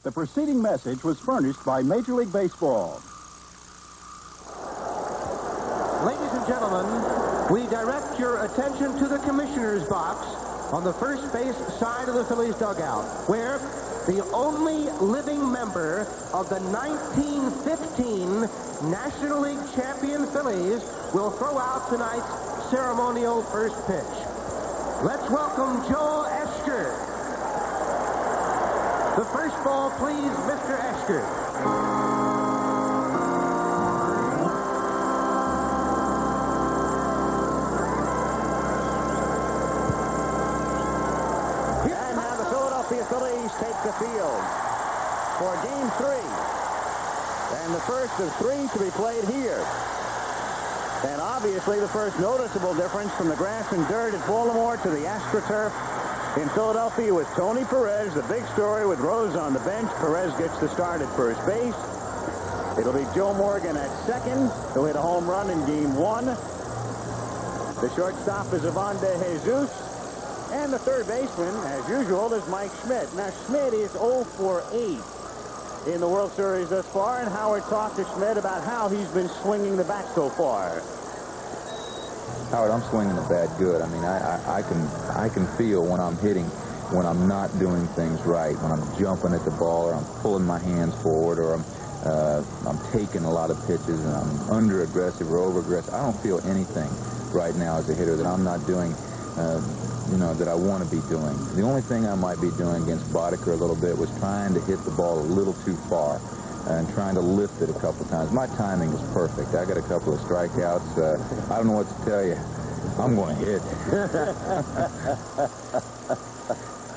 The preceding message was furnished by Major League Baseball. Ladies and gentlemen, we direct your attention to the commissioner's box on the first base side of the Phillies dugout, where the only living member of the 1915 National League champion Phillies will throw out tonight's ceremonial first pitch. Let's welcome Joe Esker. The first ball, please, Mr. Esker. And now the Philadelphia Phillies take the field for Game 3. And the first of 3 to be played here. And obviously the first noticeable difference from the grass and dirt at Baltimore to the AstroTurf in Philadelphia with Tony Perez, the big story with Rose on the bench. Perez gets the start at first base. It'll be Joe Morgan at second, who hit a home run in Game 1. The shortstop is Ivan De Jesus. And the third baseman, as usual, is Mike Schmidt. Now, Schmidt is 0 for 8 in the World Series thus far, and Howard talked to Schmidt about how he's been swinging the bat so far. Howard, I'm swinging the bat good. I mean, I can feel when I'm hitting, when I'm not doing things right, when I'm jumping at the ball, or I'm pulling my hands forward, or I'm taking a lot of pitches, and I'm under aggressive or over aggressive. I don't feel anything right now as a hitter that I'm not doing. That I want to be doing. The only thing I might be doing against Boddicker a little bit was trying to hit the ball a little too far and trying to lift it a couple times. My timing is perfect. I got a couple of strikeouts. I don't know what to tell you. I'm going to hit.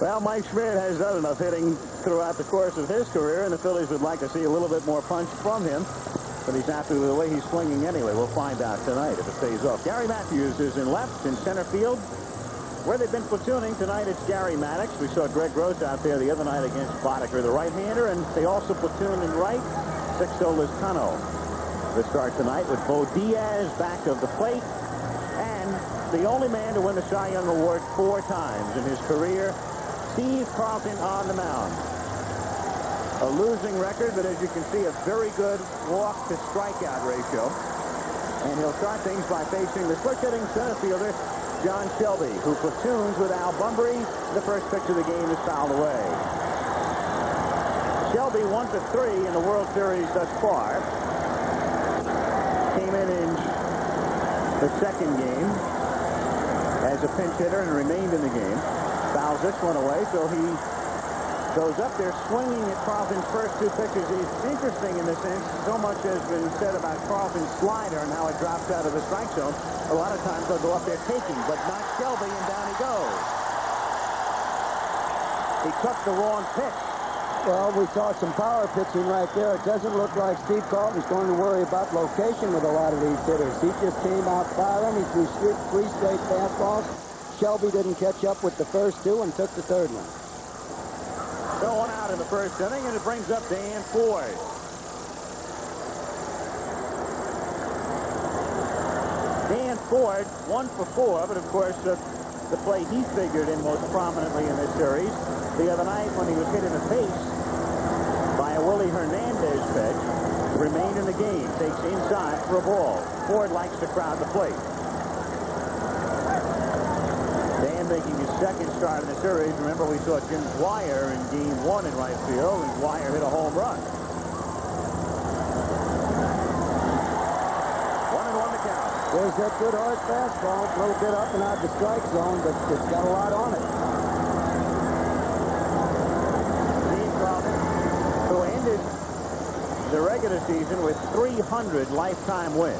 Well, Mike Schmidt has done enough hitting throughout the course of his career, and the Phillies would like to see a little bit more punch from him. But he's happy with the way he's swinging anyway. We'll find out tonight if it stays off. Gary Matthews is in left, in center field. Where they've been platooning tonight, it's Gary Maddox. We saw Greg Rose out there the other night against Boddicker, the right-hander, and they also platoon in right, Sixto Lizcano. The start tonight with Bo Diaz back of the plate, and the only man to win the Cy Young Award 4 times in his career, Steve Carlton on the mound. A losing record, but as you can see, a very good walk-to-strikeout ratio. And he'll start things by facing the switch-hitting center fielder, John Shelby, who platoons with Al Bunbury. The first pitch of the game is fouled away. Shelby 1 for 3 in the World Series thus far. Came in the second game as a pinch hitter and remained in the game. Fouls this one away, so he goes up there swinging at Carlton's first 2 pitches. He's interesting in this sense. So much has been said about Carlton's slider and how it drops out of the strike zone. A lot of times they'll go up there taking, but not Shelby, and down he goes. He took the wrong pitch. Well, we saw some power pitching right there. It doesn't look like Steve Carlton's going to worry about location with a lot of these hitters. He just came out firing. He threw 3 straight fastballs. Shelby didn't catch up with the first 2 and took the third one. So 1 out in the first inning, and it brings up Dan Ford. Dan Ford, 1 for 4, but of course the play he figured in most prominently in this series the other night when he was hit in the face by a Willie Hernandez pitch, remained in the game, takes inside for a ball. Ford likes to crowd the plate. Dan making his second start in the series. Remember, we saw Jim Dwyer in Game 1 in right field, and Dwyer hit a home run. 1-1 the count. There's that good hard fastball. A little bit up and out the strike zone, but it's got a lot on it. Steve Carlton, who ended the regular season with 300 lifetime wins.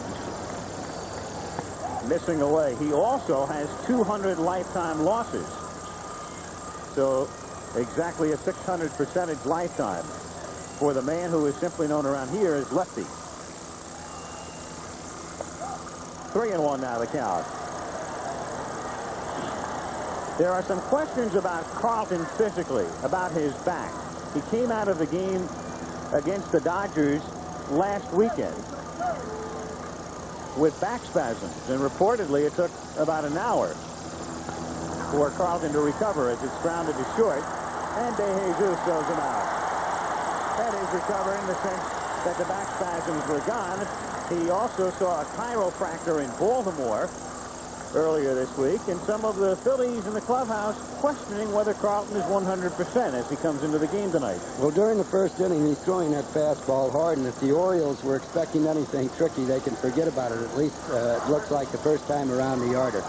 Missing away. He also has 200 lifetime losses. So exactly a 600% lifetime for the man who is simply known around here as Lefty. 3-1 now the count. There are some questions about Carlton physically, about his back. He came out of the game against the Dodgers last weekend with back spasms, and reportedly it took about an hour for Carlton to recover as it's grounded to short, and De Jesus throws him out. head is recovering in the sense that the back spasms were gone. He also saw a chiropractor in Baltimore earlier this week, and some of the Phillies in the clubhouse questioning whether Carlton is 100% as he comes into the game tonight. Well, during the first inning, he's throwing that fastball hard, and if the Orioles were expecting anything tricky, they can forget about it. At least it looks like the first time around the yarder.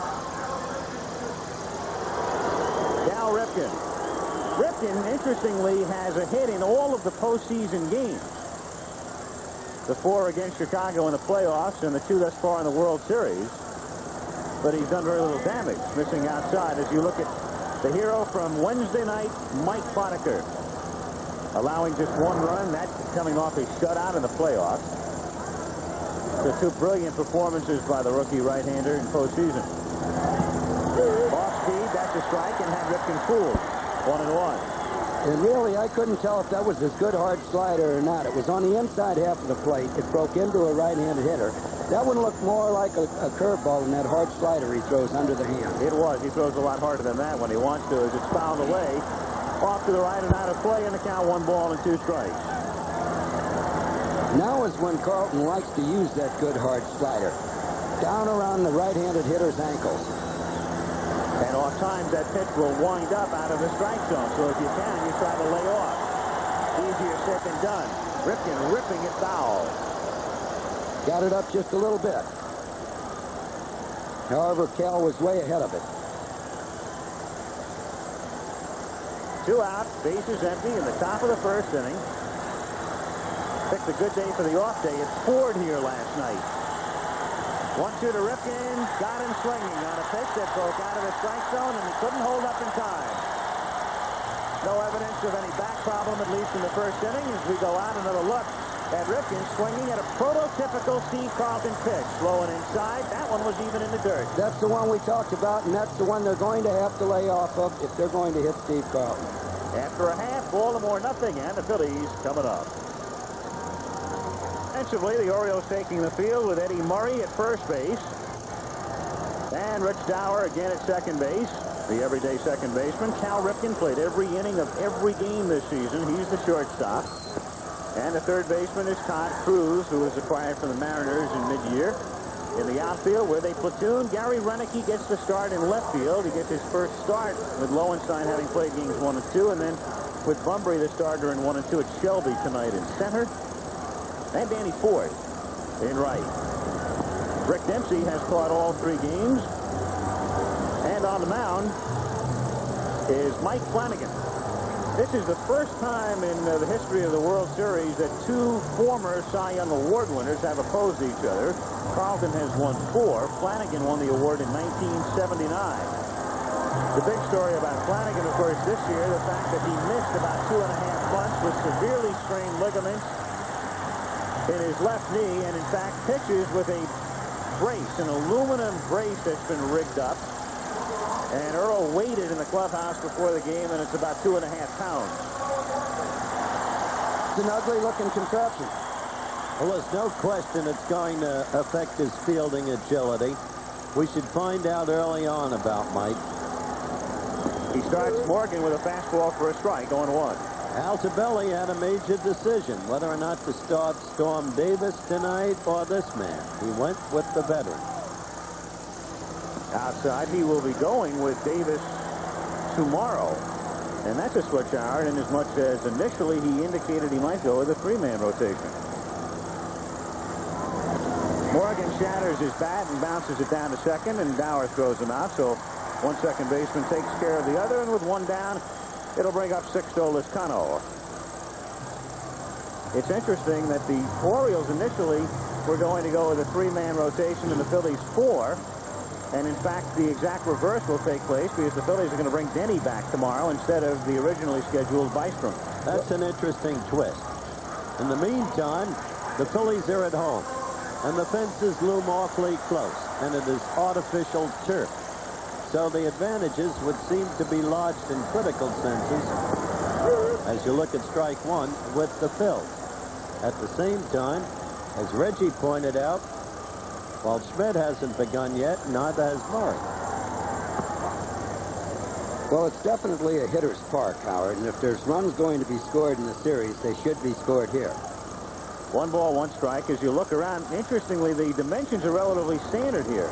Cal Ripken. Ripken, interestingly, has a hit in all of the postseason games. The 4 against Chicago in the playoffs and the 2 thus far in the World Series. But he's done very little damage, missing outside. As you look at the hero from Wednesday night, Mike Boddicker, allowing just 1 run. That's coming off a shutout in the playoffs. The 2 brilliant performances by the rookie right-hander in postseason. Off speed, that's a strike, and had Ripken fooled. 1-1. And really, I couldn't tell if that was his good hard slider or not. It was on the inside half of the plate. It broke into a right-handed hitter. That one looked more like a curveball than that hard slider he throws under the hand. It was. He throws a lot harder than that when he wants to, as it's fouled away. Off to the right and out of play, and the count 1 ball and 2 strikes. Now is when Carlton likes to use that good hard slider. Down around the right-handed hitter's ankles. And off times, that pitch will wind up out of the strike zone. So if you can, you try to lay off. Easier said than done. Ripken ripping it foul. Got it up just a little bit. However, Cal was way ahead of it. 2 out, bases empty in the top of the first inning. Picked a good day for the off day. It poured here last night. 1-2 to Ripken. Got him swinging on a pitch that broke out of the strike zone, and he couldn't hold up in time. No evidence of any back problem, at least in the first inning, as we go out another look at Ripken swinging at a prototypical Steve Carlton pitch. Slow and inside. That one was even in the dirt. That's the one we talked about, and that's the one they're going to have to lay off of if they're going to hit Steve Carlton. After a half, Baltimore nothing, and the Phillies coming up. Offensively, the Orioles taking the field with Eddie Murray at first base. And Rich Dower again at second base. The everyday second baseman. Cal Ripken played every inning of every game this season. He's the shortstop. And the third baseman is Todd Cruz, who was acquired from the Mariners in mid-year. In the outfield, where they platoon, Gary Renicky gets the start in left field. He gets his first start with Lowenstein having played games 1 and 2. And then with Bunbury, the starter in 1 and 2 at Shelby tonight in center. And Danny Ford in right. Rick Dempsey has caught all 3 games. And on the mound is Mike Flanagan. This is the first time in the history of the World Series that 2 former Cy Young Award winners have opposed each other. Carlton has won 4. Flanagan won the award in 1979. The big story about Flanagan, of course, this year, the fact that he missed about 2.5 months with severely strained ligaments in his left knee, and in fact pitches with a brace, an aluminum brace that's been rigged up. And Earl weighed it in the clubhouse before the game, and it's about 2.5 pounds. It's an ugly-looking contraption. Well, there's no question it's going to affect his fielding agility. We should find out early on about Mike. He starts Morgan with a fastball for a strike, 0-1. Altobelli had a major decision whether or not to start Storm Davis tonight or this man. He went with the veteran. Outside, he will be going with Davis tomorrow. And that's a switch hour, in as much as initially he indicated he might go with a 3-man rotation. Morgan shatters his bat and bounces it down to second, and Dower throws him out. So one second baseman takes care of the other, and with 1 down, it'll bring up Sixto Lizcano. It's interesting that the Orioles initially were going to go with a 3-man rotation and the Phillies 4. And in fact, the exact reverse will take place because the Phillies are going to bring Denny back tomorrow instead of the originally scheduled Bystrom. That's an interesting twist. In the meantime, the Phillies are at home, and the fences loom awfully close, and it is artificial turf. So the advantages would seem to be lodged in critical senses as you look at strike 1 with the Phils. At the same time, as Reggie pointed out, while Schmidt hasn't begun yet, neither has Murray. Well, it's definitely a hitter's park, Howard, and if there's runs going to be scored in the series, they should be scored here. 1 ball, 1 strike. As you look around, interestingly, the dimensions are relatively standard here.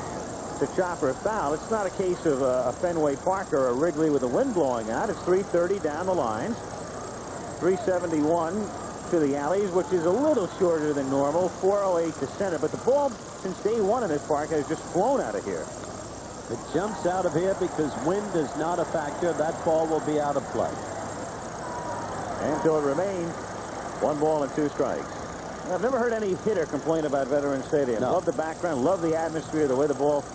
It's a chopper foul. It's not a case of a Fenway Park or a Wrigley with the wind blowing out. It's 330 down the lines, 371 to the alleys, which is a little shorter than normal, 408 to center. But the ball, since day one in this park, has just flown out of here. It jumps out of here because wind is not a factor. That ball will be out of play. And so it remains 1 ball and 2 strikes. I've never heard any hitter complain about Veterans Stadium. No. Love the background, love the atmosphere, the way the ball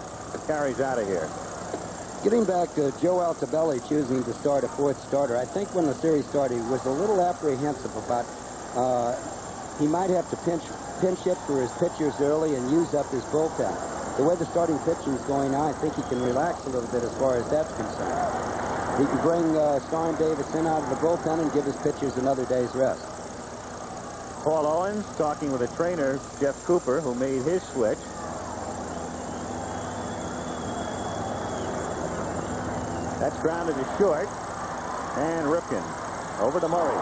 carries out of here. Getting back to Joe Altobelli choosing to start a 4th starter, I think when the series started, he was a little apprehensive about he might have to pinch hit for his pitchers early and use up his bullpen. The way the starting pitching is going now, I think he can relax a little bit as far as that's concerned. He can bring Storm Davis in out of the bullpen and give his pitchers another day's rest. Paul Owens talking with a trainer, Jeff Cooper, who made his switch. That's grounded to short. And Ripken over to Murray.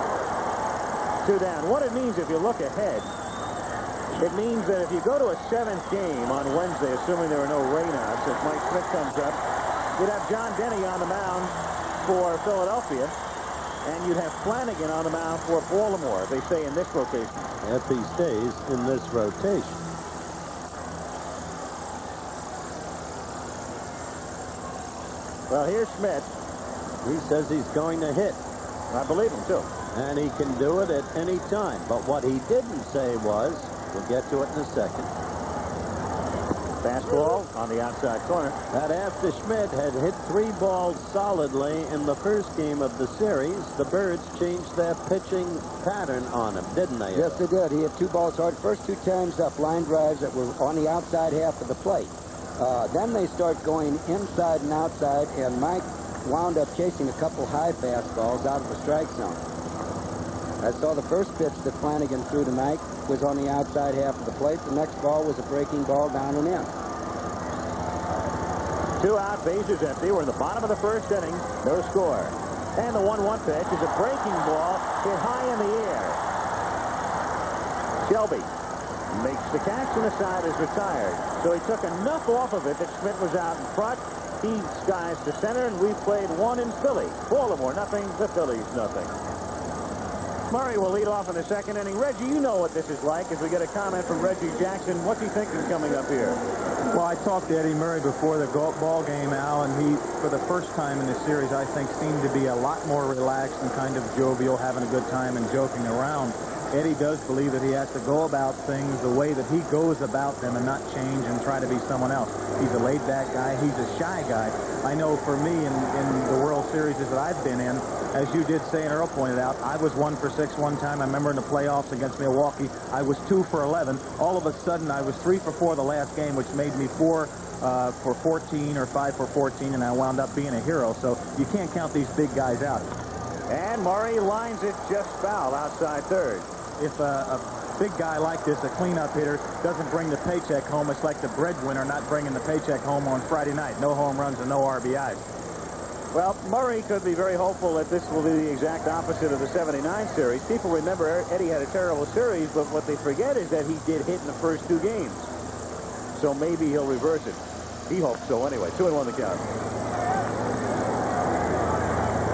2 down. What it means if you look ahead, it means that if you go to a 7th game on Wednesday, assuming there are no rainouts, if Mike Schmidt comes up, you'd have John Denny on the mound for Philadelphia, and you'd have Flanagan on the mound for Baltimore, if they stay in this rotation. If he stays in this rotation. Well, here's Schmidt. He says he's going to hit. I believe him, too. And he can do it at any time. But what he didn't say was, we'll get to it in a second, Fastball on the outside corner. that after Schmidt had hit 3 balls solidly in the first game of the series, the Birds changed their pitching pattern on him, didn't they? Yes, they did. He hit 2 balls hard. First 2 times up line drives that were on the outside half of the plate. Then they start going inside and outside, and Mike wound up chasing a couple high fastballs out of the strike zone. I saw the first pitch that Flanagan threw to Mike was on the outside half of the plate. The next ball was a breaking ball down and in. 2 out, bases empty. We're in the bottom of the 1st inning. No score. And the 1-1 pitch is a breaking ball hit high in the air. Shelby makes the catch, and the side is retired. So he took enough off of it that Schmidt was out in front. He skies to center, and we played 1 in Philly. Baltimore nothing, the Phillies nothing. Murray will lead off in the 2nd inning. Reggie, you know what this is like. If we get a comment from Reggie Jackson, what's he thinking coming up here? Well, I talked to Eddie Murray before the ball game, Al, and he, for the first time in the series, I think, seemed to be a lot more relaxed and kind of jovial, having a good time and joking around. Eddie does believe that he has to go about things the way that he goes about them and not change and try to be someone else. He's a laid-back guy. He's a shy guy. I know for me in the World Series that I've been in, as you did say and Earl pointed out, I was 1 for 6 one time. I remember in the playoffs against Milwaukee, I was 2 for 11. All of a sudden, I was 3 for 4 the last game, which made me 4 for 14 or 5 for 14, and I wound up being a hero. So you can't count these big guys out. And Murray lines it just foul outside 3rd. If a big guy like this, a cleanup hitter, doesn't bring the paycheck home, it's like the breadwinner not bringing the paycheck home on Friday night. No home runs and no RBIs. Well, Murray could be very hopeful that this will be the exact opposite of the '79 series. People remember Eddie had a terrible series, but what they forget is that he did hit in the first 2 games. So maybe he'll reverse it. He hopes so anyway. 2-1 the count.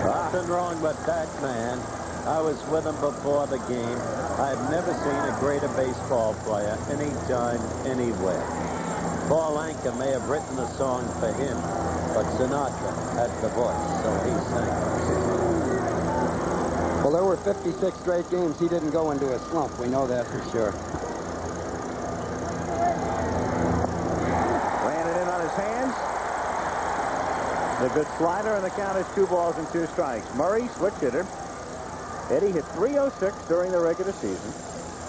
Nothing wrong with that man. I was with him before the game. I've never seen a greater baseball player anytime, anywhere. Paul Anka may have written a song for him, but Sinatra had the voice, so he sang it. Well, there were 56 straight games. He didn't go into a slump. We know that for sure. Ran it in on his hands. The good slider, and the count is 2 balls and 2 strikes. Murray, switch hitter. Eddie hit .306 during the regular season.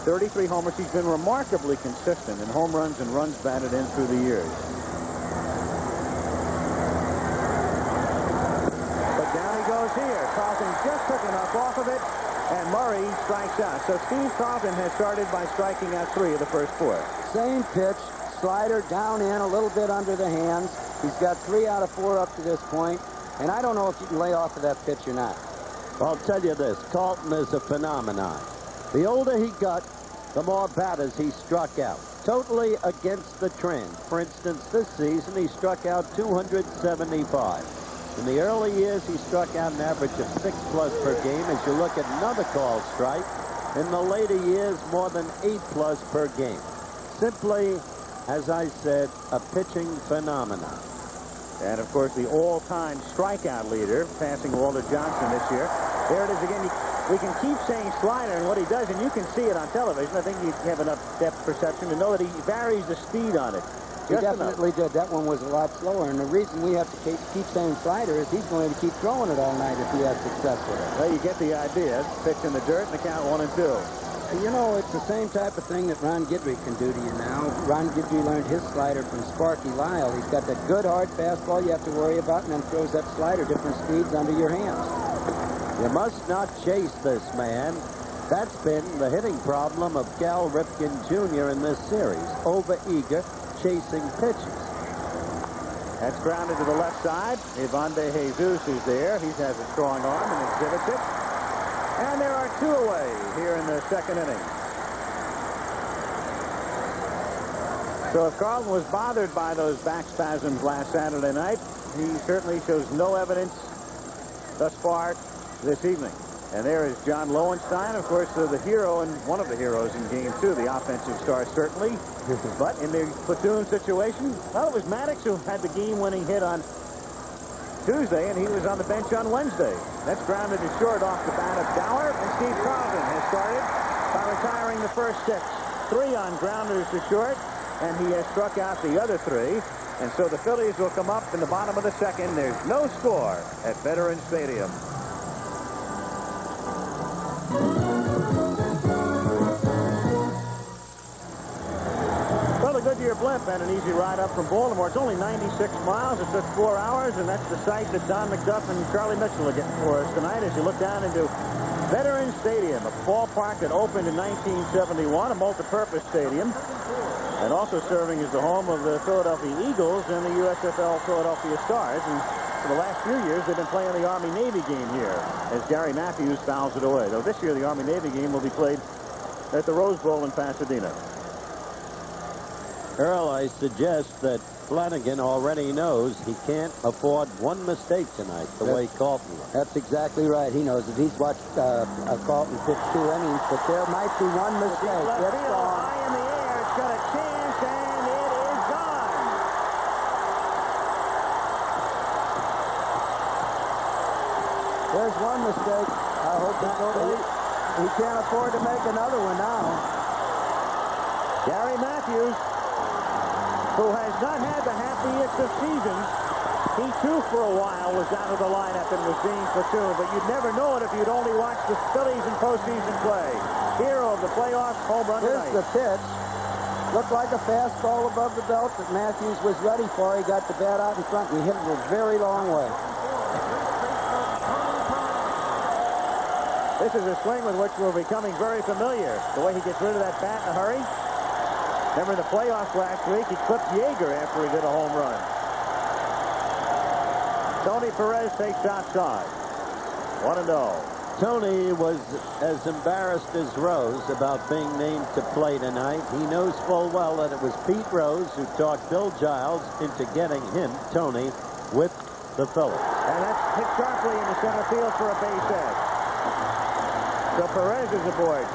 33 homers. He's been remarkably consistent in home runs and runs batted in through the years. But down he goes here. Carlton just took enough off of it, and Murray strikes out. So Steve Carlton has started by striking out 3 of the first 4. Same pitch, slider down in, a little bit under the hands. He's got 3 out of 4 up to this point. And I don't know if you can lay off of that pitch or not. I'll tell you this, Carlton is a phenomenon. The older he got, the more batters he struck out. Totally against the trend. For instance, this season he struck out 275. In the early years, he struck out an average of 6+ per game. As you look at another called strike, in the later years, more than 8+ per game. Simply, as I said, a pitching phenomenon. And, of course, the all-time strikeout leader, passing Walter Johnson this year. There it is again. We can keep saying slider and what he does, and you can see it on television. I think you have enough depth perception to know that he varies the speed on it. He definitely did. That one was a lot slower, and the reason we have to keep saying slider is he's going to keep throwing it all night if he has success with it. Well, you get the idea. Pitch in the dirt and the count 1-2. You know, it's the same type of thing that Ron Guidry can do to you now. Ron Guidry learned his slider from Sparky Lyle. He's got that good, hard fastball you have to worry about, and then throws that slider different speeds under your hands. You must not chase this man. That's been the hitting problem of Cal Ripken Jr. in this series. Over-eager, chasing pitches. That's grounded to the left side. Ivan De Jesus is there. He has a strong arm and exhibits it. And there are 2 away here in the second inning. So if Carlton was bothered by those back spasms last Saturday night, he certainly shows no evidence thus far this evening. And there is John Lowenstein, of course, the hero and one of the heroes in Game 2, the offensive star certainly. But in the platoon situation, well, it was Maddox who had the game-winning hit on Tuesday, and he was on the bench on Wednesday. That's grounded to short off the bat of Dower, and Steve Carlton has started by retiring the first 6. 3 on grounders to short, and he has struck out the other 3. And so the Phillies will come up in the bottom of the second. There's no score at Veterans Stadium. Well, the Goodyear blimp had an easy ride up from Baltimore. It's only 96 miles. It took 4 hours, and that's the sight that Don McDuff and Charlie Mitchell are getting for us tonight as you look down into Veterans Stadium, a ballpark that opened in 1971, a multi-purpose stadium, and also serving as the home of the Philadelphia Eagles and the USFL Philadelphia Stars. And for the last few years, they've been playing the Army-Navy game here as Gary Matthews fouls it away. Though this year, the Army-Navy game will be played at the Rose Bowl in Pasadena. Earl, I suggest that Flanagan already knows he can't afford one mistake tonight, the way Carlton was. That's exactly right. He knows it. He's watched Carlton pitch 2 innings, but there might be one mistake. Left field, high in the air. It's got a chance, and it is gone. There's one mistake. I hope he can't afford to make another one now. Gary Matthews, who has not had the happiest of seasons. He, too, for a while was out of the lineup and was being platooned, but you'd never know it if you'd only watched the Phillies in postseason play. Hero of the playoffs, home run Here's tonight. the pitch. Looked like a fastball above the belt that Matthews was ready for. He got the bat out in front, and he hit it a very long way. This is a swing with which we're becoming very familiar. The way he gets rid of that bat in a hurry. Remember in the playoffs last week, he clipped Yeager after he did a home run. Tony Perez takes outside. 1-0. Tony was as embarrassed as Rose about being named to play tonight. He knows full well that it was Pete Rose who talked Bill Giles into getting him, Tony, with the Phillies. And that's hit sharply into center field for a base hit. So Perez is aboard.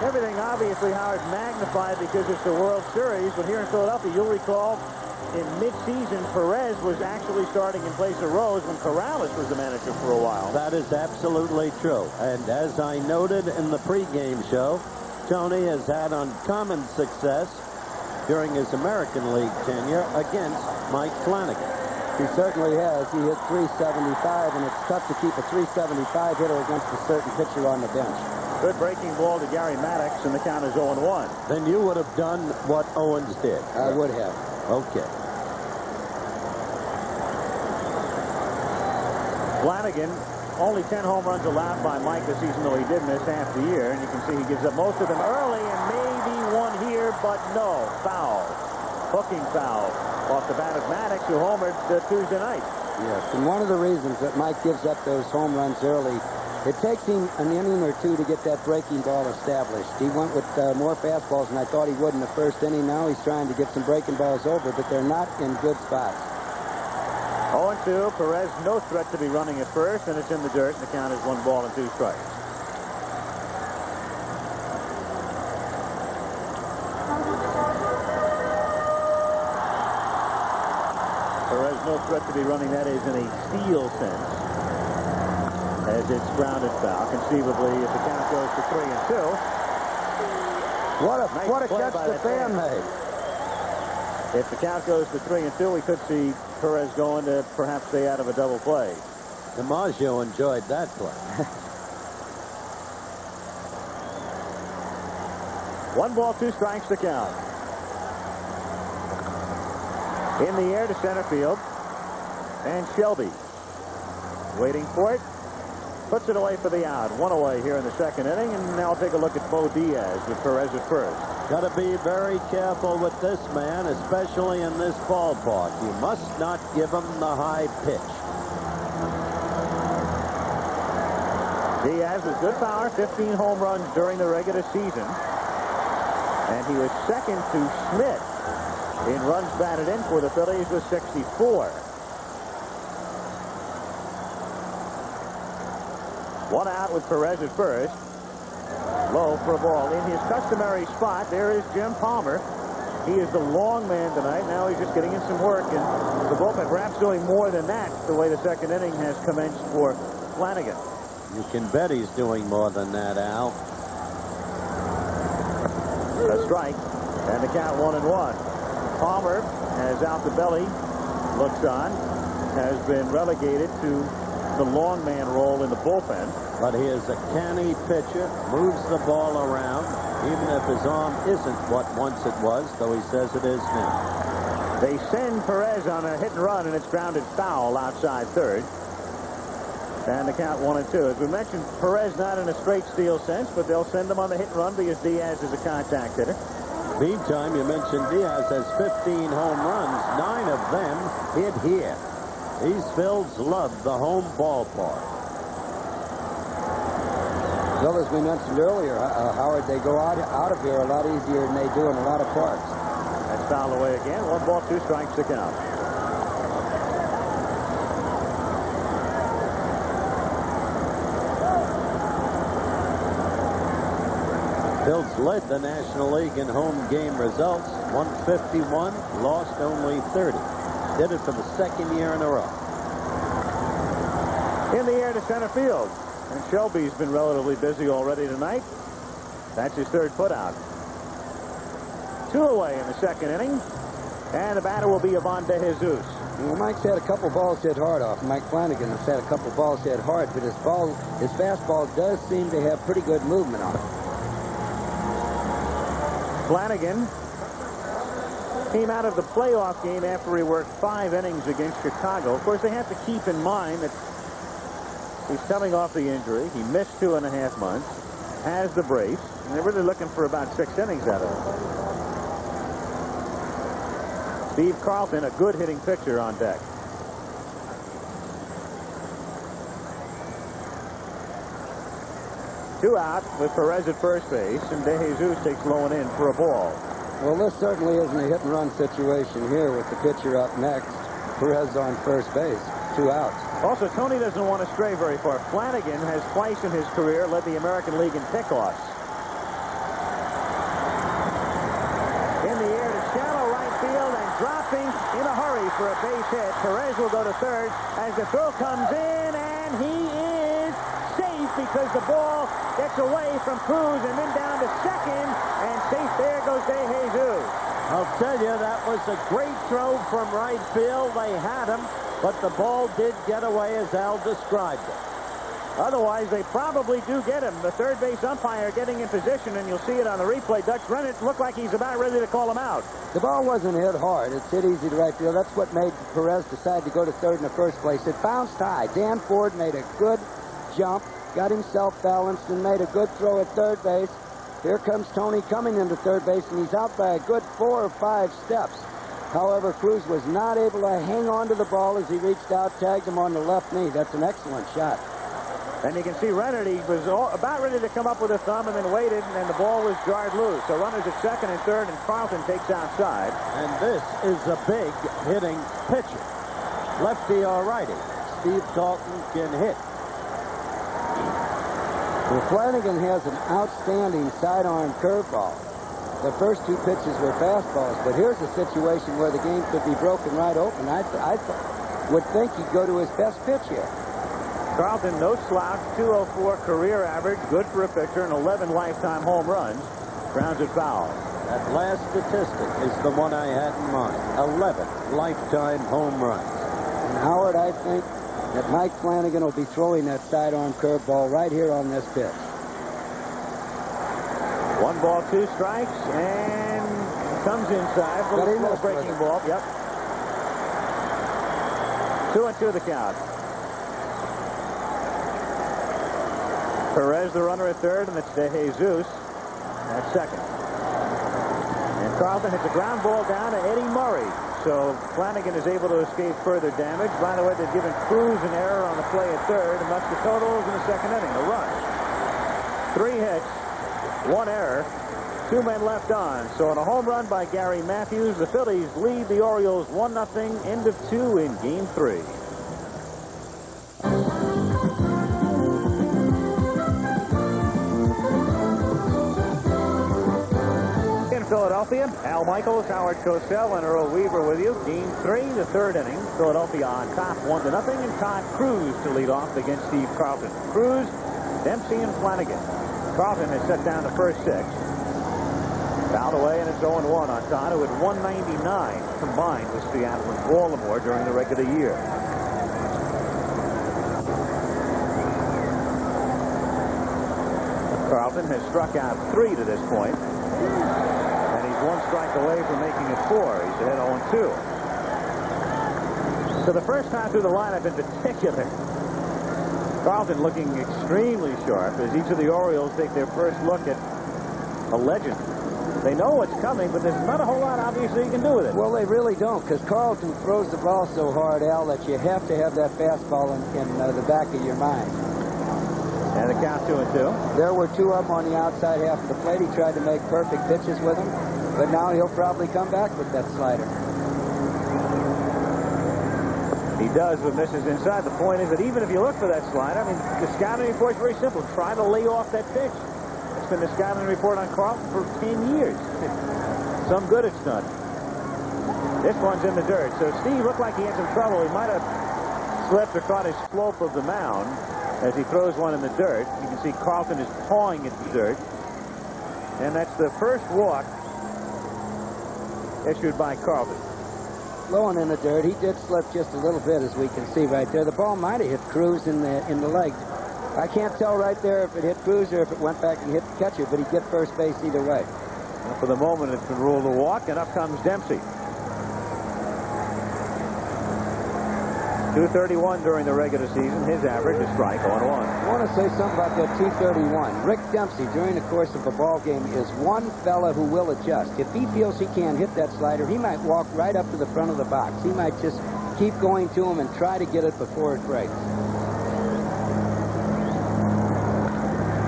Everything obviously, Howard, magnified because it's the World Series, but here in Philadelphia, you'll recall in mid-season, Perez was actually starting in place of Rose when Corrales was the manager for a while. That is absolutely true. And as I noted in the pregame show, Tony has had uncommon success during his American League tenure against Mike Flanagan. He certainly has. He hit .375, and it's tough to keep a .375 hitter against a certain pitcher on the bench. Good breaking ball to Gary Maddox, and the count is 0-1. Then you would have done what Owens did. I would have. Okay. Flanagan, only 10 home runs allowed by Mike this season, though he did miss half the year. And you can see he gives up most of them early, and maybe one here, but no. Foul. Hooking foul off the bat of Maddox, who homered Tuesday night. Yes, and one of the reasons that Mike gives up those home runs early, it takes him an inning or two to get that breaking ball established. He went with more fastballs than I thought he would in the first inning. Now he's trying to get some breaking balls over, but they're not in good spots. 0-2. Perez, no threat to be running at first, and it's in the dirt. And the count is 1 ball and 2 strikes. Perez, no threat to be running. That is in a steal sense, as it's grounded foul. Conceivably, if the count goes to 3-2. What a catch the fan made. If the count goes to 3-2, we could see Perez going to perhaps stay out of a double play. DiMaggio enjoyed that play. 1 ball, 2 strikes to count. In the air to center field. And Shelby waiting for it. Puts it away for the out. 1 away here in the second inning. And now I'll take a look at Bo Diaz with Perez at first. Got to be very careful with this man, especially in this ballpark. You must not give him the high pitch. Diaz with good power, 15 home runs during the regular season. And he was second to Schmidt in runs batted in for the Phillies with 64. 1 out with Perez at first. Low for a ball. In his customary spot, there is Jim Palmer. He is the long man tonight. Now he's just getting in some work, and the bullpen perhaps doing more than that, the way the second inning has commenced for Flanagan. You can bet he's doing more than that, Al. A strike, and the count 1-1. Palmer has out the belly, looks on, has been relegated to the long man role in the bullpen. But he is a canny pitcher, moves the ball around, even if his arm isn't what once it was, though he says it is now. They send Perez on a hit and run, and it's grounded foul outside third. And the count 1-2. As we mentioned, Perez not in a straight steal sense, but they'll send him on the hit and run because Diaz is a contact hitter. Meantime, you mentioned Diaz has 15 home runs, 9 of them hit here. These Phils love the home ballpark. Well, as we mentioned earlier, Howard, they go out of here a lot easier than they do in a lot of parks. That's fouled away again. 1 ball, 2 strikes to count. Phils led the National League in home game results, 151, lost only 30. Did it for the second year in a row. In the air to center field. And Shelby's been relatively busy already tonight. That's his third putout. 2 away in the second inning. And the batter will be Ivan De Jesus. Well, Mike's had a couple balls hit hard off. Mike Flanagan has had a couple balls hit hard, but his fastball does seem to have pretty good movement on it. Flanagan came out of the playoff game after he worked 5 innings against Chicago. Of course, they have to keep in mind that he's coming off the injury. He missed 2.5 months, has the brace, and they're really looking for about 6 innings out of him. Steve Carlton, a good hitting pitcher on deck. Two out with Perez at first base, and De Jesus takes low and in for a ball. Well, this certainly isn't a hit-and-run situation here with the pitcher up next. Perez on first base. 2 outs. Also, Tony doesn't want to stray very far. Flanagan has twice in his career led the American League in pickoffs. In the air to shallow right field and dropping in a hurry for a base hit. Perez will go to third as the throw comes in, and he is safe because the ball gets away from Cruz and then down to second, and safe there goes De Jesus. I'll tell you, that was a great throw from right field. They had him, but the ball did get away as Al described it. Otherwise, they probably do get him. The third base umpire getting in position, and you'll see it on the replay. Dutch Brennan looked like he's about ready to call him out. The ball wasn't hit hard. It's hit easy to right field. That's what made Perez decide to go to third in the first place. It bounced high. Dan Ford made a good jump, got himself balanced, and made a good throw at third base. Here comes Tony coming into third base, and he's out by a good 4 or 5 steps. However, Cruz was not able to hang on to the ball as he reached out, tagged him on the left knee. That's an excellent shot. And you can see Renard, he was about ready to come up with a thumb and then waited, and the ball was jarred loose. So runners at second and third, and Carlton takes outside. And this is a big hitting pitcher. Lefty or righty, Steve Carlton can hit. Well, Flanagan has an outstanding sidearm curveball. The first two pitches were fastballs, but here's a situation where the game could be broken right open. I would think he'd go to his best pitch here. Carlton, no slouch, 204 career average, good for a pitcher, and 11 lifetime home runs. Grounds it foul. That last statistic is the one I had in mind. 11 lifetime home runs. And Howard, I think that Mike Flanagan will be throwing that sidearm curveball right here on this pitch. 1 ball, 2 strikes, and comes inside. A little breaking ball. Yep. 2-2 the count. Perez, the runner at third, and it's De Jesus at second. And Carlton hits a ground ball down to Eddie Murray. So Flanagan is able to escape further damage. By the way, they've given Cruz an error on the play at third, and that's the totals in the second inning. The runs. 3 hits, 1 error, 2 men left on. So on a home run by Gary Matthews, the Phillies lead the Orioles 1-0, end of 2 in Game 3. Philadelphia, Al Michaels, Howard Cosell, and Earl Weaver with you. Game 3, the third inning. Philadelphia on top 1-0, and Todd Cruz to lead off against Steve Carlton. Cruz, Dempsey, and Flanagan. Carlton has set down the first 6. Fouled away, and it's 0-1 on Todd, who had 199 combined with Seattle and Baltimore during the regular year. Carlton has struck out 3 to this point. 1 strike away from making it 4. He's ahead 0-2. So the first time through the lineup in particular, Carlton looking extremely sharp as each of the Orioles take their first look at a legend. They know what's coming, but there's not a whole lot, obviously, you can do with it. Well, they really don't, because Carlton throws the ball so hard, Al, that you have to have that fastball in the back of your mind. And the count 2-2. There were 2 up on the outside half of the plate. He tried to make perfect pitches with them. But now he'll probably come back with that slider. He does, but misses inside. The point is that even if you look for that slider, I mean, the scouting report is very simple. Try to lay off that pitch. It's been the scouting report on Carlton for 10 years. Some good it's done. This one's in the dirt. So Steve looked like he had some trouble. He might have slipped or caught his slope of the mound as he throws one in the dirt. You can see Carlton is pawing at the dirt. And that's the first walk issued by Carlton. Low and in the dirt. He did slip just a little bit, as we can see right there. The ball might have hit Cruz in the leg. I can't tell right there if it hit Cruz or if it went back and hit the catcher, but he'd get first base either way. Well, for the moment, it's been ruled a walk, and up comes Dempsey. 231 during the regular season. His average is strike 0-1. I want to say something about that 231. Rick Dempsey, during the course of a ball game, is one fella who will adjust. If he feels he can't hit that slider, he might walk right up to the front of the box. He might just keep going to him and try to get it before it breaks.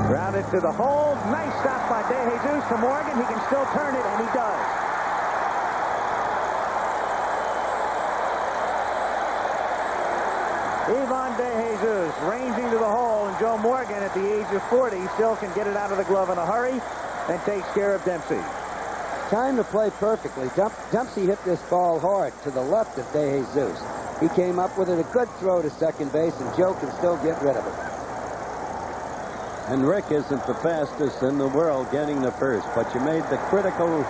Grounded to the hole. Nice stop by De Jesus for Morgan. He can still turn it, and he does. Ivan De Jesus ranging to the hole, and Joe Morgan at the age of 40 still can get it out of the glove in a hurry and takes care of Dempsey. Time to play perfectly. Dempsey hit this ball hard to the left of De Jesus. He came up with it, a good throw to second base, and Joe can still get rid of it. And Rick isn't the fastest in the world getting the first, but you made the critical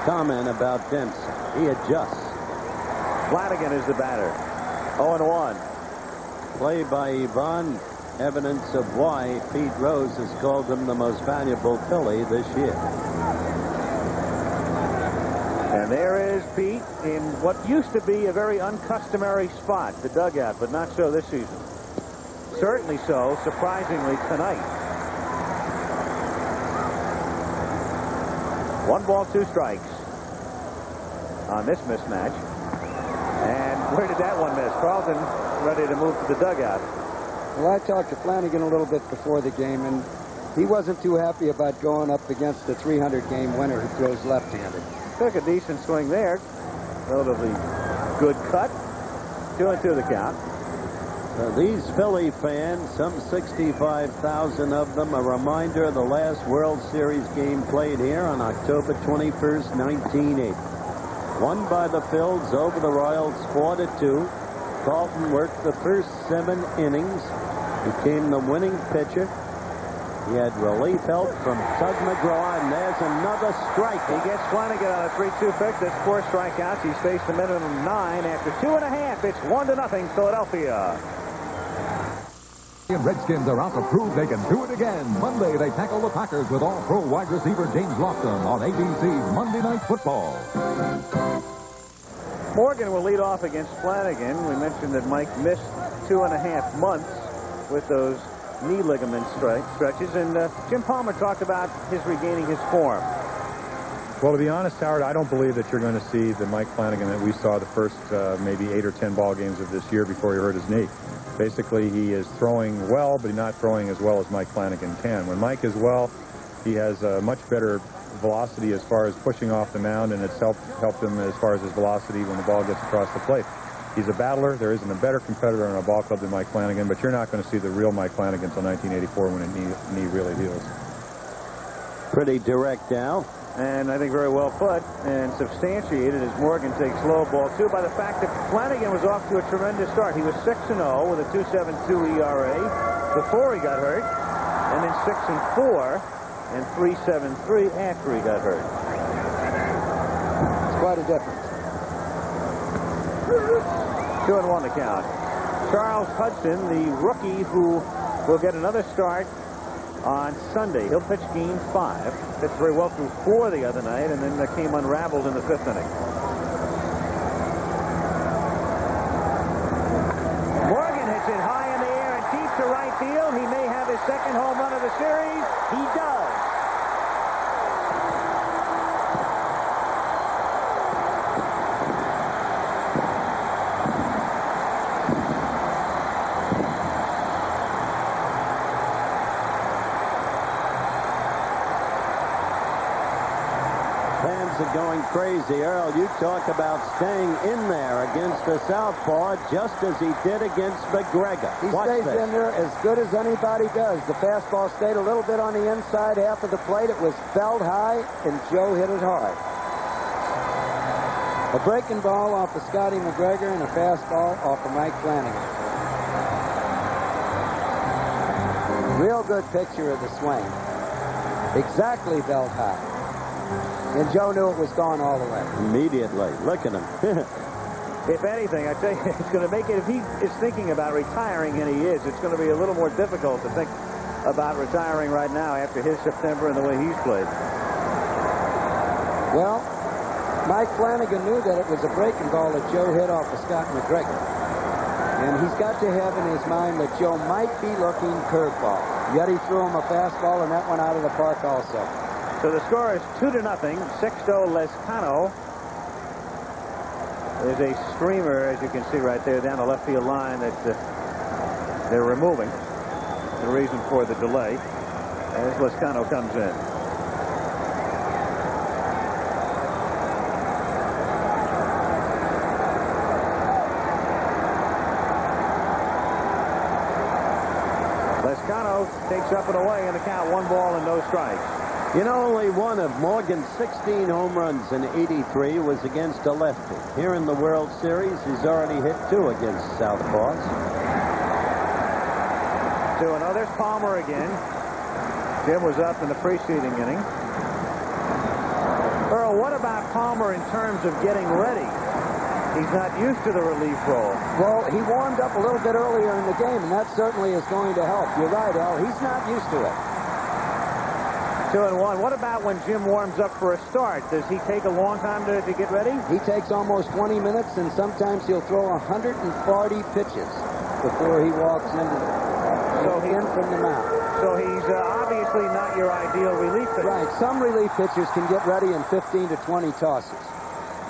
comment about Dempsey. He adjusts. Flanagan is the batter. 0-1. Play by Yvonne, evidence of why Pete Rose has called him the most valuable Philly this year. And there is Pete in what used to be a very uncustomary spot, the dugout, but not so this season. Certainly so, surprisingly, tonight. 1 ball, 2 strikes. on this mismatch. And where did that one miss? Carlton ready to move to the dugout. Well, I talked to Flanagan a little bit before the game, and he wasn't too happy about going up against the 300-game winner who throws left-handed. Took a decent swing there. Relatively good cut. 2-2 the count. These Philly fans, some 65,000 of them, a reminder of the last World Series game played here on October 21st, 1980. Won by the Phils over the Royals 4-2. Carlton worked the first 7 innings. Became the winning pitcher. He had relief help from Tug McGraw, and there's another strike. He gets Flanagan on a 3-2 pitch. That's 4 strikeouts. He's faced a minimum of 9 after 2.5. It's 1-0 Philadelphia. The Redskins are out to prove they can do it again. Monday, they tackle the Packers with All-Pro wide receiver James Lofton on ABC's Monday Night Football. Morgan will lead off against Flanagan. We mentioned that Mike missed 2.5 months with those knee ligament stretches, and Jim Palmer talked about his regaining his form. Well, to be honest, Howard, I don't believe that you're going to see the Mike Flanagan that we saw the first maybe 8 or 10 ball games of this year before he hurt his knee. Basically, he is throwing well, but he's not throwing as well as Mike Flanagan can. When Mike is well, he has a much better velocity as far as pushing off the mound, and it's helped him as far as his velocity when the ball gets across the plate. He's a battler. There isn't a better competitor in a ball club than Mike Flanagan, but you're not going to see the real Mike Flanagan until 1984 when a knee really heals. Pretty direct now. And I think very well put and substantiated as Morgan takes low ball 2 by the fact that Flanagan was off to a tremendous start. He was 6-0 with a 2.72 ERA before he got hurt, and then 6-4 and 3.73 after he got hurt. It's quite a difference. 2-1 the count. Charles Hudson, the rookie who will get another start on Sunday. He'll pitch game 5. Pitched very well through 4 the other night, and then came unraveled in the 5th inning. Morgan hits it high in the air and deep to right field. He may have his second home run of the series. He does. Going crazy. Earl, you talk about staying in there against the southpaw just as he did against McGregor. He stays in there as good as anybody does. The fastball stayed a little bit on the inside half of the plate. It was felled high, and Joe hit it hard. A breaking ball off of Scotty McGregor and a fastball off of Mike Flanagan. Real good picture of the swing. Exactly belt high. And Joe knew it was gone all the way. Immediately. Look at him. If anything, I tell you, it's going to make it, if he is thinking about retiring, and he is, it's going to be a little more difficult to think about retiring right now after his September and the way he's played. Well, Mike Flanagan knew that it was a breaking ball that Joe hit off of Scott McGregor. And he's got to have in his mind that Joe might be looking curveball. Yet he threw him a fastball, and that went out of the park also. So the score is 2-0. Sixto Lezcano. There's a streamer, as you can see right there, down the left field line that they're removing. The reason for the delay as Lezcano comes in. Lezcano takes up and away in the count, 1 ball and no strikes. You know, only one of Morgan's 16 home runs in '83 was against a lefty. Here in the World Series, he's already hit 2 against southpaws. 2-0. There's Palmer again. Jim was up in the preceding inning. Earl, what about Palmer in terms of getting ready? He's not used to the relief role. Well, he warmed up a little bit earlier in the game, and that certainly is going to help. You're right, Al. He's not used to it. 2-1. What about when Jim warms up for a start? Does he take a long time to get ready? He takes almost 20 minutes, and sometimes he'll throw 140 pitches before he walks in from the mound. So he's obviously not your ideal relief pitcher. Right. Some relief pitchers can get ready in 15 to 20 tosses.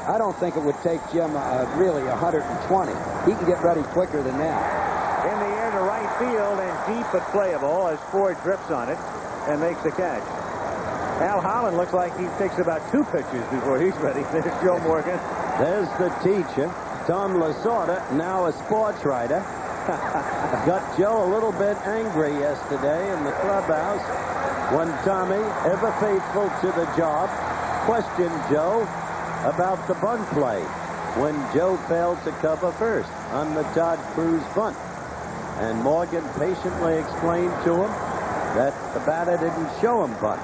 I don't think it would take Jim really 120. He can get ready quicker than that. In the air to right field and deep but playable as Ford drips on it and makes the catch. Al Holland looks like he takes about 2 pitches before he's ready. There's Joe Morgan. There's the teacher, Tom Lasorda, now a sports writer. Got Joe a little bit angry yesterday in the clubhouse when Tommy, ever faithful to the job, questioned Joe about the bunt play when Joe failed to cover first on the Todd Cruz bunt. And Morgan patiently explained to him that the batter didn't show him bunt.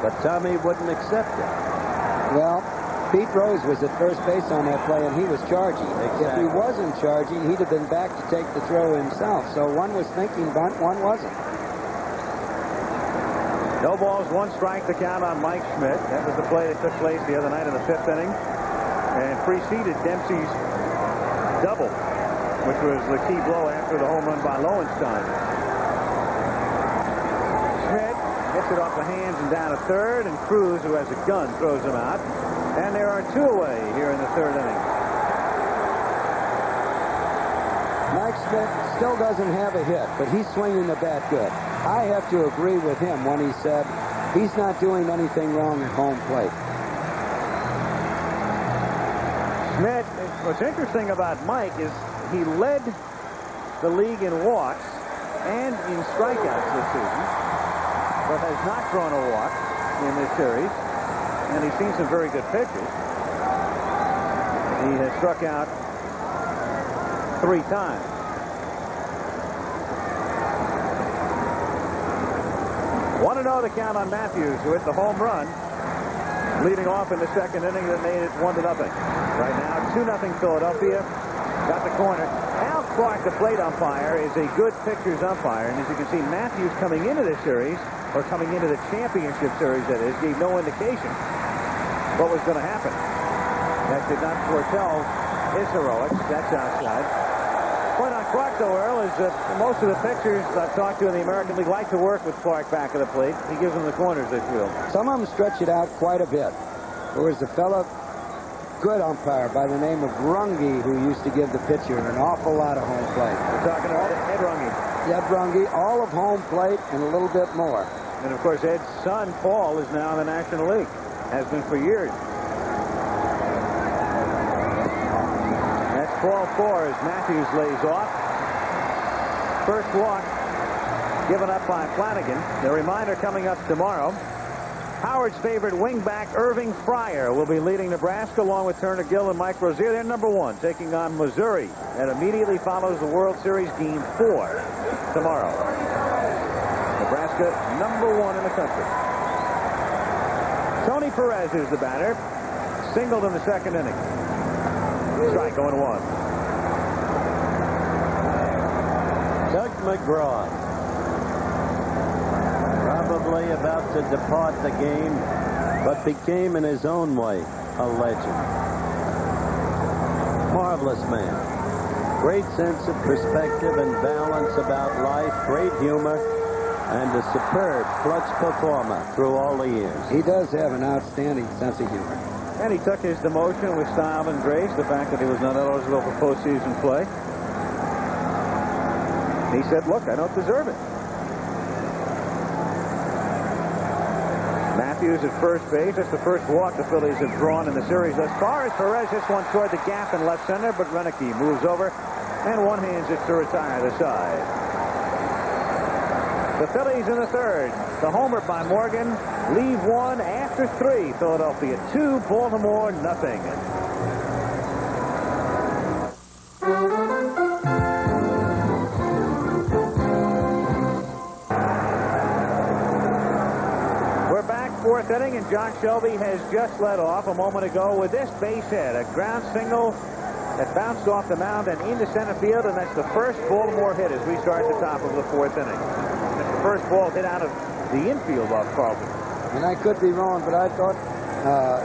But Tommy wouldn't accept it. Well, Pete Rose was at first base on that play, and he was charging. Exactly. If he wasn't charging, he'd have been back to take the throw himself. So one was thinking bunt, one wasn't. No balls, 1 strike to count on Mike Schmidt. That was the play that took place the other night in the 5th inning and preceded Dempsey's double, which was the key blow after the home run by Lowenstein. Schmidt gets it off the hands and down to third, and Cruz, who has a gun, throws him out. And there are 2 away here in the 3rd inning. Mike Schmidt still doesn't have a hit, but he's swinging the bat good. I have to agree with him when he said he's not doing anything wrong at home plate. Schmidt, what's interesting about Mike is he led the league in walks and in strikeouts this season, but has not drawn a walk in this series. And he's seen some very good pitches. He has struck out 3 times. One and 0 to count on Matthews, who hit the home run, leading off in the 2nd inning that made it 1-0. Right now, 2-0 Philadelphia. Got the corner. Al Clark, the plate umpire, is a good pitcher's umpire. And as you can see, Matthews coming into this series, or coming into the championship series, that is, gave no indication what was going to happen. That did not foretell his heroics. That's outside. Point on Clark, though, Earl, is that most of the pitchers I've talked to in the American League like to work with Clark back of the plate. He gives them the corners, they feel. Some of them stretch it out quite a bit. There was a fellow, good umpire by the name of Runge, who used to give the pitcher an awful lot of home plate. We're talking about Ed Runge. Ed Runge, all of home plate and a little bit more. And, of course, Ed's son, Paul, is now in the National League. Has been for years. That's ball 4 as Matthews lays off. First walk given up by Flanagan. The reminder coming up tomorrow. Howard's favorite wingback, Irving Fryer, will be leading Nebraska along with Turner Gill and Mike Rozier. They're number 1, taking on Missouri. That immediately follows the World Series Game 4 tomorrow. Nebraska, number 1 in the country. Tony Perez is the batter. Singled in the 2nd inning. Strike 0-1. Doug McGraw, probably about to depart the game, but became in his own way a legend. Marvelous man. Great sense of perspective and balance about life, great humor, and a superb clutch performer through all the years. He does have an outstanding sense of humor. And he took his demotion with style and grace, the fact that he was not eligible for postseason play. He said, look, I don't deserve it. Matthews at first base. That's the first walk the Phillies have drawn in the series thus far. As Perez hits one toward the gap in left center, but Renicky moves over and one-hands it to retire the side. The Phillies in the 3rd. The homer by Morgan. Leave 1 after 3. Philadelphia 2, Baltimore nothing. We're back, 4th inning, and John Shelby has just led off a moment ago with this base hit. A ground single that bounced off the mound and into center field, and that's the first Baltimore hit as we start the top of the 4th inning. First ball hit out of the infield off Carlton. And I could be wrong, but I thought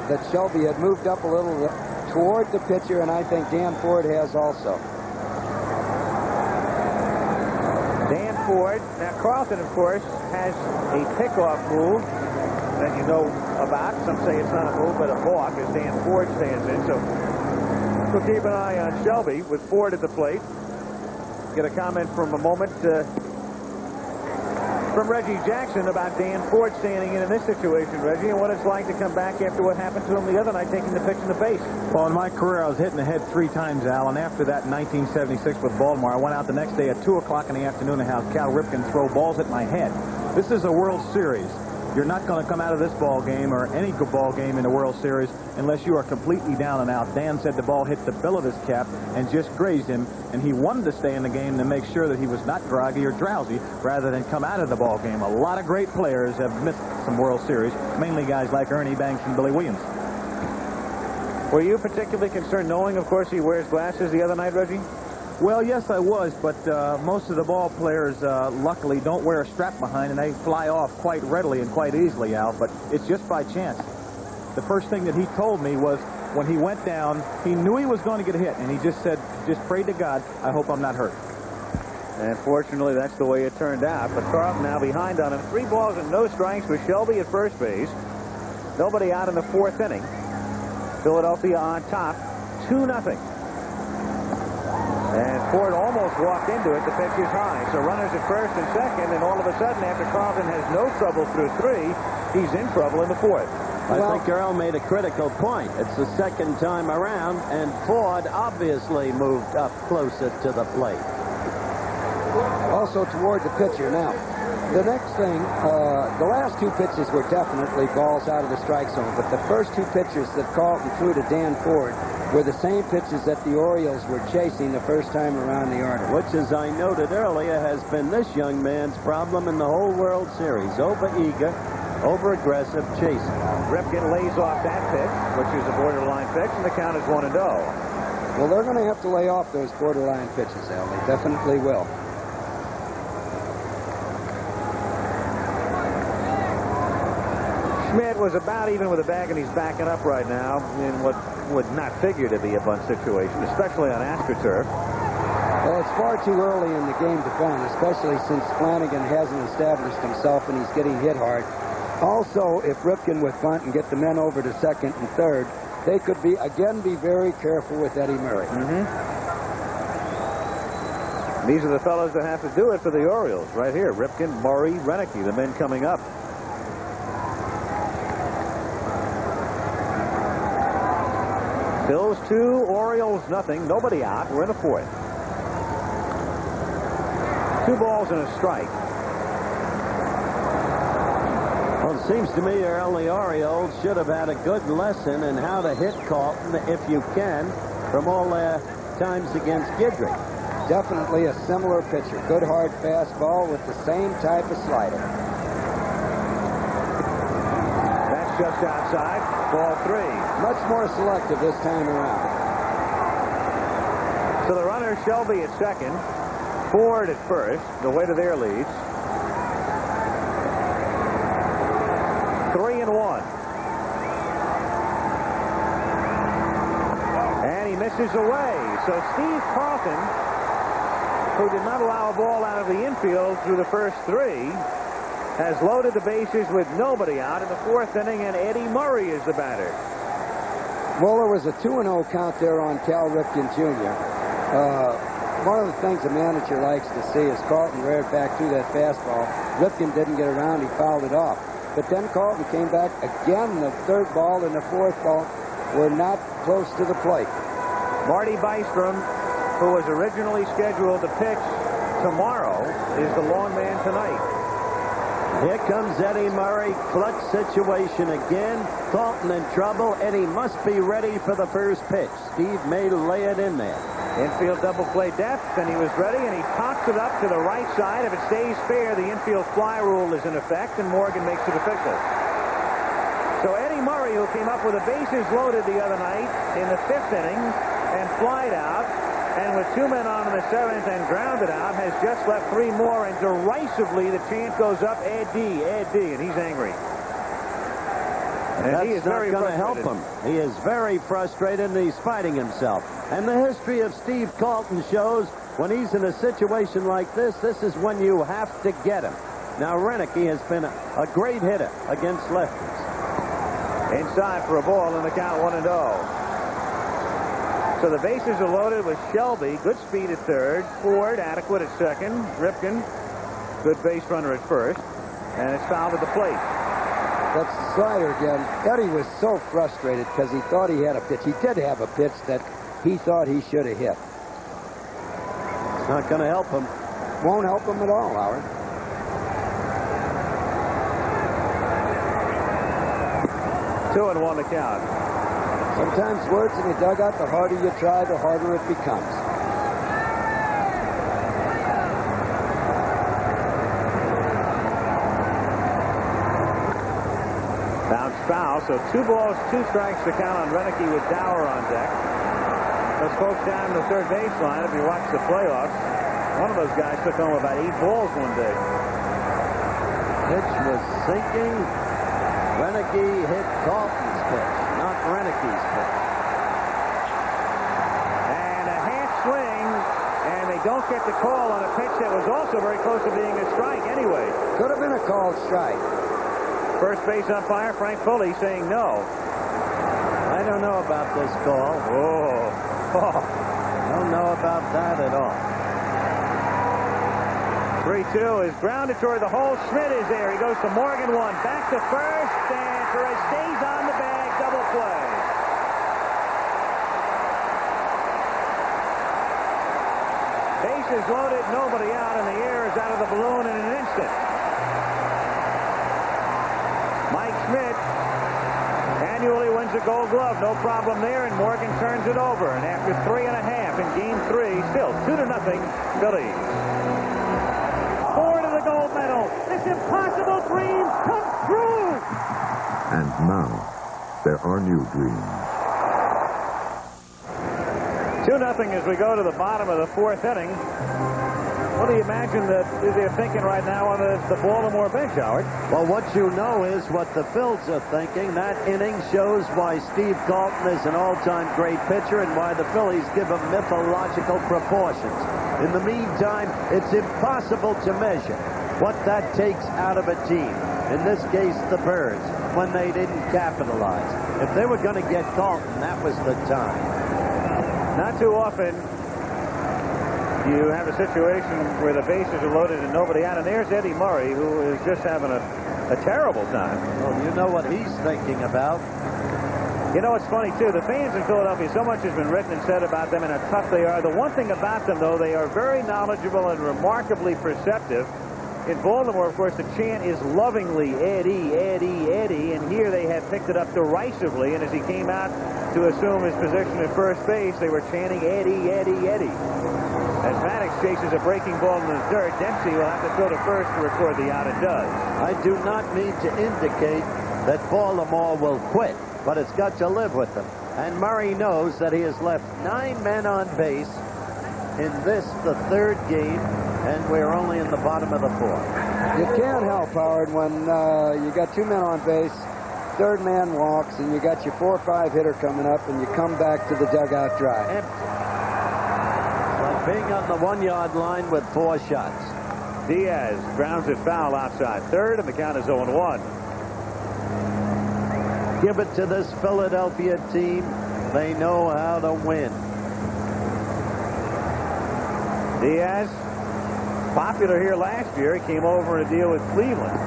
that Shelby had moved up a little toward the pitcher, and I think Dan Ford has also. Dan Ford. Now, Carlton, of course, has a pickoff move that you know about. Some say it's not a move, but a balk as Dan Ford stands in. So we'll keep an eye on Shelby with Ford at the plate. Get a comment from a moment from Reggie Jackson about Dan Ford standing in this situation, Reggie, and what it's like to come back after what happened to him the other night, taking the pitch in the base. Well, in my career, I was hit in the head 3 times, Al, and after that in 1976 with Baltimore, I went out the next day at 2 o'clock in the afternoon and had Cal Ripken throw balls at my head. This is a World Series. You're not going to come out of this ball game or any ball game in the World Series unless you are completely down and out. Dan said the ball hit the bill of his cap and just grazed him, and he wanted to stay in the game to make sure that he was not groggy or drowsy rather than come out of the ball game. A lot of great players have missed some World Series, mainly guys like Ernie Banks and Billy Williams. Were you particularly concerned, knowing, of course, he wears glasses the other night, Reggie? Well, yes, I was, but most of the ball players, luckily, don't wear a strap behind, and they fly off quite readily and quite easily, Al, but it's just by chance. The first thing that he told me was when he went down, he knew he was going to get hit, and he just said, just pray to God, I hope I'm not hurt. And fortunately, that's the way it turned out. But Carlton now behind on him. 3 balls and no strikes with Shelby at first base. Nobody out in the 4th inning. Philadelphia on top, 2-0. And Ford almost walked into it. The pitch is high. So runners at first and second, and all of a sudden, after Carlton has no trouble through 3, he's in trouble in the 4th. I think Earl made a critical point. It's the second time around, and Ford obviously moved up closer to the plate. Also toward the pitcher. Now, the next thing, the last 2 pitches were definitely balls out of the strike zone, but the first 2 pitches that Carlton threw to Dan Ford were the same pitches that the Orioles were chasing the first time around the Orioles. Which, as I noted earlier, has been this young man's problem in the whole World Series. Over-eager, over-aggressive chasing. Ripken lays off that pitch, which is a borderline pitch, and the count is 1-0. Well, they're going to have to lay off those borderline pitches, Al. They definitely will. Schmidt was about even with the bag, and he's backing up right now in what would not figure to be a bunt situation, especially on AstroTurf. Well, it's far too early in the game to bunt, especially since Flanagan hasn't established himself and he's getting hit hard. Also, if Ripken would bunt and get the men over to second and third, they could be very careful with Eddie Murray. These are the fellows that have to do it for the Orioles right here. Ripken, Murray, Renicky, the men coming up. Phillies 2, Orioles nothing. Nobody out. We're in the 4th. 2 balls and a strike. Well, it seems to me, Earl, the Orioles should have had a good lesson in how to hit Carlton, if you can, from all their times against Guidry. Definitely a similar pitcher. Good hard fastball with the same type of slider. That's just outside. Ball 3. Much more selective this time around. So the runner, Shelby at second. Ford at first. The way to their leads. 3-1. And he misses away. So Steve Carlton, who did not allow a ball out of the infield through the first 3, has loaded the bases with nobody out in the 4th inning, and Eddie Murray is the batter. Well, there was a 2-0 count there on Cal Ripken Jr. One of the things the manager likes to see is Carlton reared back through that fastball. Ripken didn't get around. He fouled it off. But then Carlton came back again. The 3rd ball and the 4th ball were not close to the plate. Marty Bystrom, who was originally scheduled to pitch tomorrow, is the long man tonight. Here comes Eddie Murray. Clutch situation again. Carlton in trouble. Eddie must be ready for the first pitch. Steve may lay it in there. Infield double play depth, and he was ready, and he pops it up to the right side. If it stays fair, the infield fly rule is in effect, and Morgan makes it official. So Eddie Murray, who came up with the bases loaded the other night in the 5th inning and flied out, and with 2 men on in the 7th and grounded out, has just left 3 more, and derisively the chant goes up, Eddie, and he's angry. And That's he is not very going to help frustrated. him. He is very frustrated, and he's fighting himself. And the history of Steve Carlton shows when he's in a situation like this, this is when you have to get him. Now, Renicky has been a great hitter against lefties. Inside for a ball, and the count 1-0. So the bases are loaded with Shelby. Good speed at third. Ford adequate at second. Ripken, good base runner at first. And it's fouled at the plate. That's the slider again. Eddie was so frustrated because he thought he had a pitch. He did have a pitch that he thought he should have hit. It's not going to help him. Won't help him at all, Howard. Two and one to count. Sometimes words in the dugout, the harder you try, the harder it becomes. Bounce foul, so 2 balls, 2 strikes to count on Renicky with Dower on deck. Those folks down the third baseline, if you watch the playoffs, one of those guys took home about 8 balls one day. Pitch was sinking. Renicky hit Carlton's pitch, not Renicky's pitch. And a half swing, and they don't get the call on a pitch that was also very close to being a strike anyway. Could have been a called strike. First base umpire Frank Foley saying no. I don't know about this call. Don't know about that at all. 3-2 is grounded toward the hole. Schmidt is there. He goes to Morgan, one. Back to first, and Perez stays on the bag. Double play. Bases loaded, nobody out, and the air is out of the balloon in an instant. Mike Schmidt annually wins a Gold Glove. No problem there, and Morgan turns it over. And after 3.5 in Game 3, still 2-0 Phillies. 4 to the gold medal. This impossible dream comes true. And now, there are new dreams. 2-0 as we go to the bottom of the 4th inning. What do you imagine that they're thinking right now on the Baltimore bench, Howard? Well, what you know is what the Phils are thinking. That inning shows why Steve Carlton is an all-time great pitcher and why the Phillies give him mythological proportions. In the meantime, it's impossible to measure what that takes out of a team. In this case, the Birds, when they didn't capitalize. If they were going to get Carlton, that was the time. Not too often you have a situation where the bases are loaded and nobody out. And there's Eddie Murray, who is just having a terrible time. Well, you know what he's thinking about. You know, it's funny, too. The fans in Philadelphia, so much has been written and said about them and how tough they are. The one thing about them, though, they are very knowledgeable and remarkably perceptive. In Baltimore, of course, the chant is lovingly Eddie, Eddie, Eddie. And here they have picked it up derisively. And as he came out to assume his position at first base, they were chanting Eddie, Eddie, Eddie. As Maddox chases a breaking ball in the dirt, Dempsey will have to throw to first to record the out. It does. I do not mean to indicate that Baltimore will quit, but it's got to live with them. And Murray knows that he has left 9 men on base in this, the 3rd game, and we're only in the bottom of the 4th. You can't help, Howard, when you got 2 men on base, 3rd man walks, and you got your 4 or 5 hitter coming up, and you come back to the dugout dry. Empty. Like being on the 1-yard line with 4 shots. Diaz grounds it foul outside third, and the count is 0-1. Give it to this Philadelphia team. They know how to win. Diaz, popular here last year. He came over in a deal with Cleveland.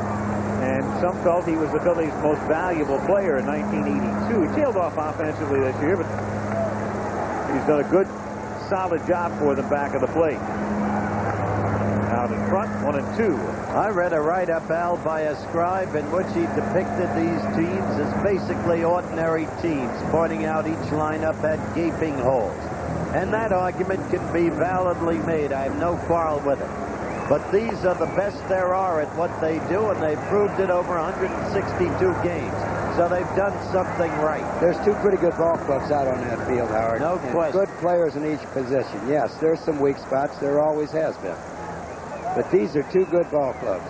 And some felt he was the Phillies' most valuable player in 1982. He tailed off offensively this year, but he's done a good, solid job for them back of the plate. Out in front, 1-2. I read a write-up, Al, by a scribe in which he depicted these teams as basically ordinary teams, pointing out each lineup had gaping holes. And that argument can be validly made. I have no quarrel with it. But these are the best there are at what they do, and they've proved it over 162 games. So they've done something right. There's 2 pretty good ball clubs out on that field, Howard. No question. Good players in each position. Yes, there's some weak spots. There always has been. But these are 2 good ball clubs.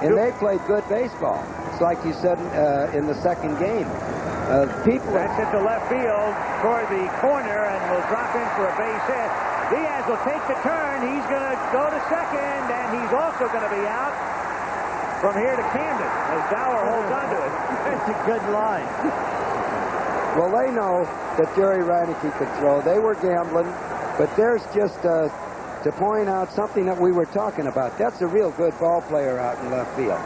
And they played good baseball. It's like you said in the 2nd game. People. That's hit to left field toward the corner and will drop in for a base hit. Diaz will take the turn. He's going to go to second, and he's also going to be out from here to Camden as Dower holds on to it. That's Good line. Well, they know that Jerry Reineke could throw. They were gambling, but there's just to point out something that we were talking about. That's a real good ball player out in left field.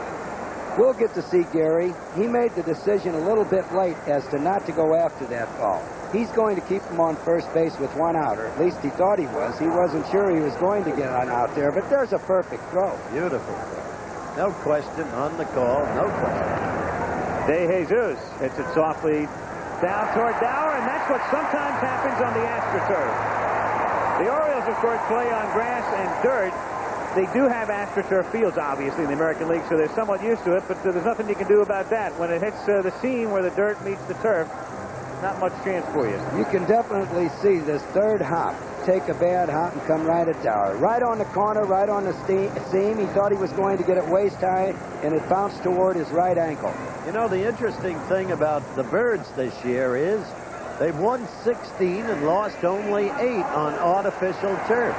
We'll get to see Gary. He made the decision a little bit late as to not to go after that ball. He's going to keep him on first base with 1 out, or at least he thought he was. He wasn't sure he was going to get on out there, but there's a perfect throw. Beautiful throw. No question on the call. No question. De Jesus hits it softly down toward Dower, and that's what sometimes happens on the AstroTurf. The Orioles, of course, play on grass and dirt. They do have AstroTurf fields, obviously, in the American League, so they're somewhat used to it, but there's nothing you can do about that. When it hits the seam where the dirt meets the turf, not much chance for you. You can definitely see this third hop take a bad hop and come right at Dower. Right on the corner, right on the seam. He thought he was going to get it waist high, and it bounced toward his right ankle. You know, the interesting thing about the Birds this year is they've won 16 and lost only 8 on artificial turf.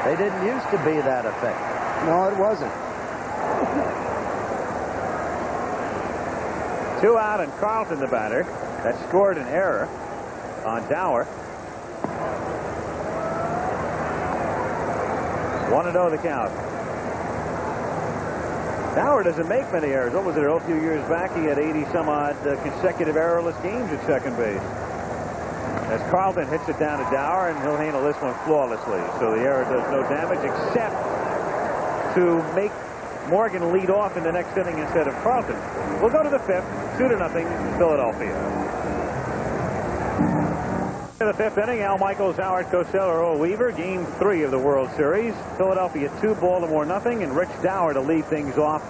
They didn't used to be that effective. No, it wasn't. 2 out, and Carlton, the batter, that scored an error on Dower. 1-0 the count. Dower doesn't make many errors. What was it? A few years back, he had 80-some-odd consecutive errorless games at second base. As Carlton hits it down to Dower, and he'll handle this one flawlessly. So the error does no damage, except to make Morgan lead off in the next inning instead of Carlton. We'll go to the 5th, 2-0, Philadelphia. In the 5th inning, Al Michaels, Howard Cosell, Earl Weaver, Game 3 of the World Series. Philadelphia 2, Baltimore nothing, and Rich Dower to lead things off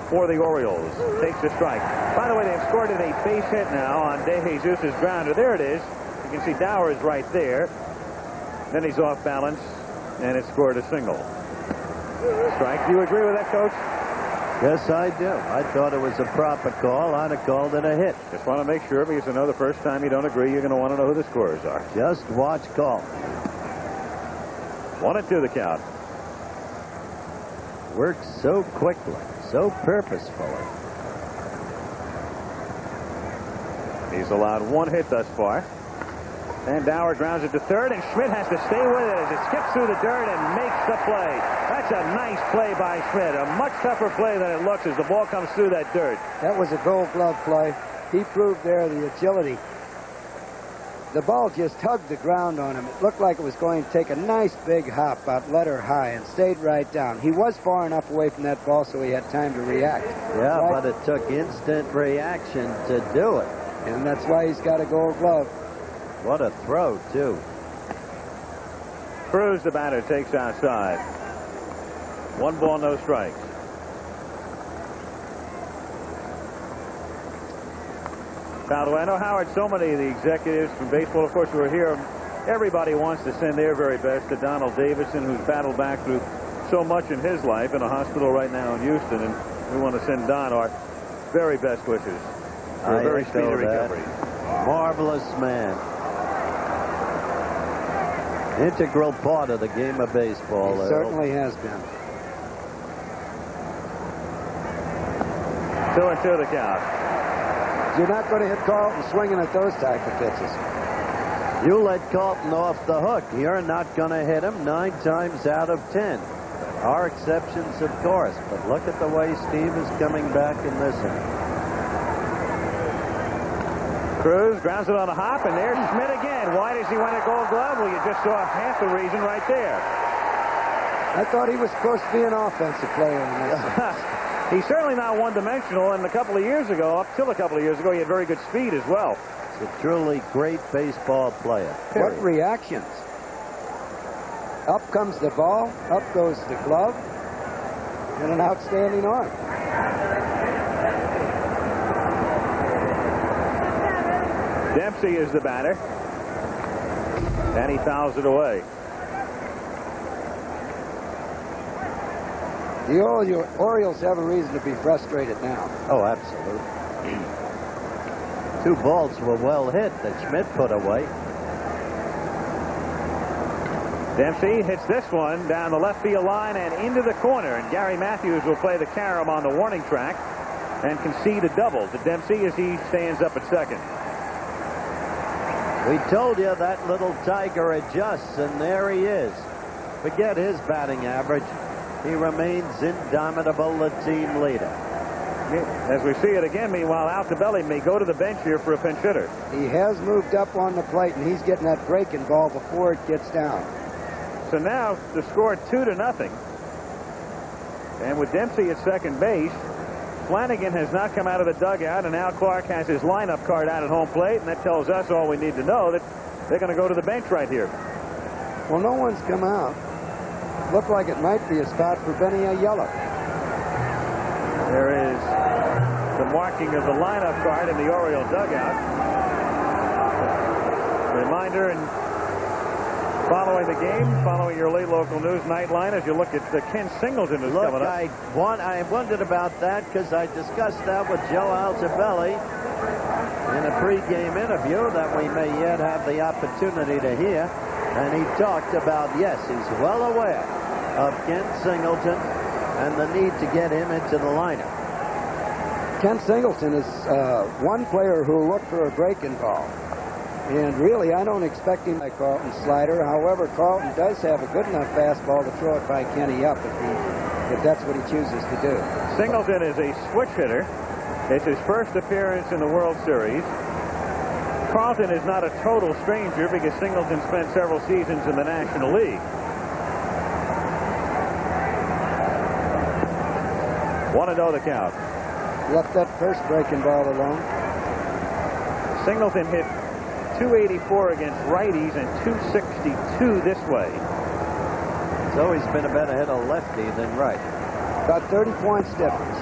for the Orioles. Takes a strike. By the way, they've scored a base hit now on De Jesus' grounder. There it is. You can see Dower is right there. Then he's off balance, and it scored a single. Strike. Do you agree with that, Coach? Yes, I do. I thought it was a proper call. I'd have called it a hit. Just want to make sure, because I know the first time you don't agree, you're going to want to know who the scorers are. Just watch call. 1-2 the count. Works so quickly, so purposefully. He's allowed 1 hit thus far. And Dower grounds it to third, and Schmidt has to stay with it as it skips through the dirt and makes the play. That's a nice play by Schmidt. A much tougher play than it looks as the ball comes through that dirt. That was a Gold Glove play. He proved there the agility. The ball just hugged the ground on him. It looked like it was going to take a nice big hop about letter high and stayed right down. He was far enough away from that ball so he had time to react. Yeah, right? But it took instant reaction to do it. And that's why he's got a Gold Glove. What a throw, too. Cruz, the batter, takes outside. 1 ball, no strikes. By the way, I know, Howard, so many of the executives from baseball, of course, who are here, everybody wants to send their very best to Donald Davison, who's battled back through so much in his life in a hospital right now in Houston, and we want to send Don our very best wishes for a very speedy recovery. Marvelous man. Integral part of the game of baseball. He certainly has been. 2-2 the count. You're not going to hit Carlton swinging at those type of pitches. You let Carlton off the hook. You're not going to hit him 9 times out of 10. There are exceptions, of course, but look at the way Steve is coming back in this inning. Cruz grounds it on a hop, and there's Schmidt again. Why does he want a Gold Glove? Well, you just saw half the reason right there. I thought he was supposed to be an offensive player in this. He's certainly not one-dimensional, and a couple of years ago, up till a couple of years ago, he had very good speed as well. He's a truly great baseball player. What reactions? Up comes the ball, up goes the glove, and an outstanding arm. Dempsey is the batter, and he fouls it away. The Orioles have a reason to be frustrated now. Oh, absolutely. 2 balls were well hit that Schmidt put away. Dempsey hits this one down the left field line and into the corner, and Gary Matthews will play the carom on the warning track and concede a double to Dempsey as he stands up at second. We told you that little tiger adjusts, and there he is. Forget his batting average. He remains indomitable, the team leader. As we see it again, meanwhile, Altobelli may go to the bench here for a pinch hitter. He has moved up on the plate, and he's getting that breaking ball before it gets down. So now the score 2-0. And with Dempsey at second base, Flanagan has not come out of the dugout, and now Clark has his lineup card out at home plate, and that tells us all we need to know, that they're going to go to the bench right here. Well, no one's come out. Looked like it might be a spot for Benny Ayala. There is the marking of the lineup card in the Orioles dugout. Reminder, and following the game, following your late local news nightline, as you look at Ken Singleton is coming up. I wondered about that because I discussed that with Joe Altobelli in a pregame interview that we may yet have the opportunity to hear. And he talked about, yes, he's well aware of Ken Singleton and the need to get him into the lineup. Ken Singleton is one player who looked for a breaking ball. And really, I don't expect him by Carlton's slider. However, Carlton does have a good enough fastball to throw it by Kenny up if that's what he chooses to do. Singleton is a switch hitter. It's his first appearance in the World Series. Carlton is not a total stranger because Singleton spent several seasons in the National League. 1-0 the count. Left that first breaking ball alone. Singleton hit .284 against righties and .262 this way. He's always been a better hitter lefty than right. About 30 points difference.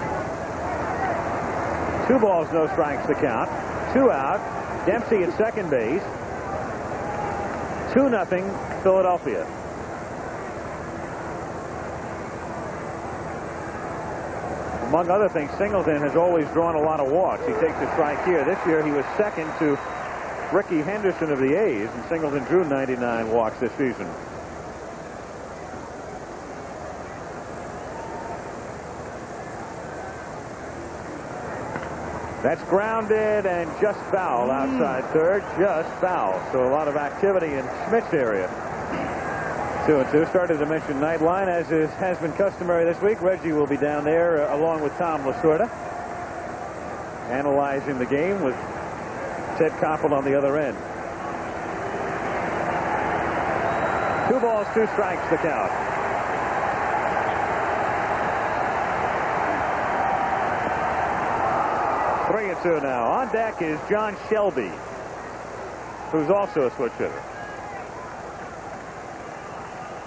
2 balls, no strikes the count. 2 out. Dempsey at second base. 2-0 Philadelphia. Among other things, Singleton has always drawn a lot of walks. He takes a strike here. This year he was second to Ricky Henderson of the A's, and Singleton drew 99 walks this season. That's grounded and just foul outside third. Just foul. So a lot of activity in Schmidt's area. 2-2. Started to mention Nightline, as has been customary this week. Reggie will be down there along with Tom Lasorda, analyzing the game with Ted Koppel on the other end. 2 balls, 2 strikes the count. Three and 2 now. On deck is John Shelby, who's also a switch hitter.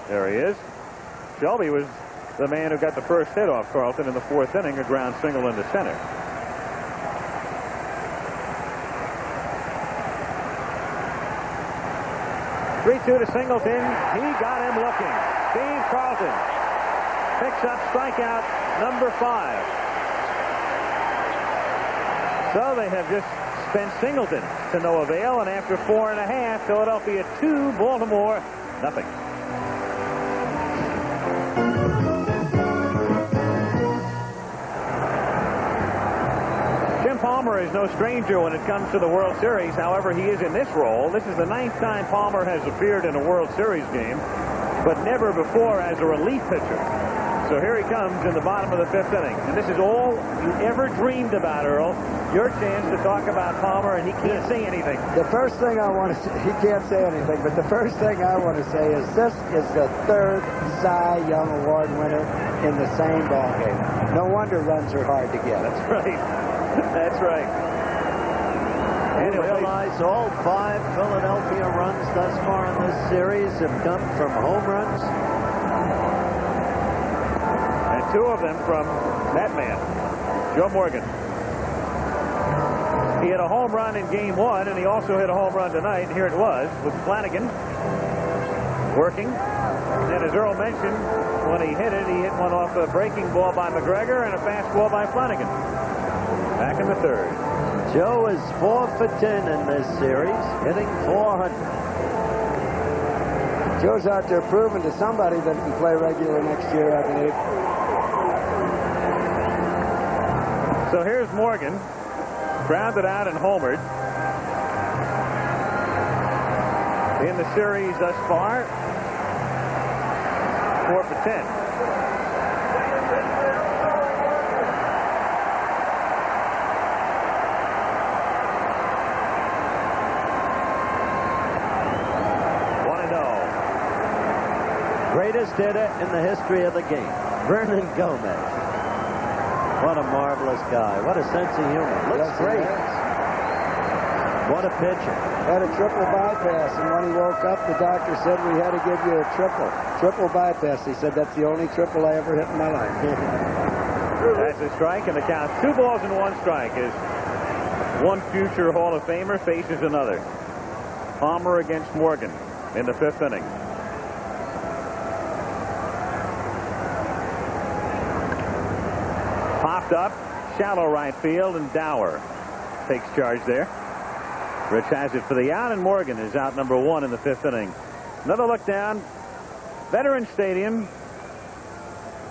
There he is. Shelby was the man who got the first hit off Carlton in the 4th inning, a ground single into center. Three-2 to Singleton. He got him looking. Steve Carlton picks up strikeout number 5. So they have just spent Singleton to no avail, and after 4.5, Philadelphia 2, Baltimore nothing. Jim Palmer is no stranger when it comes to the World Series. However, he is in this role. This is the 9th time Palmer has appeared in a World Series game, but never before as a relief pitcher. So here he comes in the bottom of the 5th inning. And this is all you ever dreamed about, Earl. Your chance to talk about Palmer, and he can't say anything. The first thing I want to say, he can't say anything, but the first thing I want to say is this is the 3rd Cy Young Award winner in the same ball game. No wonder runs are hard to get. That's right. That's right. You realize all 5 Philadelphia runs thus far in this series have come from home runs? And 2 of them from that man, Joe Morgan. He hit a home run in game 1, and he also hit a home run tonight. And here it was with Flanagan working. And as Earl mentioned, when he hit one off a breaking ball by McGregor and a fastball by Flanagan. Back in the 3rd. Joe is 4 for 10 in this series, hitting .400. Joe's out there proving to somebody that he can play regular next year, I believe. So here's Morgan, grounded out and homered. In the series thus far, 4 for 10. Greatest hitter in the history of the game, Vernon Gomez. What a marvelous guy. What a sense of humor. Looks great. What a pitcher. Had a triple bypass, and when he woke up, the doctor said we had to give you a triple bypass. He said that's the only triple I ever hit in my life. That's a strike, and the count 2 balls and 1 strike as one future Hall of Famer faces another. Palmer against Morgan in the 5th inning. Popped up, shallow right field, and Dower takes charge there. Rich has it for the out, and Morgan is out number 1 in the 5th inning. Another look down. Veterans Stadium.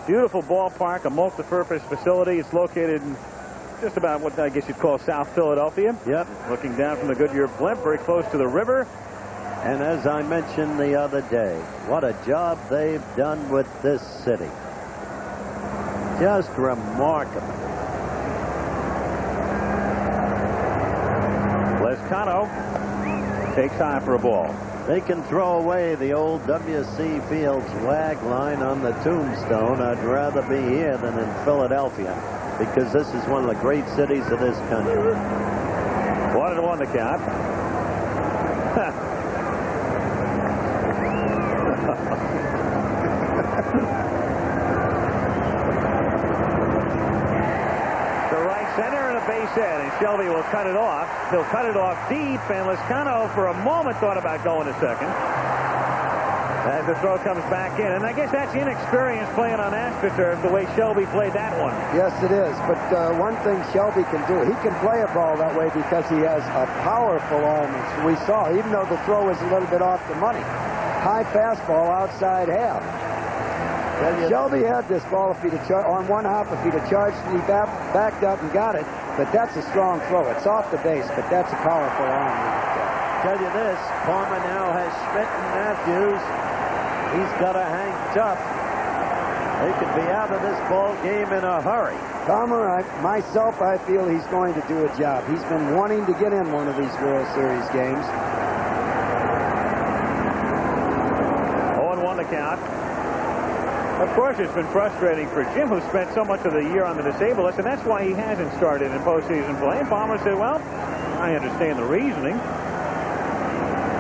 Beautiful ballpark, a multi-purpose facility. It's located in just about what I guess you'd call South Philadelphia. Yep. Looking down from the Goodyear blimp, very close to the river. And as I mentioned the other day, what a job they've done with this city. Just remarkable. Lescano takes high for a ball. They can throw away the old W.C. Fields WAG line on the tombstone. I'd rather be here than in Philadelphia, because this is one of the great cities of this country. 1-1 the count. Center and a base hit, and Shelby will cut it off. He'll cut it off deep, and Lescano for a moment thought about going to second. As the throw comes back in, and I guess that's inexperience playing on AstroTurf, the way Shelby played that one. Yes, it is, but one thing Shelby can do, he can play a ball that way because he has a powerful arm, as we saw, even though the throw is a little bit off the money. High fastball outside half. Shelby had this ball if he'd have on one hop. If he'd have charged, he backed up and got it. But that's a strong throw. It's off the base, but that's a powerful arm. Tell you this, Palmer now has Schmidt and Matthews. He's got to hang tough. They could be out of this ball game in a hurry. Palmer, myself, I feel he's going to do a job. He's been wanting to get in one of these World Series games. 0-1 the count. Of course, it's been frustrating for Jim, who spent so much of the year on the disabled list, and that's why he hasn't started in postseason play. And Palmer said, well, I understand the reasoning.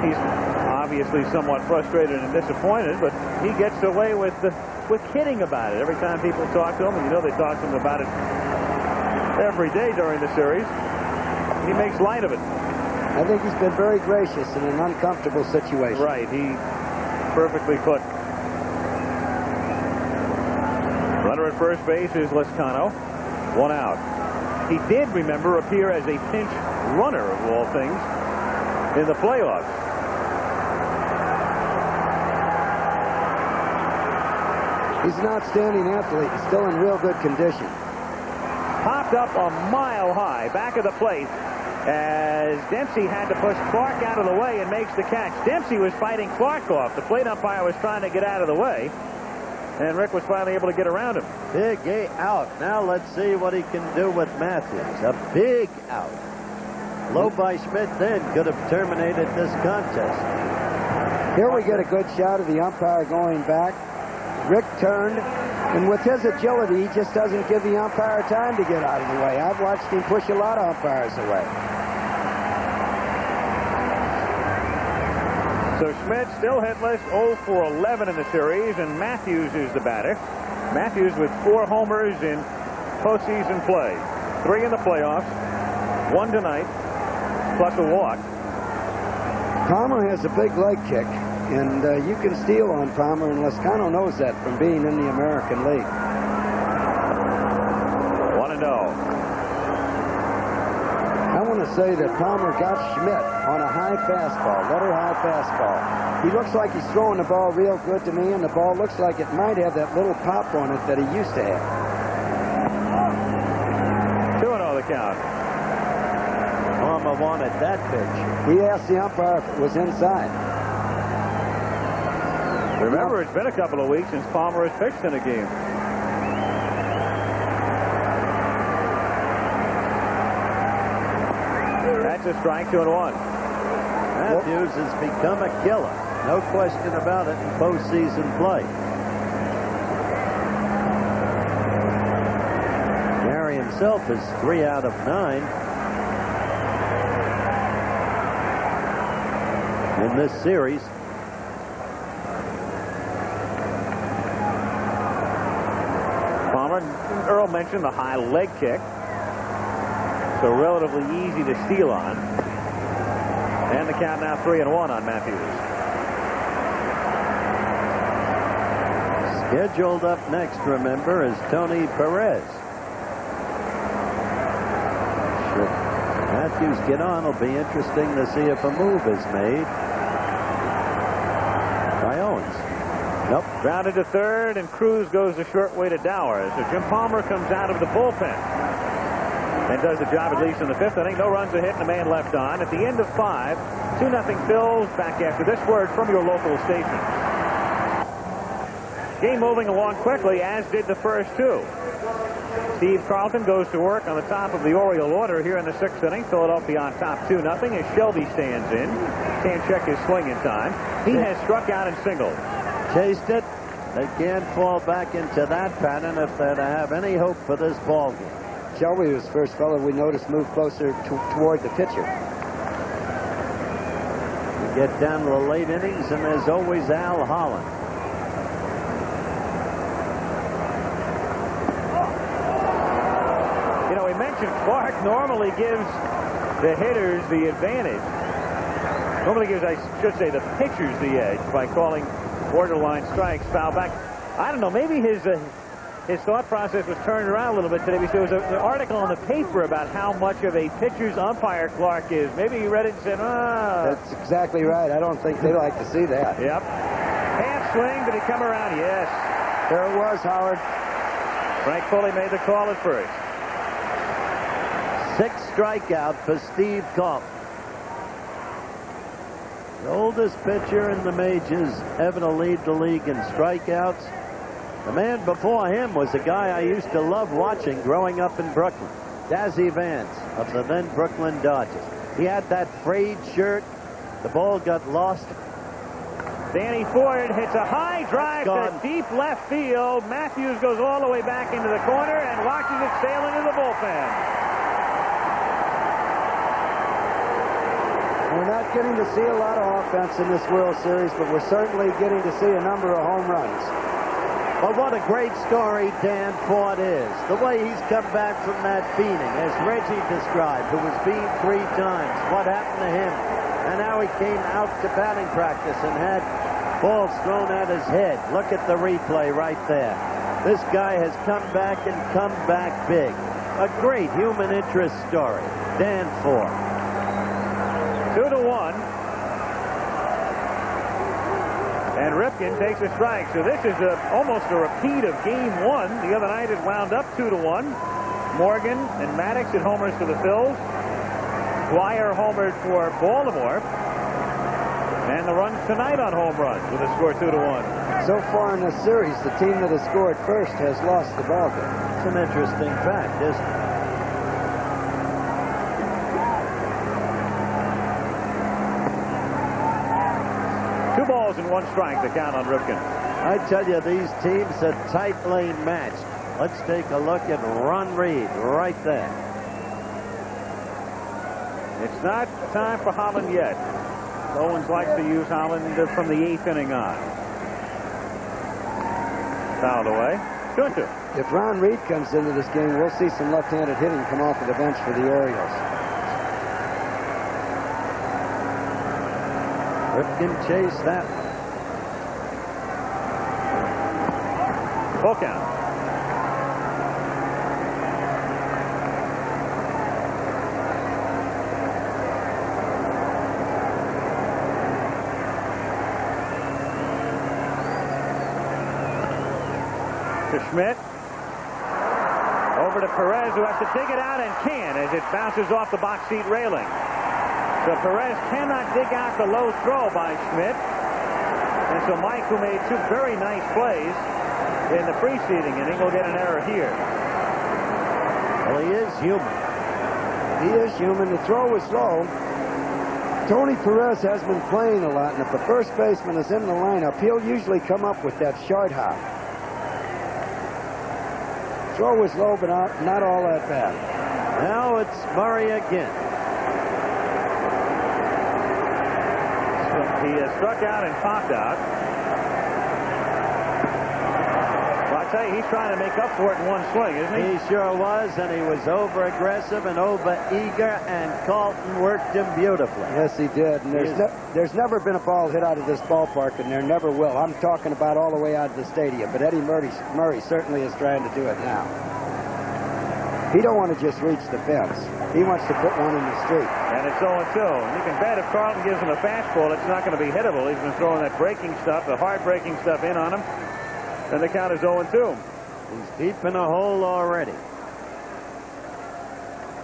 He's obviously somewhat frustrated and disappointed, but he gets away with kidding about it. Every time people talk to him, and you know they talk to him about it every day during the series, he makes light of it. I think he's been very gracious in an uncomfortable situation. Right, he perfectly put. Runner at first base is Lescano. 1 out. He did, remember, appear as a pinch runner, of all things, in the playoffs. He's an outstanding athlete. He's still in real good condition. Popped up a mile high, back of the plate, as Dempsey had to push Clark out of the way and makes the catch. Dempsey was fighting Clark off. The plate umpire was trying to get out of the way. And Rick was finally able to get around him. Big out. Now let's see what he can do with Matthews. A big out. Low by Schmidt then could have terminated this contest. Here we get a good shot of the umpire going back. Rick turned, and with his agility, he just doesn't give the umpire time to get out of the way. I've watched him push a lot of umpires away. So Schmidt still hitless, 0 for 11 in the series, and Matthews is the batter. Matthews with 4 homers in postseason play. 3 in the playoffs, 1 tonight, plus a walk. Palmer has a big leg kick, and you can steal on Palmer, and Lescano knows that from being in the American League. 1-0. I want to say that Palmer got Schmidt on a high fastball, letter high fastball. He looks like he's throwing the ball real good to me, and the ball looks like it might have that little pop on it that he used to have. 2 count. Palmer wanted that pitch. He asked the umpire if it was inside. Remember, it's been a couple of weeks since Palmer has pitched in a game. That's a strike, 2-1. Matthews has become a killer. No question about it in postseason play. Gary himself is 3 out of 9 in this series. Palmer, Earl mentioned the high leg kick. So relatively easy to steal on. And the count now 3-1 on Matthews. Scheduled up next, remember, is Tony Perez. Should Matthews get on, it'll be interesting to see if a move is made by Owens. Nope. Grounded to third, and Cruz goes the short way to Dower. So Jim Palmer comes out of the bullpen and does the job, at least in the 5th inning. No runs, a hit, and a man left on. At the end of 5, 2-0 Phillies. Back after this word from your local station. Game moving along quickly, as did the first 2. Steve Carlton goes to work on the top of the Oriole order here in the 6th inning. Philadelphia on top 2-0 as Shelby stands in. Can't check his swing in time. He has struck out and singled. Chased it. They can't fall back into that pattern if they're to have any hope for this ball game. Shelby was the first fellow we noticed move closer toward the pitcher. You get down to the late innings, and there's always Al Holland. You know, we mentioned Clark normally gives the hitters the advantage. Normally gives, I should say, the pitchers the edge by calling borderline strikes, foul back. I don't know, maybe his thought process was turned around a little bit today, because there was an article in the paper about how much of a pitcher's umpire Clark is. Maybe he read it and said, That's exactly right. I don't think they like to see that. Yep. Half swing, did he come around? Yes. There it was, Howard. Frank Foley made the call at first. 6 strikeout for Steve Carlton. The oldest pitcher in the majors ever to lead the league in strikeouts. The man before him was a guy I used to love watching growing up in Brooklyn. Dazzy Vance of the then Brooklyn Dodgers. He had that frayed shirt. The ball got lost. Danny Ford hits a high drive to deep left field. Matthews goes all the way back into the corner and watches it sail into the bullpen. We're not getting to see a lot of offense in this World Series, but we're certainly getting to see a number of home runs. But what a great story Dan Ford is. The way he's come back from that beating, as Reggie described, who was beaten 3 times. What happened to him? And now he came out to batting practice and had balls thrown at his head. Look at the replay right there. This guy has come back and come back big. A great human interest story. Dan Ford. 2-1. And Ripken takes a strike. So this is almost a repeat of Game 1. The other night it wound up 2-1. Morgan and Maddox hit homers for the Phils. Dwyer homered for Baltimore. And the runs tonight on home runs with a score 2-1. So far in this series, the team that has scored first has lost the ball game. It's an interesting fact, isn't it? And 1 strike, the count on Ripken. I tell you, these teams are tight lane matched. Let's take a look at Ron Reed right there. It's not time for Holland yet. Owens likes to use Holland from the 8th inning on. Fouled away. 2-2. If Ron Reed comes into this game, we'll see some left-handed hitting come off of the bench for the Orioles. Ripken chased that. Full count. To Schmidt. Over over to Perez, who has to dig it out and can as it bounces off the box seat railing. So Perez cannot dig out the low throw by Schmidt. And so Mike, who made two very nice plays in the preceding inning, will get an error here. Well, he is human. He is human. The throw was low. Tony Perez has been playing a lot, and if the first baseman is in the lineup, he'll usually come up with that short hop. Throw was low, but not all that bad. Now it's Murray again. He struck out and popped out. Well, I tell you, he's trying to make up for it in one swing, isn't he? He sure was, and he was over-aggressive and over-eager, and Carlton worked him beautifully. Yes, he did. And there's never been a ball hit out of this ballpark, and there never will. I'm talking about all the way out of the stadium, but Eddie Murray certainly is trying to do it now. He don't want to just reach the fence. He wants to put one in the street. And it's 0-2. And you can bet if Carlton gives him a fastball, it's not going to be hittable. He's been throwing that breaking stuff, the hard breaking stuff in on him. And the count is 0-2. He's deep in a hole already.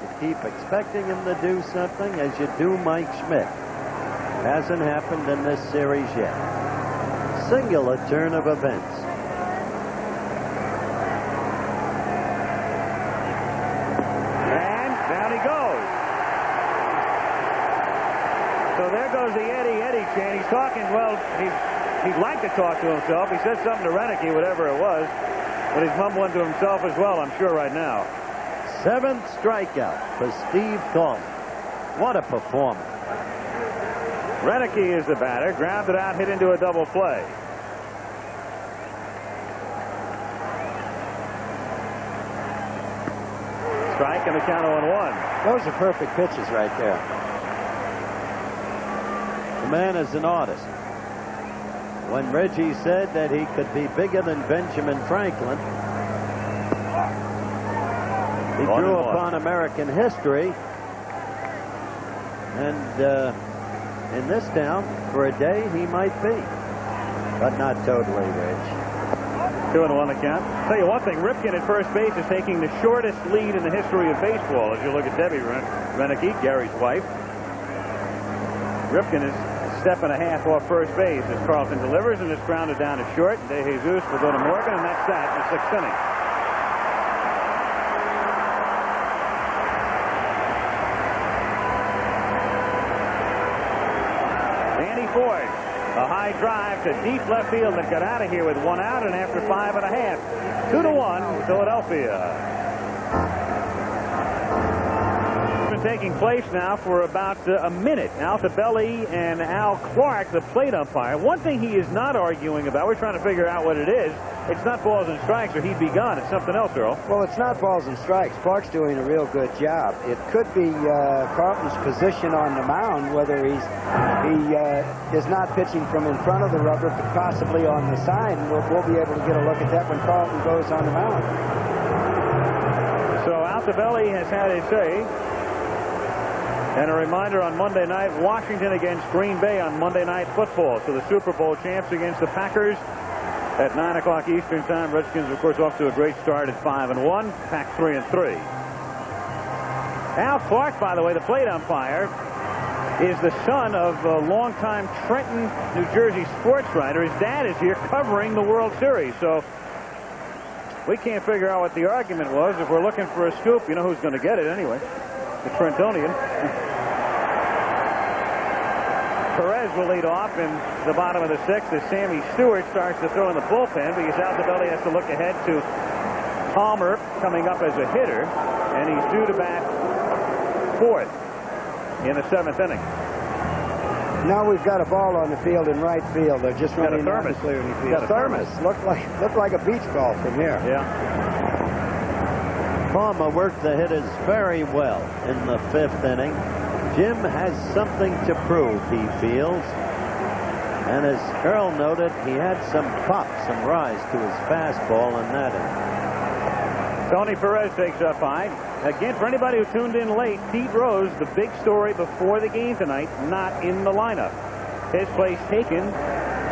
You keep expecting him to do something as you do Mike Schmidt. Hasn't happened in this series yet. Singular turn of events. And down he goes. So there goes the Eddie chant. He's talking, well, he'd like to talk to himself. He said something to Renicky, whatever it was, but he's mumbling to himself as well, I'm sure, right now. 7th strikeout for Steve Carlton. What a performance. Renicky is the batter. Grounded out, hit into a double play. Strike and the count 0-1. Those are perfect pitches right there. The man is an artist. When Reggie said that he could be bigger than Benjamin Franklin, he drew upon American history. And in this town, for a day, he might be. But not totally, Rich. 2-1 the count. Tell you one thing, Ripken at first base is taking the shortest lead in the history of baseball. As you look at Debbie Renicky, Gary's wife. Ripken is a step and a half off first base as Carlton delivers, and it's grounded down to short. De Jesus will go to Morgan, and that's that in the 6th inning. Andy Ford, a high drive to deep left field that got out of here with 1 out, and after 5.5, 2-1 Philadelphia. Taking place now for about a minute. Al Tabelli and Al Clark, the plate umpire. One thing he is not arguing about, we're trying to figure out what it is. It's not balls and strikes or he'd be gone. It's something else, Earl. Well, it's not balls and strikes. Clark's doing a real good job. It could be Carlton's position on the mound, whether he is not pitching from in front of the rubber, but possibly on the side, and we'll be able to get a look at that when Carlton goes on the mound. So Al Tabelli has had his say. And a reminder on Monday night, Washington against Green Bay on Monday Night Football. So the Super Bowl champs against the Packers at 9 o'clock Eastern Time. Redskins, of course, off to a great start at 5-1. Pack 3-3. Al Clark, by the way, the plate umpire, is the son of a longtime Trenton, New Jersey sports writer. His dad is here covering the World Series. So we can't figure out what the argument was. If we're looking for a scoop, you know who's going to get it anyway. The Trentonian. Perez will lead off in the bottom of the 6th as Sammy Stewart starts to throw in the bullpen because Al Tabelli has to look ahead to Palmer coming up as a hitter, and he's due to bat 4th in the 7th inning. Now we've got a ball on the field in right field. They're just running out to clear the field. Thermos looked like a beach ball from here. Yeah. Palmer worked the hitters very well in the 5th inning. Jim has something to prove, he feels. And as Earl noted, he had some pop, some rise to his fastball in that inning. Tony Perez takes up high. Again, for anybody who tuned in late, Pete Rose, the big story before the game tonight, not in the lineup. His place taken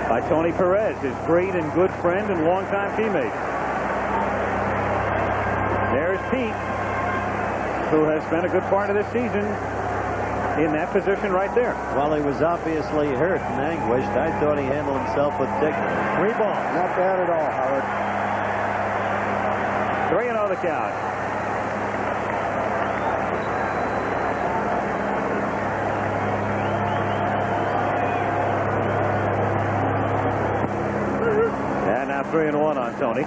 by Tony Perez, his great and good friend and longtime teammate. There's Pete, who has spent a good part of this season in that position right there. Well, he was obviously hurt and anguished. I thought he handled himself with dignity. 3 balls. Not bad at all, Howard. 3-0 the count. And now 3-1 on Tony.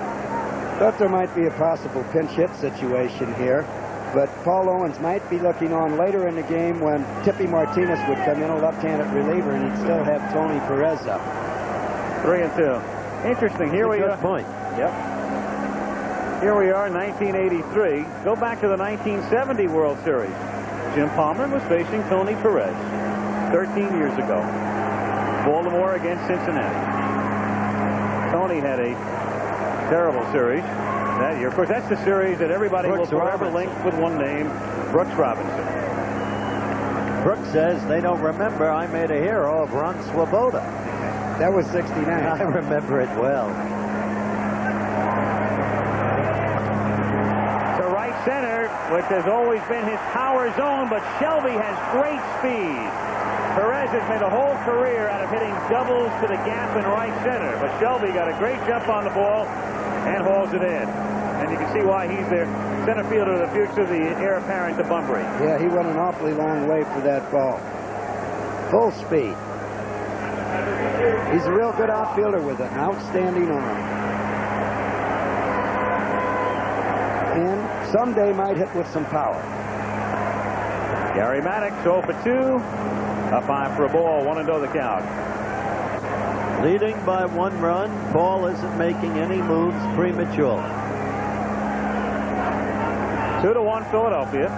Thought there might be a possible pinch hit situation here, but Paul Owens might be looking on later in the game when Tippy Martinez would come in, a left-handed reliever, and he'd still have Tony Perez up. 3-2. Interesting. Here we are. Point. Yep. Here we are in 1983. Go back to the 1970 World Series. Jim Palmer was facing Tony Perez 13 years ago. Baltimore against Cincinnati. Tony had a terrible series that year. Of course, that's the series that everybody will forever link with one name, Brooks Robinson. Brooks says they don't remember I made a hero of Ron Swoboda. That was 69. I remember it well. To right center, which has always been his power zone, but Shelby has great speed. Perez has made a whole career out of hitting doubles to the gap in right center, but Shelby got a great jump on the ball and hauls it in. And you can see why he's their center fielder of the future, the heir apparent to Bunbury. Yeah, he went an awfully long way for that ball. Full speed. He's a real good outfielder with an outstanding arm. And someday might hit with some power. Gary Maddox 0 for 2. Up high for a ball. 1-0 the count. Leading by 1 run, Paul isn't making any moves prematurely. 2-1 Philadelphia.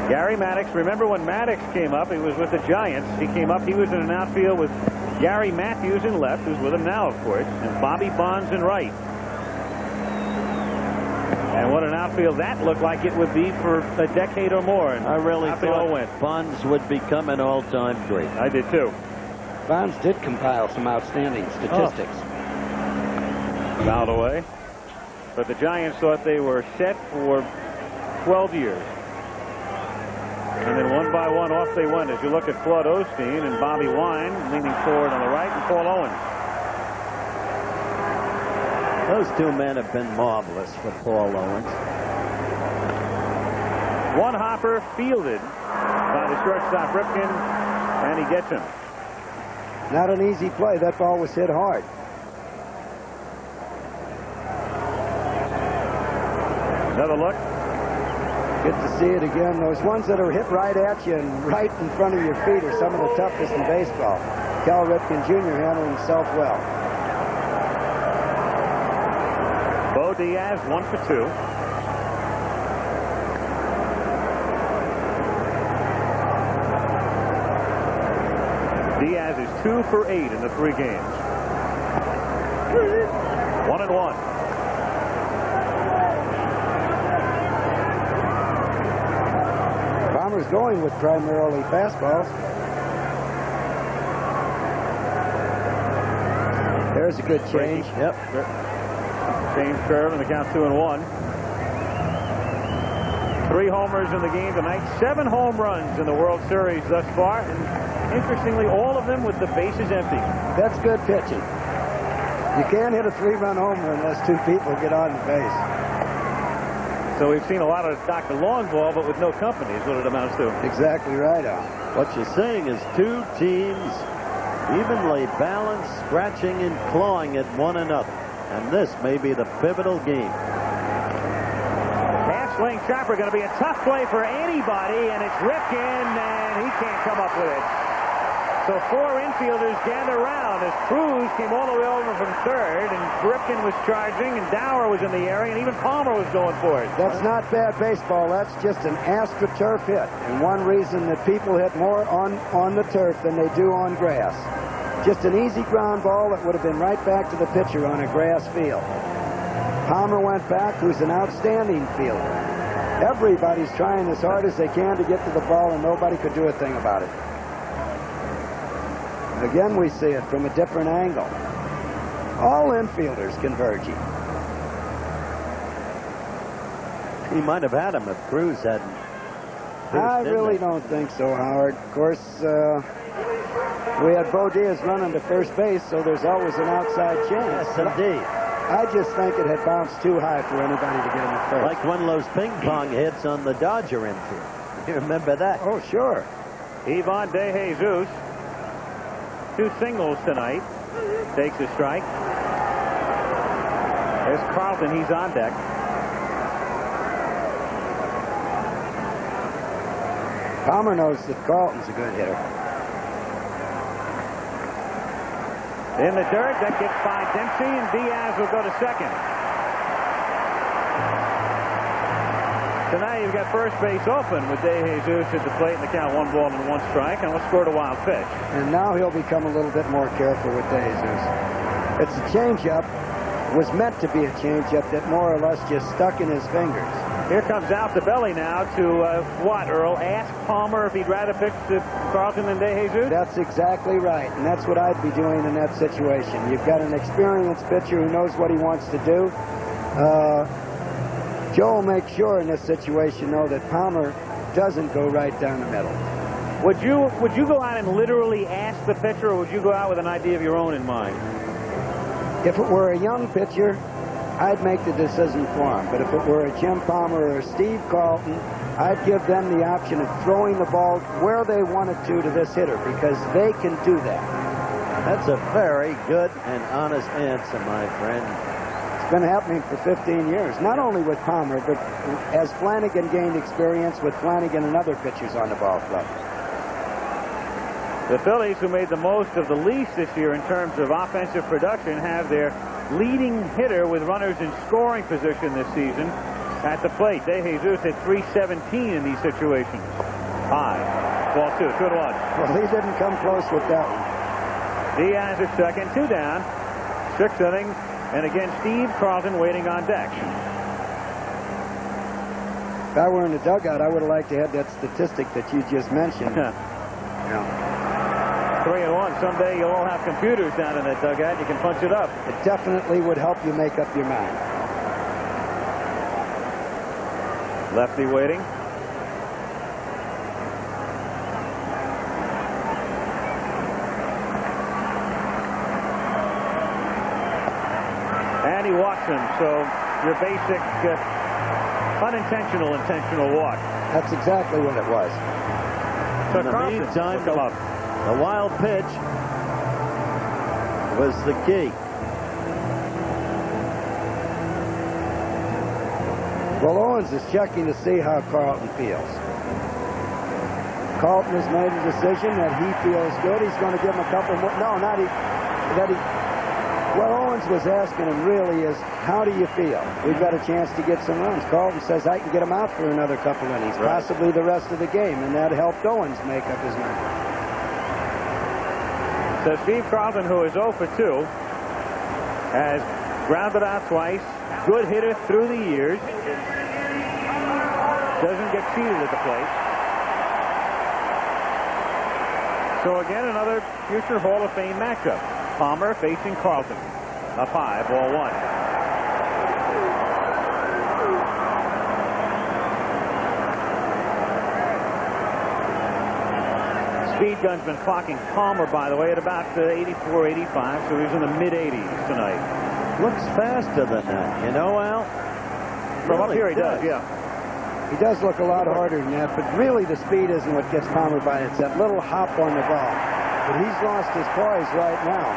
Gary Maddox. Remember when Maddox came up, he was with the Giants. He came up, he was in an outfield with Gary Matthews in left, who's with him now, of course, and Bobby Bonds in right. And what an outfield that looked like it would be for a decade or more. And I really thought went. Bonds would become an all-time great. I did too. Bonds did compile some outstanding statistics. Fouled away. But the Giants thought they were set for 12 years. And then one by one off they went. As you look at Claude Osteen and Bobby Wine leaning forward on the right, and Paul Owens. Those 2 men have been marvelous for Paul Owens. One hopper fielded by the shortstop Ripken, and he gets him. Not an easy play. That ball was hit hard. Another look. Good to see it again. Those ones that are hit right at you and right in front of your feet are some of the toughest in baseball. Cal Ripken Jr. handled himself well. Bo Diaz 1 for 2. Diaz is 2 for 8 in the 3 games. 1-1. Palmer's going with primarily fastballs. There's a good change. Yep. Change curve, and the count 2-1. 3 homers in the game tonight. 7 home runs in the World Series thus far. And interestingly, all of them with the bases empty. That's good pitching. You can't hit a 3-run homer unless 2 people get on the base. So we've seen a lot of Dr. Long ball, but with no company is what it amounts to. Exactly right, Al. What you're seeing is 2 teams evenly balanced, scratching and clawing at one another. And this may be the pivotal game. Half-swing chopper going to be a tough play for anybody, and it's Ripken, and he can't come up with it. So 4 infielders gather around as Cruz came all the way over from third, and Ripken was charging, and Dower was in the area, and even Palmer was going for it. That's not bad baseball. That's just an AstroTurf hit. And one reason that people hit more on the turf than they do on grass. Just an easy ground ball that would have been right back to the pitcher on a grass field. Palmer went back, who's an outstanding fielder. Everybody's trying as hard as they can to get to the ball, and nobody could do a thing about it. Again, we see it from a different angle. All infielders converging. He might have had him if Cruz hadn't. I really don't think so, Howard. Of course, we had Bo Diaz running to first base, so there's always an outside chance. Yes, indeed. I just think it had bounced too high for anybody to get him at first. Like one of those ping pong hits on the Dodger infield. You remember that? Oh, sure. Ivan De Jesus, 2 singles tonight, takes a strike. There's Carlton. He's on deck. Palmer knows that Carlton's a good hitter. In the dirt, that gets by Dempsey, and Diaz will go to second. So now you've got first base open with De Jesus at the plate, and the count 1 ball and 1 strike, and let's score a wild pitch. And now he'll become a little bit more careful with De Jesus. It's a changeup. It was meant to be a changeup that more or less just stuck in his fingers. Here comes out the belly now to what, Earl? Ask Palmer if he'd rather pitch to Carlton than De Jesus? That's exactly right, and that's what I'd be doing in that situation. You've got an experienced pitcher who knows what he wants to do. Joe will make sure in this situation, though, that Palmer doesn't go right down the middle. Would you go out and literally ask the pitcher, or would you go out with an idea of your own in mind? If it were a young pitcher, I'd make the decision for him. But if it were a Jim Palmer or a Steve Carlton, I'd give them the option of throwing the ball where they wanted to this hitter, because they can do that. That's a very good and honest answer, my friend. It's been happening for 15 years, not only with Palmer, but as Flanagan gained experience with Flanagan and other pitchers on the ball club. The Phillies, who made the most of the least this year in terms of offensive production, have their leading hitter with runners in scoring position this season at the plate. De Jesus at 317 in these situations. High. Ball 2, 2-1. Well, he didn't come close with that one. Diaz at second, 2 down. 6th inning. And again, Steve Carlton waiting on deck. If I were in the dugout, I would have liked to have that statistic that you just mentioned. Yeah. 3-1. Someday you'll all have computers down in that dugout. You can punch it up. It definitely would help you make up your mind. Lefty waiting. And he walks him. So your basic unintentional intentional walk. That's exactly what it was. So In the Carlton meantime, will come up. The wild pitch was the key. Well, Owens is checking to see how Carlton feels. Carlton has made a decision that he feels good. He's going to give him a couple more. No, not he. What Owens was asking him really is, how do you feel? We've got a chance to get some runs. Carlton says, I can get him out for another couple innings, possibly the rest of the game, and that helped Owens make up his mind. So Steve Carlton, who is 0 for 2, has grounded out twice. Good hitter through the years. Doesn't get cheated at the plate. So again, another future Hall of Fame matchup. Palmer facing Carlton. Up high, ball 1. Speed gun's been clocking Palmer, by the way, at about 84, 85, so he's in the mid-80s tonight. Looks faster than that, you know, Al? From up here he does, yeah. He does look a lot harder than that, but really the speed isn't what gets Palmer by. It's that little hop on the ball. But he's lost his poise right now.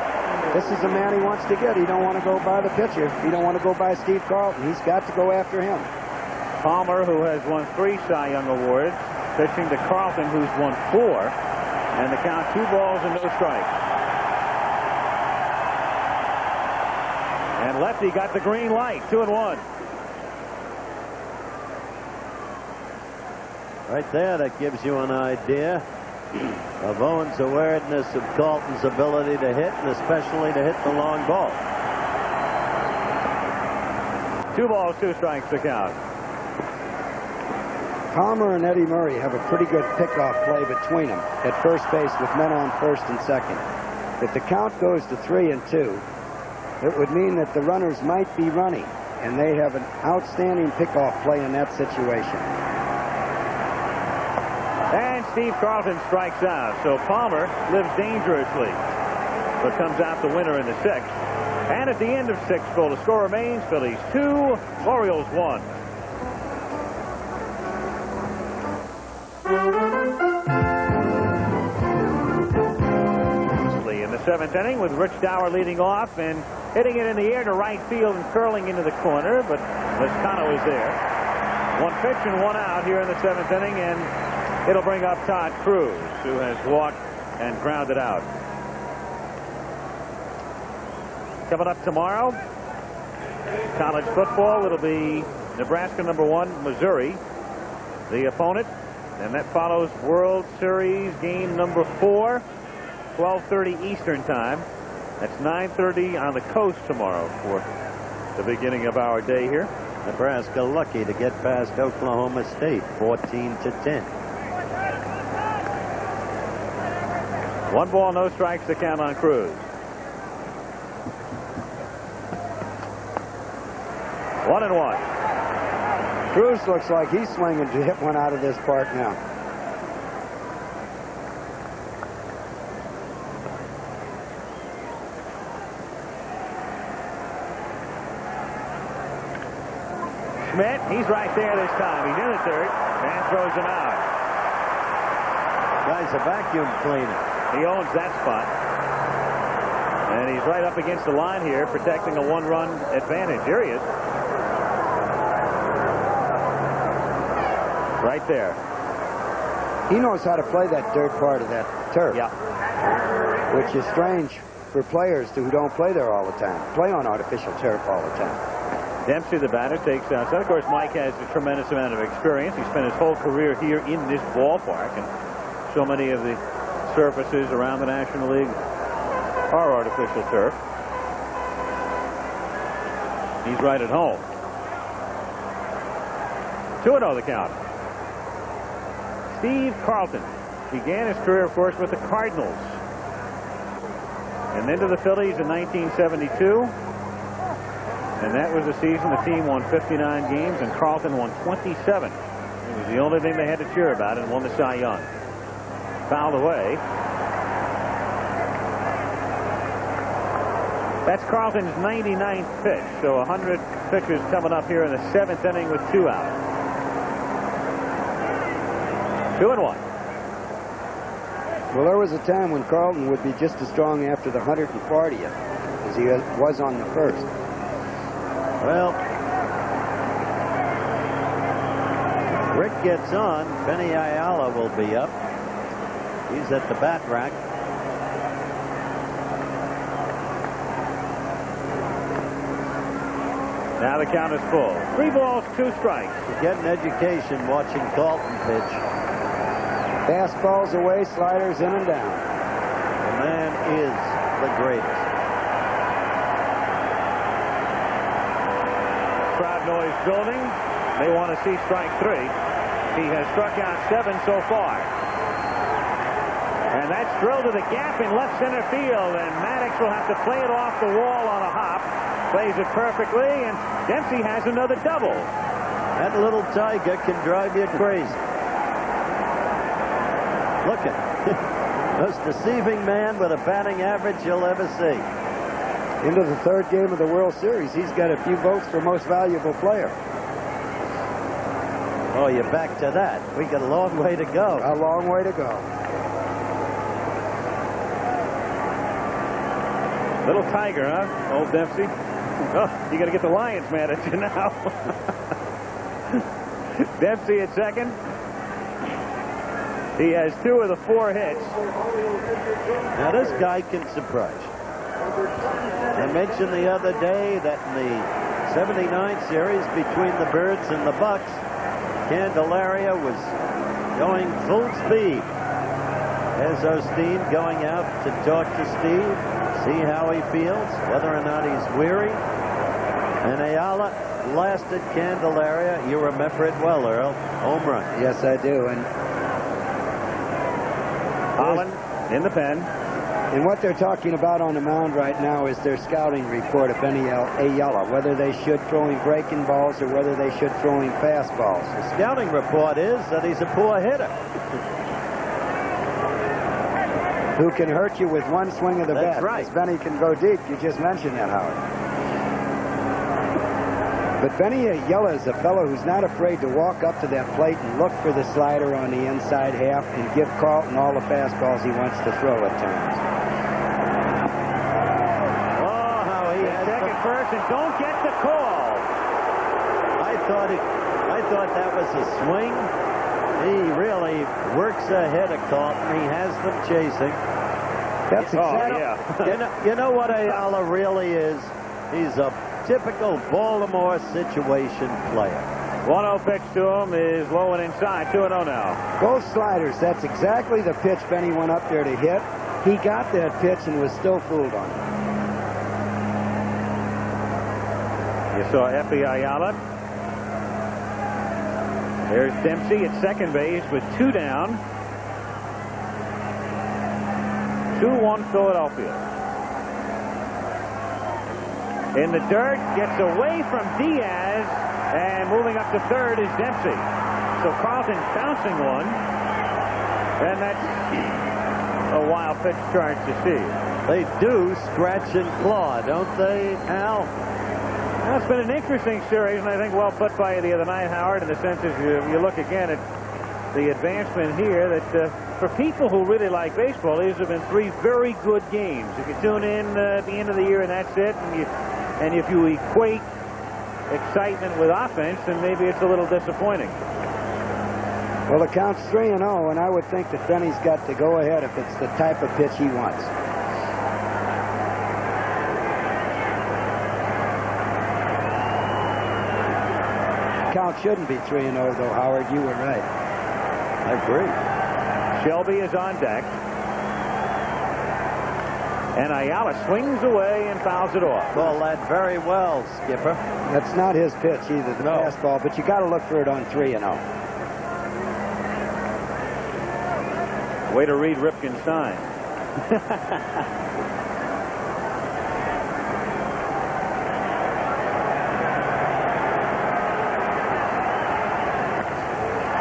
This is the man he wants to get. He don't want to go by the pitcher. He don't want to go by Steve Carlton. He's got to go after him. Palmer, who has won 3 Cy Young Awards, pitching to Carlton, who's won 4. And the count 2 balls and no strikes. And lefty got the green light. 2-1. Right there, that gives you an idea of Owens' awareness of Carlton's ability to hit, and especially to hit the long ball. 2 balls, 2 strikes to count. Palmer and Eddie Murray have a pretty good pickoff play between them at first base with men on first and second. If the count goes to 3-2, it would mean that the runners might be running. and they have an outstanding pickoff play in that situation. And Steve Carlton strikes out. So Palmer lives dangerously, but comes out the winner in the 6th. And at the end of 6, the score remains Phillies 2, Orioles 1. In the 7th inning with Rich Dower leading off and hitting it in the air to right field and curling into the corner, but Lezcano is there. 1 pitch and 1 out here in the 7th inning, and it'll bring up Todd Cruz, who has walked and grounded out. Coming up tomorrow, college football, it'll be Nebraska #1, Missouri, the opponent, and that follows World Series game #4, 12:30 Eastern time. That's 9:30 on the coast tomorrow for the beginning of our day here. Nebraska lucky to get past Oklahoma State, 14-10. 1 ball, no strikes to count on Cruz. 1-1. Cruz looks like he's swinging to hit one out of this park now. Schmidt, he's right there this time. He's in the 3rd and throws him out. Guy's a vacuum cleaner. He owns that spot. And he's right up against the line here, protecting a 1-run advantage. Here he is. Right there. He knows how to play that dirt part of that turf. Yeah. Which is strange for players who don't play there all the time. Play on artificial turf all the time. Dempsey, the batter, takes outside. Of course, Mike has a tremendous amount of experience. He spent his whole career here in this ballpark, and so many of the surfaces around the National League are artificial turf. He's right at home. 2-0 the count. Steve Carlton began his career, of course, with the Cardinals, and then to the Phillies in 1972. And that was the season the team won 59 games and Carlton won 27. It was the only thing they had to cheer about and won the Cy Young. Fouled away. That's Carlton's 99th pitch. So 100 pitches coming up here in the 7th inning with 2 out. 2-1. Well, there was a time when Carlton would be just as strong after the 140th as he was on the 1st. Well, Rick gets on. Benny Ayala will be up. He's at the bat rack. Now the count is full. 3 balls, 2 strikes. You get an education watching Carlton pitch. Fastballs away, sliders in and down. The man is the greatest. Crowd noise building. They want to see strike 3. He has struck out 7 so far. And that's drilled to the gap in left center field, and Maddox will have to play it off the wall on a hop. Plays it perfectly, and Dempsey has another double. That little tiger can drive you crazy. Look at most deceiving man with a batting average you'll ever see. Into the 3rd game of the World Series, he's got a few votes for most valuable player. Oh, you're back to that. We got a long way to go. A long way to go. Little tiger, huh? Old Dempsey. Oh, you got to get the Lions mad at you now. Dempsey at second. He has 2 of the 4 hits. Now this guy can surprise you. I mentioned the other day that in the 79 series between the Birds and the Bucks, Candelaria was going full speed. There's Osteen going out to talk to Steve, see how he feels, whether or not he's weary. And Ayala blasted Candelaria. You remember it well, Earl. Home run. Yes, I do. And Holland in the pen. And what they're talking about on the mound right now is their scouting report of Benny Ayala, whether they should throw him breaking balls or whether they should throw him fastballs. The scouting report is that he's a poor hitter. Who can hurt you with one swing of the bat. That's right. Because Benny can go deep. You just mentioned that, Howard. But Benny Ayala is a fellow who's not afraid to walk up to that plate and look for the slider on the inside half and give Carlton all the fastballs he wants to throw at times. Oh, how he had second first and don't get the call. I thought that was a swing. He really works ahead of Carlton. He has them chasing. That's exactly. You know what Ayala really is? He's a typical Baltimore situation player. 1-0 pitch to him is low and inside. 2-0 now. Both sliders. That's exactly the pitch Benny went up there to hit. He got that pitch and was still fooled on it. You saw Epi Ayala. There's Dempsey at second base with 2 down. 2-1 Philadelphia. In the dirt, gets away from Diaz, and moving up to third is Dempsey. So Carlton bouncing one, and that's a wild pitch charge to see. They do scratch and claw, don't they, Al? Well, it's been an interesting series, and I think well put by you the other night, Howard, in the sense that you look again at the advancement here, that for people who really like baseball, these have been 3 very good games. If you tune in at the end of the year and that's it, and if you equate excitement with offense, then maybe it's a little disappointing. Well, the count's 3-0, and I would think that Benny's got to go ahead if it's the type of pitch he wants. Count shouldn't be 3-0, though, Howard. You were right. I agree. Shelby is on deck. And Ayala swings away and fouls it off. Call that very well, Skipper. That's not his pitch either, the fastball, but you got to look for it on 3-0. Way to read Ripken's sign.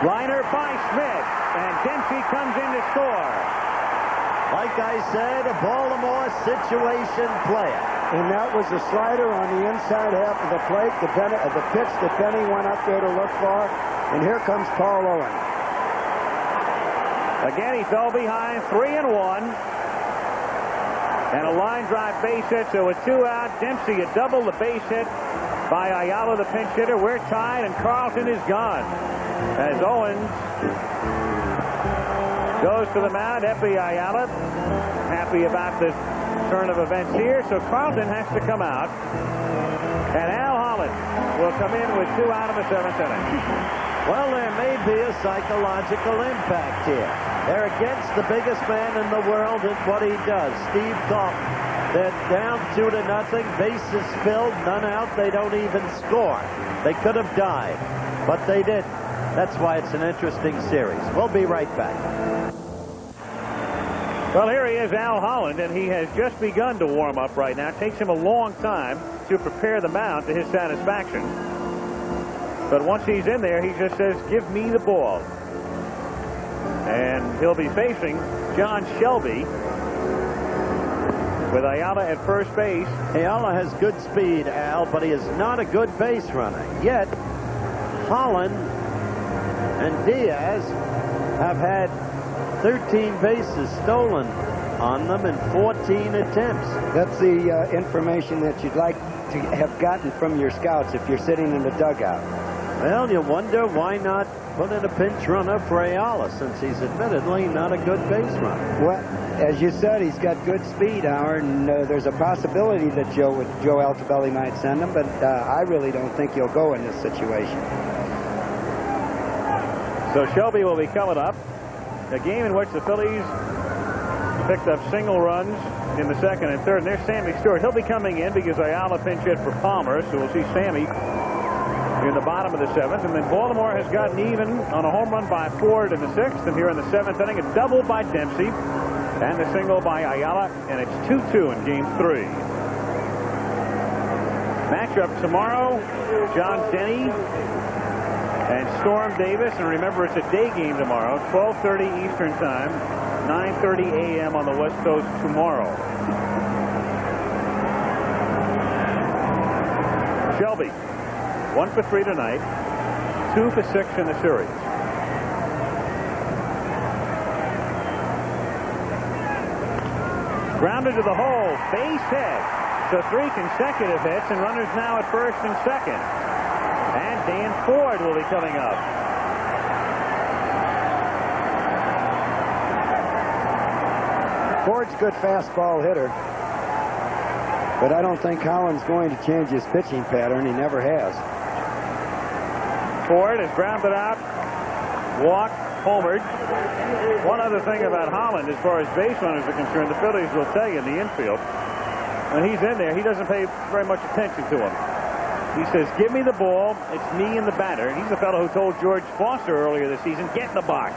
Liner by Smith, and Dempsey comes in to score. Like I said, a Baltimore situation player. And that was a slider on the inside half of the plate, the pitch that Benny went up there to look for. And here comes Paul Owen. Again, he fell behind, 3-1. And a line drive base hit, so with 2 out, Dempsey a double, the base hit by Ayala, the pinch hitter. We're tied, and Carlton is gone. As Owens goes to the mound, Epi Ayala happy about the turn of events here, so Carlton has to come out, and Al Holland will come in with 2 out of the 7th inning. Well, there may be a psychological impact here. They're against the biggest man in the world and what he does, Steve Carlton. They're down 2-0, bases filled, none out, they don't even score. They could have died, but they didn't. That's why it's an interesting series. We'll be right back. Well, here he is, Al Holland, and he has just begun to warm up right now. It takes him a long time to prepare the mound to his satisfaction. But once he's in there, he just says, give me the ball. And he'll be facing John Shelby with Ayala at first base. Ayala has good speed, Al, but he is not a good base runner. Yet, Holland and Diaz have had 13 bases stolen on them in 14 attempts. That's the information that you'd like to have gotten from your scouts if you're sitting in the dugout. Well, you wonder why not put in a pinch runner for Ayala, since he's admittedly not a good base runner. Well, as you said, he's got good speed, Howard, and there's a possibility that Joe Altobelli might send him, but I really don't think he'll go in this situation. So Shelby will be coming up. A game in which the Phillies picked up single runs in the second and third. And there's Sammy Stewart. He'll be coming in because Ayala pinch hit for Palmer. So we'll see Sammy in the bottom of the 7th. And then Baltimore has gotten even on a home run by Ford in the 6th. And here in the 7th inning, a double by Dempsey. And the single by Ayala, and it's 2-2 in Game 3. Matchup tomorrow, John Denny and Storm Davis. And remember, it's a day game tomorrow, 12:30 Eastern Time, 9:30 a.m. on the West Coast tomorrow. Shelby, 1 for 3 tonight, 2 for 6 in the series. Grounded to the hole, base hit. So 3 consecutive hits, and runners now at first and second. And Dan Ford will be coming up. Ford's a good fastball hitter, but I don't think Holland's going to change his pitching pattern. He never has. Ford is grounded out, walked, homered. One other thing about Holland, as far as base runners are concerned, the Phillies will tell you in the infield, when he's in there, he doesn't pay very much attention to him. He says, give me the ball, it's me and the batter. And he's the fellow who told George Foster earlier this season, get in the box,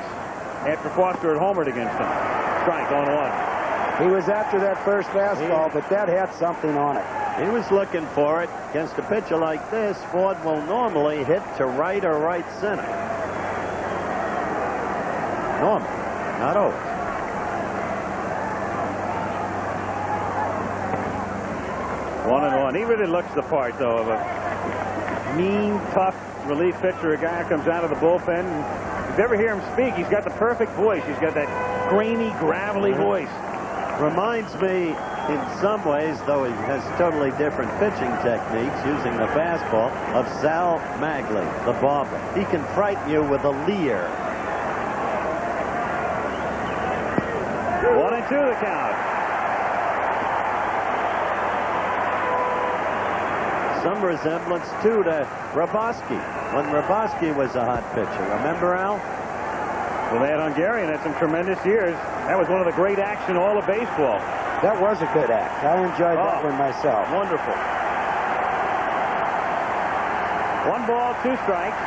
after Foster had homered against him. Strike on 1. He was after that first fastball, but that had something on it. He was looking for it. Against a pitcher like this, Ford will normally hit to right or right center. Normally, not always. One and one. He really looks the part, though, of a mean, tough relief pitcher. A guy who comes out of the bullpen. If you ever hear him speak, he's got the perfect voice. He's got that grainy, gravelly voice. Reminds me, in some ways, though he has totally different pitching techniques, using the fastball, of Sal Magley, the barber. He can frighten you with a leer. 1-2 the count. Some resemblance, too, to Raboski, when Raboski was a hot pitcher. Remember, Al? Well, they had Hungarian had some tremendous years. That was one of the great acts in all of baseball. That was a good act. I enjoyed that one myself. Wonderful. 1 ball, 2 strikes.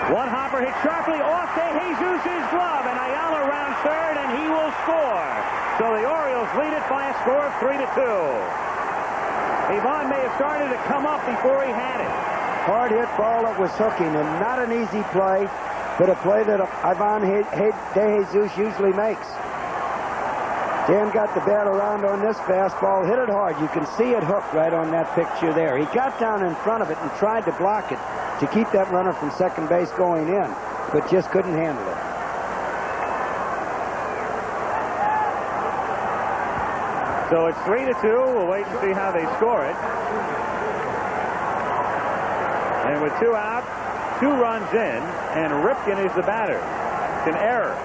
One hopper hit sharply off De Jesus' glove, and Ayala rounds third, and he will score. So the Orioles lead it by a score of 3-2. Ivan may have started to come up before he had it. Hard hit ball that was hooking, and not an easy play, but a play that Ivan De Jesus usually makes. Dan got the bat around on this fastball, hit it hard. You can see it hooked right on that picture there. He got down in front of it and tried to block it to keep that runner from second base going in, but just couldn't handle it. So it's 3-2. We'll wait and see how they score it. And with 2 out, 2 runs in, and Ripken is the batter. It's an error.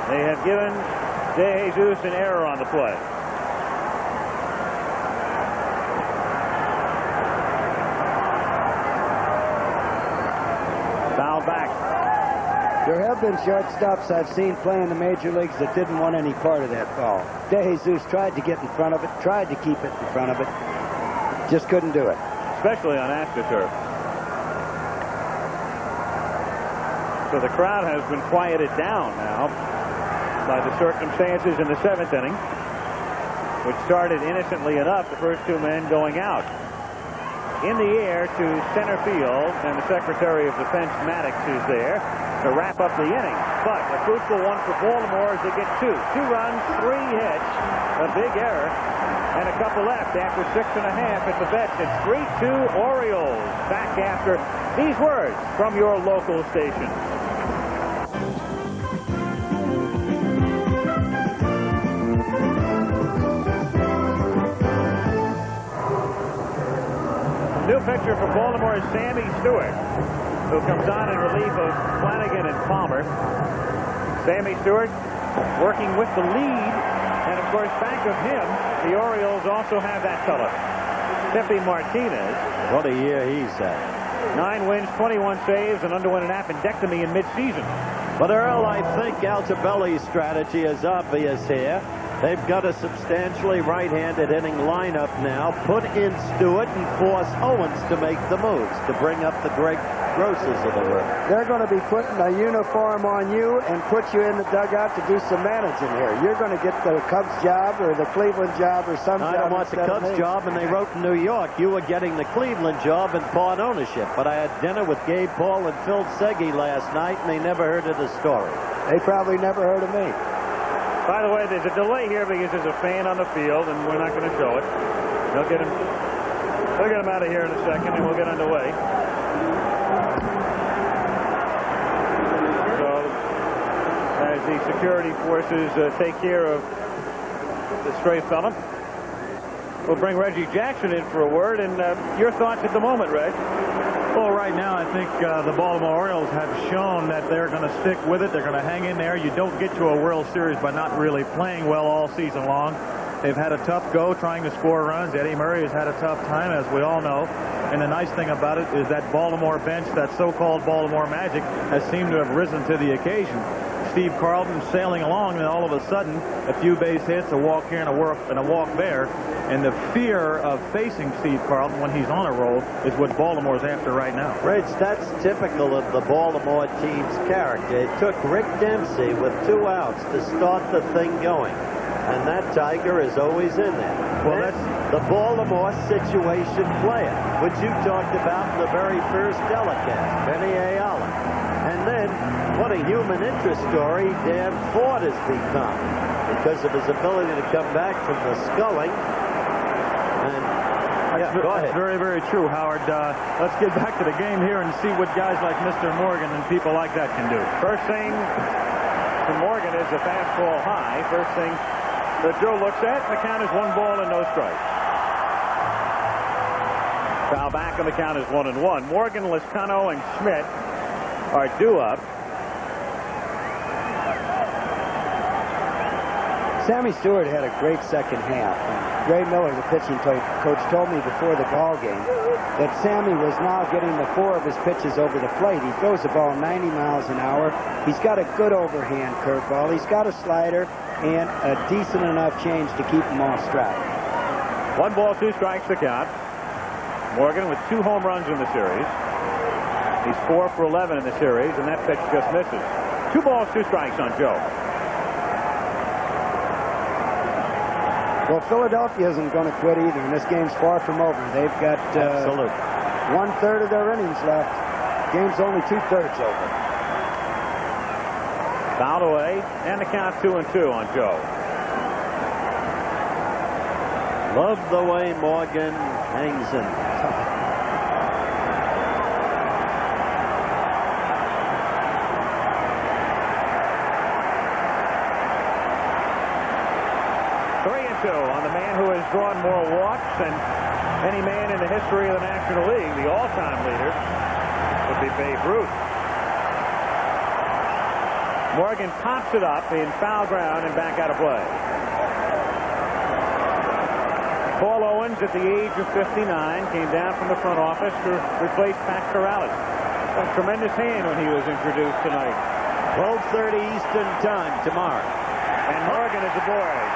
They have given De Jesus an error on the play. Foul back. There have been shortstops I've seen play in the major leagues that didn't want any part of that foul. De Jesus tried to get in front of it, tried to keep it in front of it, just couldn't do it. Especially on AstroTurf. So the crowd has been quieted down now by the circumstances in the 7th inning, which started innocently enough, the first 2 men going out. In the air to center field, and the Secretary of Defense, Maddox, is there to wrap up the inning. But a fruitful one for Baltimore as they get 2 runs, 3 hits, a big error, and a couple left after 6.5 at the Vets. It's 3-2 Orioles. Back after these words from your local station. New pitcher for Baltimore is Sammy Stewart, who comes on in relief of Flanagan and Palmer. Sammy Stewart working with the lead, and of course back of him, the Orioles also have that fellow, Tippy Martinez. What a year he's had. 9 wins, 21 saves, and underwent an appendectomy in mid-season. But Earl, I think Altobelli's strategy is obvious here. They've got a substantially right-handed hitting lineup now. Put in Stewart and force Owens to make the moves to bring up the Greg Grosses of the world. They're going to be putting a uniform on you and put you in the dugout to do some managing here. You're going to get the Cubs job or the Cleveland job or some job. I don't want the Cubs job, and they wrote in New York, you were getting the Cleveland job and part ownership. But I had dinner with Gabe Paul and Phil Segui last night, and they never heard of the story. They probably never heard of me. By the way, there's a delay here because there's a fan on the field, and we're not going to show it. They'll get him out of here in a second, and we'll get underway. As the security forces take care of the stray fella, we'll bring Reggie Jackson in for a word. And your thoughts at the moment, Reg? Well, right now, I think the Baltimore Orioles have shown that they're going to stick with it. They're going to hang in there. You don't get to a World Series by not really playing well all season long. They've had a tough go trying to score runs. Eddie Murray has had a tough time, as we all know. And the nice thing about it is that Baltimore bench, that so-called Baltimore Magic, has seemed to have risen to the occasion. Steve Carlton sailing along, and all of a sudden, a few base hits, a walk here and a walk there. And the fear of facing Steve Carlton when he's on a roll is what Baltimore's after right now. Rich, that's typical of the Baltimore team's character. It took Rick Dempsey with 2 outs to start the thing going. And that Tiger is always in there. Well, that's the Baltimore situation player, which you talked about in the very first telecast, Benny Ayala. And then, what a human interest story Dan Ford has become because of his ability to come back from the sculling. And go ahead. That's very, very true, Howard. Let's get back to the game here and see what guys like Mr. Morgan and people like that can do. First thing to Morgan is a fastball high. First thing that Joe looks at, the count is 1 ball and no strikes. Foul back, and the count is 1-1. Morgan, Lezcano, and Schmidt are due up. Sammy Stewart had a great second half. And Ray Miller, the pitching coach, told me before the ball game that Sammy was now getting the 4 of his pitches over the plate. He throws the ball 90 miles an hour. He's got a good overhand curveball. He's got a slider and a decent enough change to keep him off strike. 1 ball, 2 strikes the count. Morgan with 2 home runs in the series. He's 4 for 11 in the series, and that pitch just misses. 2 balls, 2 strikes on Joe. Well, Philadelphia isn't going to quit either, and this game's far from over. They've got 1/3 of their innings left. Game's only 2/3 over. Fouled away, and the count 2-2 on Joe. Love the way Morgan hangs in. On the man who has drawn more walks than any man in the history of the National League. The all-time leader would be Babe Ruth. Morgan pops it up in foul ground and back out of play. Paul Owens, at the age of 59, came down from the front office to replace Pat Corrales. A tremendous hand when he was introduced tonight. 12:30 Eastern Time tomorrow. And Morgan is aboard.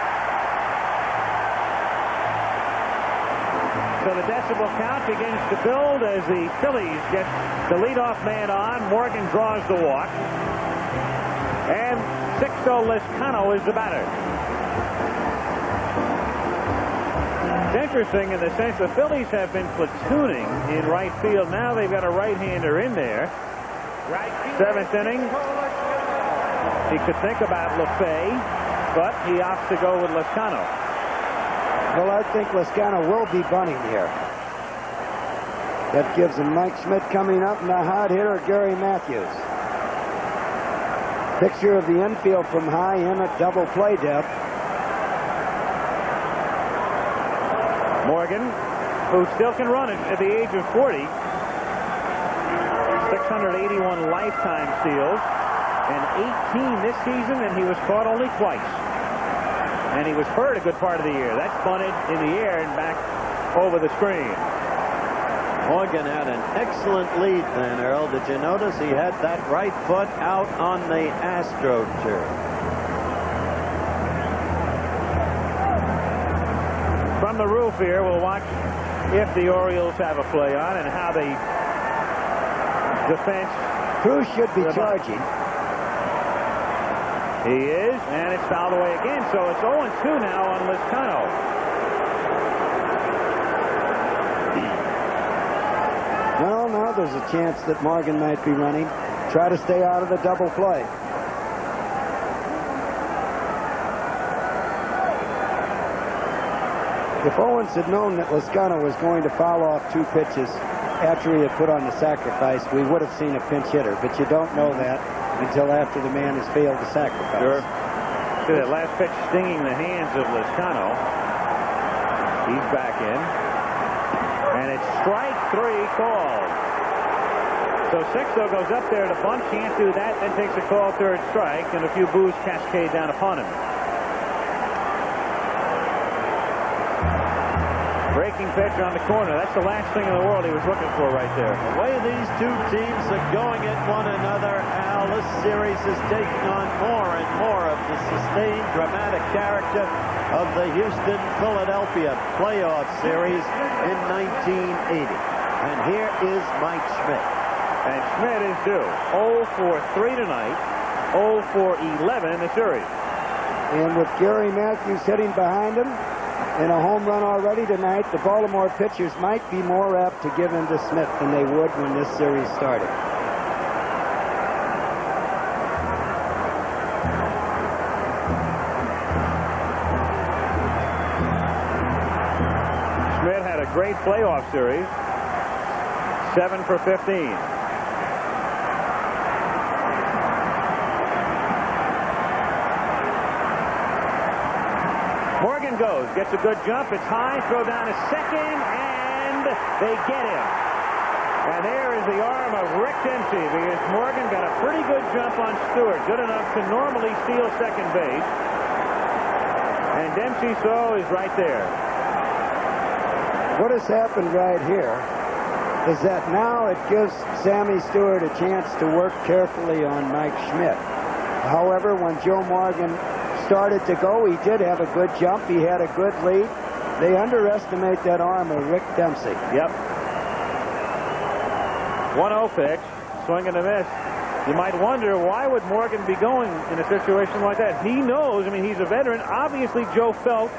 So the decibel count begins to build as the Phillies get the leadoff man on. Morgan draws the walk. And Sixto Lezcano is the batter. It's interesting in the sense the Phillies have been platooning in right field. Now they've got a right-hander in there. 7th inning. He could think about LaFay, but he opts to go with Lezcano. Well, I think Lezcano will be bunting here. That gives him Mike Schmidt coming up and a hard hitter, Gary Matthews. Picture of the infield from high in at double play depth. Morgan, who still can run it at the age of 40. 681 lifetime steals and 18 this season, and he was caught only twice. And he was hurt a good part of the year. That's bunted in the air and back over the screen. Morgan had an excellent lead then, Earl. Did you notice he had that right foot out on the AstroTurf? proof here. We'll watch if the Orioles have a play on and how the defense. Cruz should be charging. He is, and it's fouled away again. So it's 0-2 now on Lizcano. Well, now there's a chance that Morgan might be running. Try to stay out of the double play. If Owens had known that Lizcano was going to foul off 2 pitches after he had put on the sacrifice, we would have seen a pinch hitter. But you don't know that until after the man has failed to sacrifice. Sure. See that last pitch stinging the hands of Lizcano. He's back in. And it's strike 3 called. So Sixto goes up there to bunt, can't do that, then takes a call, 3rd strike, and a few boos cascade down upon him. Breaking pitch on the corner. That's the last thing in the world he was looking for right there. The way these two teams are going at one another, Al, this series is taking on more and more of the sustained, dramatic character of the Houston-Philadelphia playoff series in 1980. And here is Mike Schmidt. And Schmidt is due. 0 for 3 tonight. 0 for 11 in the series. And with Gary Matthews hitting behind him and a home run already tonight, the Baltimore pitchers might be more apt to give in to Smith than they would when this series started. Schmidt had a great playoff series. 7 for 15. Morgan goes, gets a good jump. It's high, throw down to second, and they get him. And there is the arm of Rick Dempsey, because Morgan got a pretty good jump on Stewart, good enough to normally steal second base. And Dempsey is right there. What has happened right here is that now it gives Sammy Stewart a chance to work carefully on Mike Schmidt. However, when Joe Morgan started to go, he did have a good jump. He had a good lead. They underestimate that arm of Rick Dempsey. Yep. 1-0 pitch, swing and a miss. You might wonder, why would Morgan be going in a situation like that? He knows, I mean, he's a veteran. Obviously, Joe felt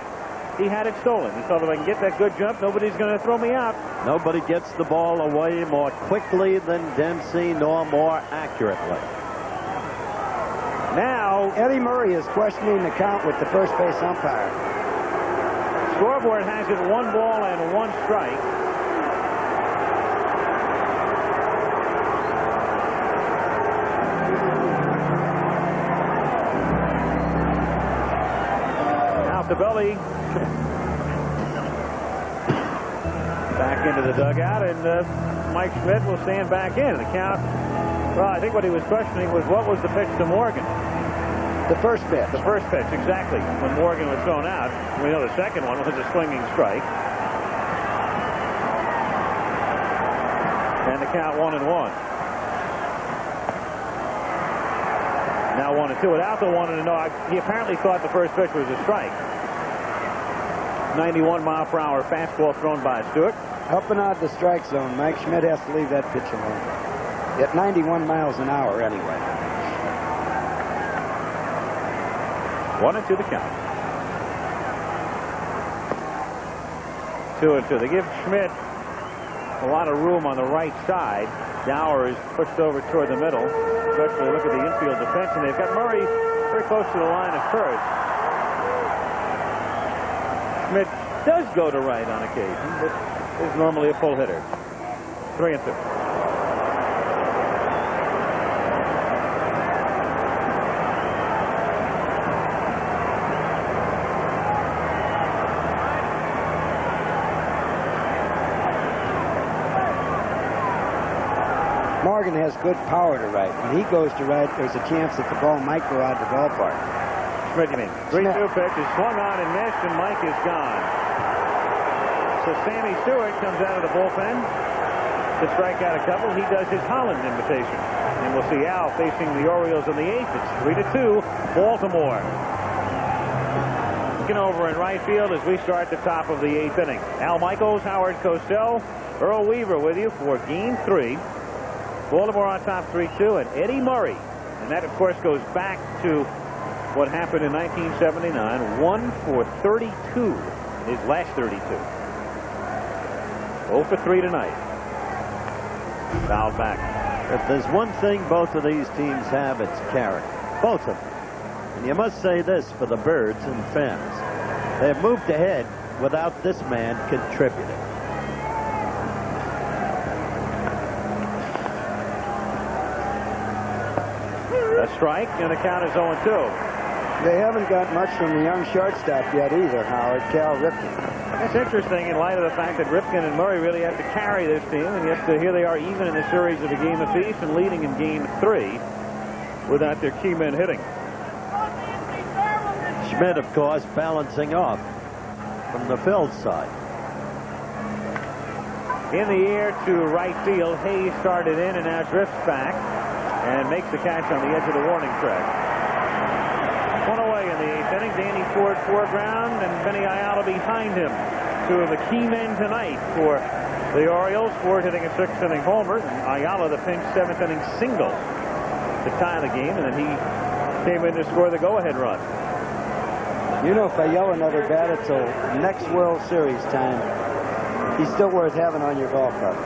he had it stolen. He thought, if I can get that good jump, nobody's going to throw me out. Nobody gets the ball away more quickly than Dempsey, nor more accurately. Now, Eddie Murray is questioning the count with the first base umpire. Scoreboard has it 1 ball and 1 strike. Now Tabelli back into the dugout, and Mike Schmidt will stand back in. The count, well, I think what he was questioning was what was the pitch to Morgan. The first pitch. The first pitch, exactly, when Morgan was thrown out. We know the second one was a swinging strike. And the count 1-1. Now 1-2. Without the 1-0, he apparently thought the first pitch was a strike. 91-mile-per-hour fastball thrown by Stewart. Up and out of the strike zone. Mike Schmidt has to leave that pitch alone. At 91 miles an hour anyway. 1-2 the count. 2-2. They give Schmidt a lot of room on the right side. Dower is pushed over toward the middle. Especially look at the infield defense, and they've got Murray very close to the line of first. Schmidt does go to right on occasion, but is normally a full hitter. 3-2. Morgan has good power to right. When he goes to right, there's a chance that the ball might go out the ballpark. Schmidt, you mean? 3-2 pitch is swung on and missed, and Mike is gone. So Sammy Stewart comes out of the bullpen to strike out a couple. He does his Holland invitation. And we'll see Al facing the Orioles in the 8th. It's 3-2, Baltimore. Ripken over in right field as we start the top of the 8th inning. Al Michaels, Howard Cosell, Earl Weaver with you for Game 3. Baltimore on top 3-2, and Eddie Murray. And that, of course, goes back to what happened in 1979. 1 for 32, his last 32. 0 for 3 tonight. Fouled back. If there's one thing both of these teams have, it's character. Both of them. And you must say this for the Birds and fans. They have moved ahead without this man contributing. A strike, and the count is 0-2. They haven't got much from the young shortstop yet either, Howard. Cal Ripken. That's interesting in light of the fact that Ripken and Murray really have to carry this team, and yet here they are even in the series of a game apiece and leading in Game 3 without their key men hitting. Schmidt, of course, balancing off from the Phil's side. In the air to right field, Hayes started in and now drifts back and makes the catch on the edge of the warning track. One away in the 8th inning. Danny Ford foreground and Benny Ayala behind him. Two of the key men tonight for the Orioles. Ford hitting a 6th inning homer, and Ayala the pinch 7th inning single to tie the game, and then he came in to score the go-ahead run. You know, if Ayala never batted till next World Series time, he's still worth having on your golf cart.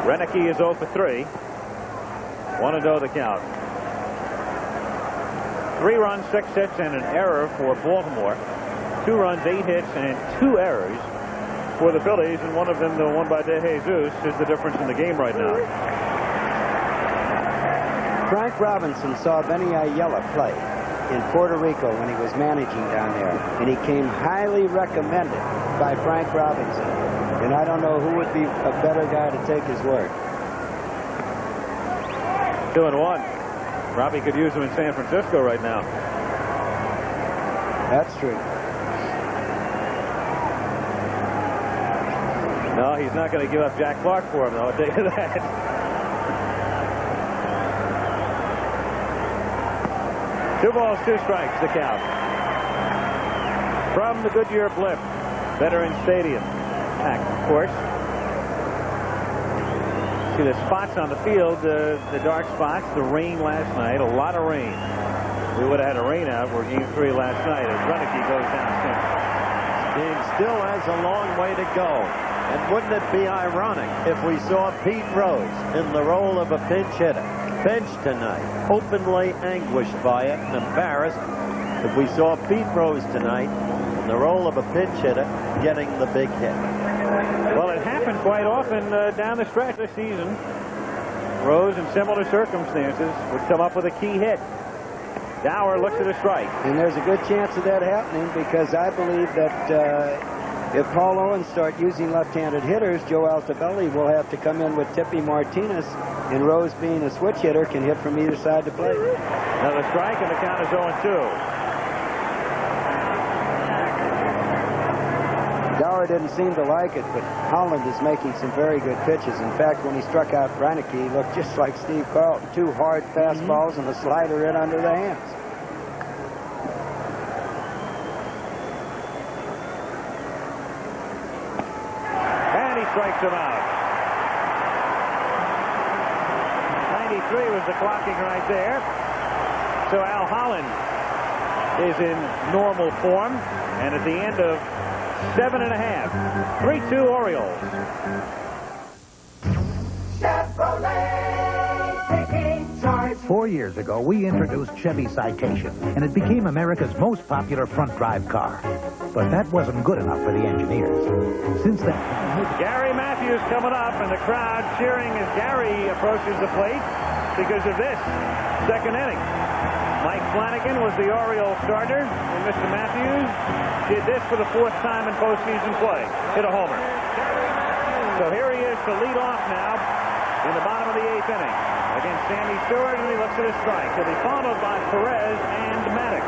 Renicky is 0 for 3. 1-0 the count. 3 runs, 6 hits, and an error for Baltimore. 2 runs, 8 hits, and 2 errors for the Phillies, and one of them, the one by De Jesus, is the difference in the game right now. Frank Robinson saw Benny Ayala play in Puerto Rico when he was managing down there, and he came highly recommended by Frank Robinson. And I don't know who would be a better guy to take his word. 2-1. Robbie could use him in San Francisco right now. That's true. No, he's not going to give up Jack Clark for him, though. I'll tell you that. Two balls, 2 strikes, the count. From the Goodyear Blip, Veterans Stadium. Back, of course. See the spots on the field, the dark spots, the rain last night, a lot of rain. We would have had a rain out for Game 3 last night as Renicky goes down center. Game still has a long way to go. And wouldn't it be ironic if we saw Pete Rose in the role of a pinch hitter, benched tonight, openly anguished by it and embarrassed, if we saw Pete Rose tonight in the role of a pinch hitter getting the big hit. Well, it happened quite often down the stretch this season. Rose, in similar circumstances, would come up with a key hit. Dower looks at a strike. And there's a good chance of that happening because I believe that if Paul Owens start using left-handed hitters, Joe Altobelli will have to come in with Tippy Martinez, and Rose, being a switch hitter, can hit from either side to plate. Another strike, and the count is 0-2. Dower didn't seem to like it, but Holland is making some very good pitches. In fact, when he struck out Renicky, he looked just like Steve Carlton. 2 hard fastballs and a slider in under the hands. And he strikes him out. 93 was the clocking right there. So Al Holland is in normal form, and at the end of 7.5. 3-2 Orioles. Chevrolet taking charge. 4 years ago, we introduced Chevy Citation, and it became America's most popular front-drive car. But that wasn't good enough for the engineers. Since then, Gary Matthews coming up, and the crowd cheering as Gary approaches the plate because of this 2nd inning. Mike Flanagan was the Orioles starter, and Mr. Matthews did this for the 4th time in postseason play. Hit a homer. So here he is to lead off now in the bottom of the 8th inning against Sammy Stewart, and he looks at a strike. He'll be followed by Perez and Maddox.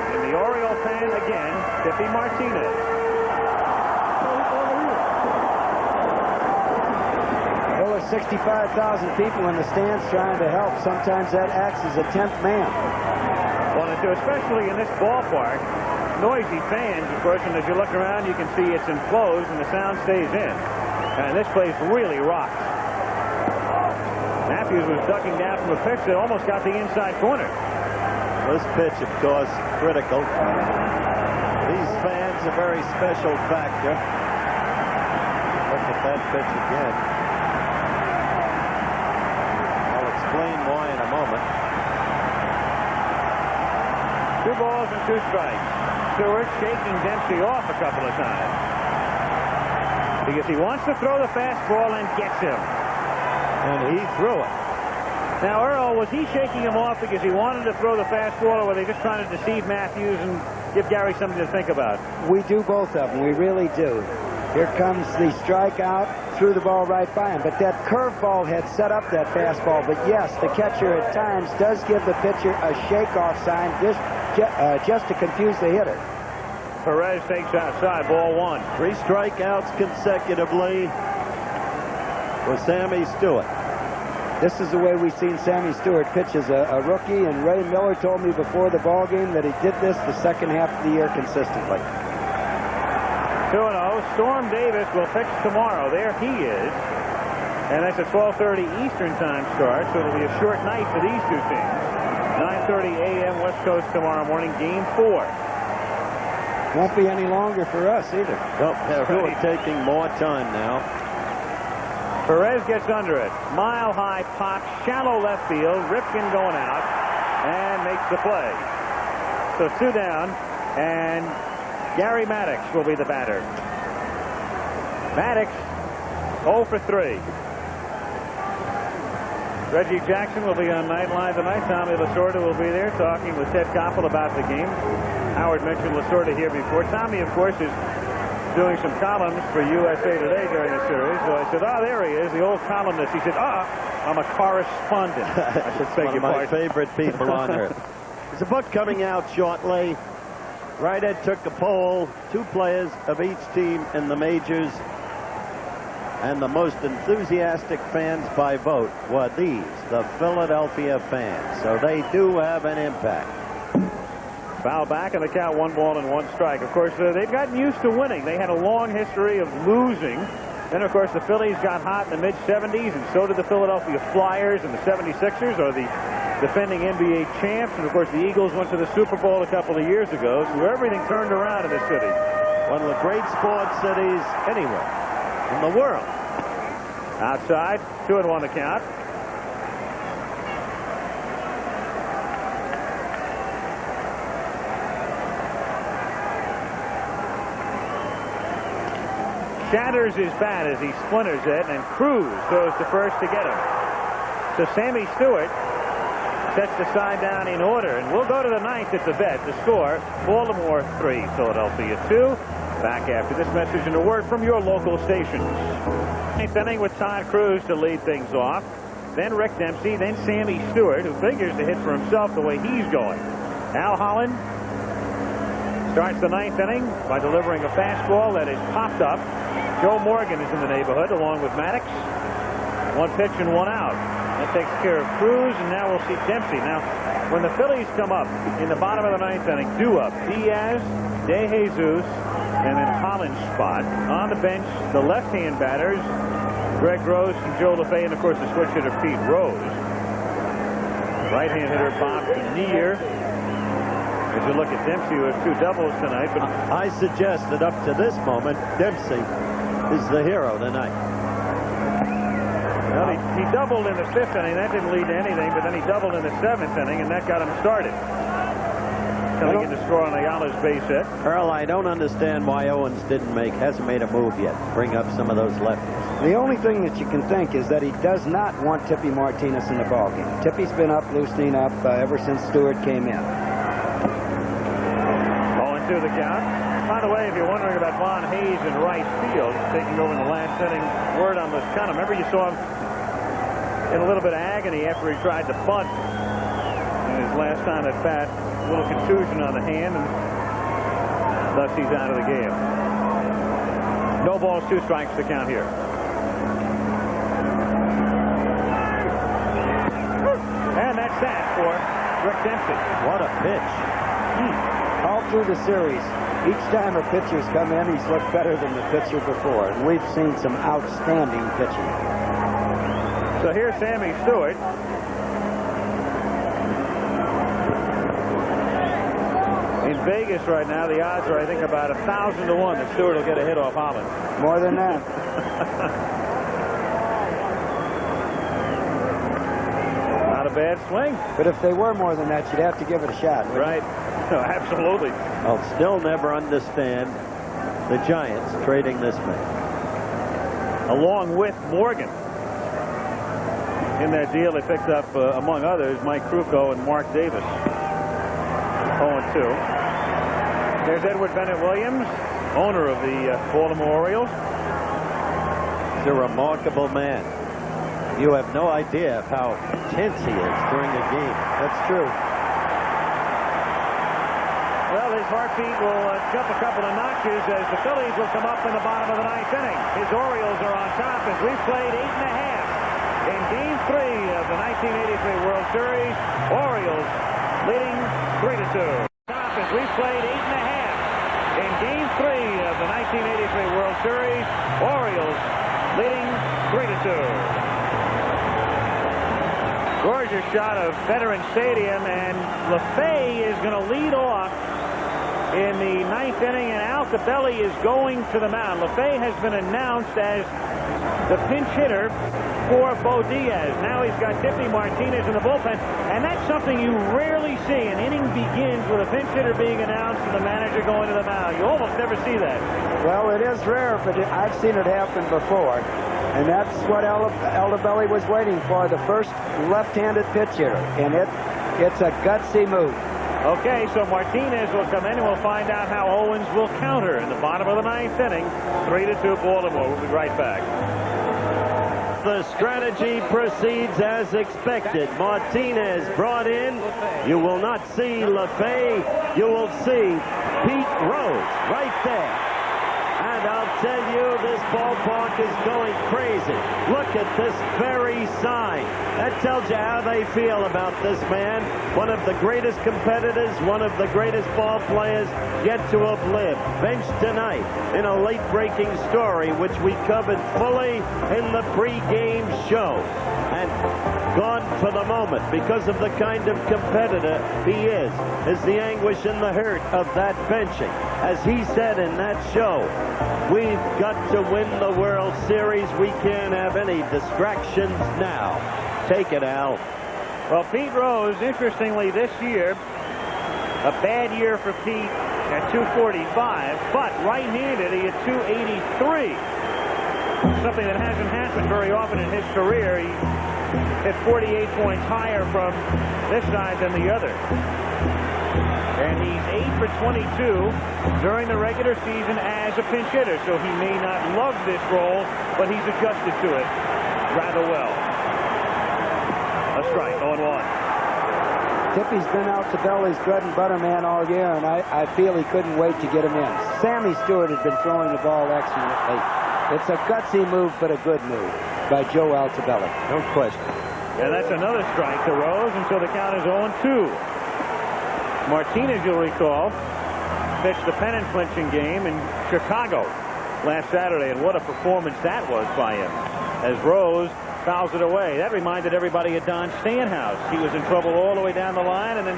And the Oriole fan again Tippy Martinez. Well, there's 65,000 people in the stands trying to help. Sometimes that acts as a 10th man. Wanted to, especially in this ballpark. Noisy fans, of course, and as you look around, you can see it's enclosed and the sound stays in. And this place really rocks. Matthews was ducking down from a pitch that almost got the inside corner. This pitch, of course, critical. These fans, a very special factor. Look at that pitch again. I'll explain why in a moment. 2 balls and 2 strikes. Stewart shaking Dempsey off a couple of times because he wants to throw the fastball and gets him. And he threw it. Now, Earl, was he shaking him off because he wanted to throw the fastball, or were they just trying to deceive Matthews and give Gary something to think about? We do both of them. We really do. Here comes the strikeout, threw the ball right by him. But that curveball had set up that fastball. But yes, the catcher at times does give the pitcher a shake-off sign just to confuse the hitter. Perez takes outside, ball 1. 3 strikeouts consecutively for Sammy Stewart. This is the way we've seen Sammy Stewart pitch as a rookie, and Ray Miller told me before the ball game that he did this the second half of the year consistently. 2-0. Storm Davis will pitch tomorrow. There he is. And that's a 12:30 Eastern time start, so it'll be a short night for these two teams. 9:30 a.m. West Coast tomorrow morning, game 4. Won't be any longer for us either. Nope, they're really taking more time now. Perez gets under it. Mile high pop, shallow left field. Ripken going out and makes the play. So 2 down, and Gary Maddox will be the batter. Maddox 0 for 3. Reggie Jackson will be on Nightline tonight. Tommy Lasorda will be there talking with Ted Koppel about the game. Howard mentioned Lasorda here before. Tommy, of course, is doing some columns for USA Today during the series. So I said, there he is, the old columnist. He said, I'm a correspondent. I should say one of my favorite people on earth. There's a book coming out shortly. Right-Ed took a poll, 2 players of each team in the majors, and the most enthusiastic fans by vote were these, the Philadelphia fans. So they do have an impact. Foul back, and the count 1 ball and 1 strike. Of course, they've gotten used to winning. They had a long history of losing. Then, of course, the Phillies got hot in the mid-'70s, and so did the Philadelphia Flyers, and the 76ers are the defending NBA champs. And, of course, the Eagles went to the Super Bowl a couple of years ago, so everything turned around in the city. One of the great sports cities anywhere in the world. Outside, 2-1 the count. Shatters his bat as he splinters it, and Cruz goes to first to get him. So Sammy Stewart sets the side down in order, and we'll go to the 9th at the vet. The score, Baltimore 3, Philadelphia 2. Back after this message and a word from your local stations. 9th inning with Todd Cruz to lead things off. Then Rick Dempsey, then Sammy Stewart, who figures to hit for himself the way he's going. Al Holland starts the 9th inning by delivering a fastball that is popped up. Joe Morgan is in the neighborhood along with Maddox. 1 pitch and 1 out. That takes care of Cruz, and now we'll see Dempsey. Now, when the Phillies come up in the bottom of the 9th inning, due up Diaz, De Jesus, and then Holland's spot. On the bench, the left-hand batters, Greg Rose and Joe LeFay, and of course the switch hitter Pete Rose. Right-hand hitter Bob Kinnear. As you look at Dempsey, who has 2 doubles tonight. But I suggest that up to this moment, Dempsey is the hero tonight. Well, he doubled in the 5th inning. That didn't lead to anything, but then he doubled in the 7th inning, and that got him started. Coming in to score on Ayala's base hit. Earl, I don't understand why Owens hasn't made a move yet. Bring up some of those lefties. The only thing that you can think is that he does not want Tippy Martinez in the ballgame. Tippy's been up, loosening up ever since Stewart came in. 0-2 the count. By the way, if you're wondering about Von Hayes in right field, taking over in the last inning, word on Lascano. Remember you saw him in a little bit of agony after he tried to bunt in his last time at bat. A little contusion on the hand, and Thus, he's out of the game. No balls, 2 strikes to count here. And that's that for Rick Dempsey. What a pitch. All through the series, each time a pitcher's come in, he's looked better than the pitcher before. And we've seen some outstanding pitching. So here's Sammy Stewart. In Vegas right now, the odds are, I think, about 1,000 to 1 that Stewart will get a hit off Holland. More than that. Not a bad swing. But if they were more than that, you'd have to give it a shot. Right. No, absolutely. I'll still never understand the Giants trading this man. Along with Morgan. In that deal, they picked up, among others, Mike Krukow and Mark Davis. 0-2. There's Edward Bennett Williams, owner of the Baltimore Orioles. He's a remarkable man. You have no idea of how tense he is during a game. That's true. Well, his heartbeat will jump a couple of notches as the Phillies will come up in the bottom of the 9th inning. His Orioles are on top as we've played 8.5 in Game 3 of the 1983 World Series. Orioles leading 3-2. Top as we've played 8.5 in Game 3 of the 1983 World Series. Orioles leading 3-2. Gorgeous shot of Veterans Stadium, and LeFay is going to lead off in the 9th inning, and Al Cabelli is going to the mound. LeFay has been announced as the pinch hitter for Bo Diaz. Now he's got Tippy Martinez in the bullpen, and that's something you rarely see. An inning begins with a pinch hitter being announced and the manager going to the mound. You almost never see that. Well, it is rare, but I've seen it happen before. And that's what Aldabelli was waiting for, the first left-handed pitch hitter. And it's a gutsy move. Okay, so Martinez will come in, and we'll find out how Owens will counter in the bottom of the 9th inning. 3-2 Baltimore. We'll be right back. The strategy proceeds as expected. Martinez brought in. You will not see LeFay. You will see Pete Rose right there. And I'll tell you, this ballpark is going crazy. Look at this very sign. That tells you how they feel about this man. One of the greatest competitors, one of the greatest ball players yet to have lived. Benched tonight in a late-breaking story, which we covered fully in the pregame show. And gone for the moment because of the kind of competitor he is the anguish and the hurt of that benching. As he said in that show, we've got to win the World Series. We can't have any distractions now. Take it, Al. Well, Pete Rose, interestingly, this year, a bad year for Pete at 245, but right-handed, he at 283. Something that hasn't happened very often in his career. He hit 48 points higher from this side than the other. And he's 8 for 22 during the regular season as a pinch hitter, so he may not love this role, but he's adjusted to it rather well. A strike, 0-1. Tippy's been Altobelli's bread and butter man all year, and I feel he couldn't wait to get him in. Sammy Stewart has been throwing the ball excellently. It's a gutsy move, but a good move by Joe Altobelli. No question. And that's another strike to Rose, and so the count is 0-2. Martinez, you'll recall, pitched the pennant clinching game in Chicago last Saturday, and what a performance that was by him as Rose fouls it away. That reminded everybody of Don Stanhouse. He was in trouble all the way down the line and then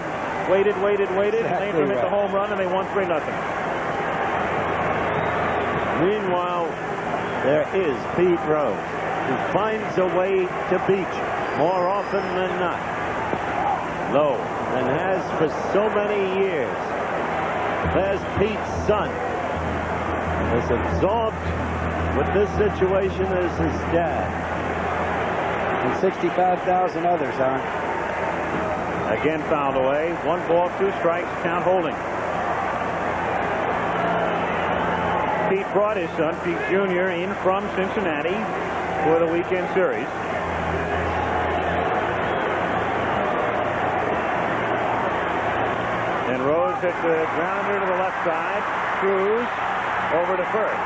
waited, exactly, and made him hit the home run, and they won 3-0. Meanwhile, there is Pete Rose, who finds a way to beat you more often than not. Low, and has for so many years. There's Pete's son, as absorbed with this situation as his dad. And 65,000 others are. Again fouled away. 1 ball, 2 strikes, count holding. Pete brought his son, Pete Jr., in from Cincinnati for the weekend series. And Rose hit the grounder to the left side. Cruz over to first.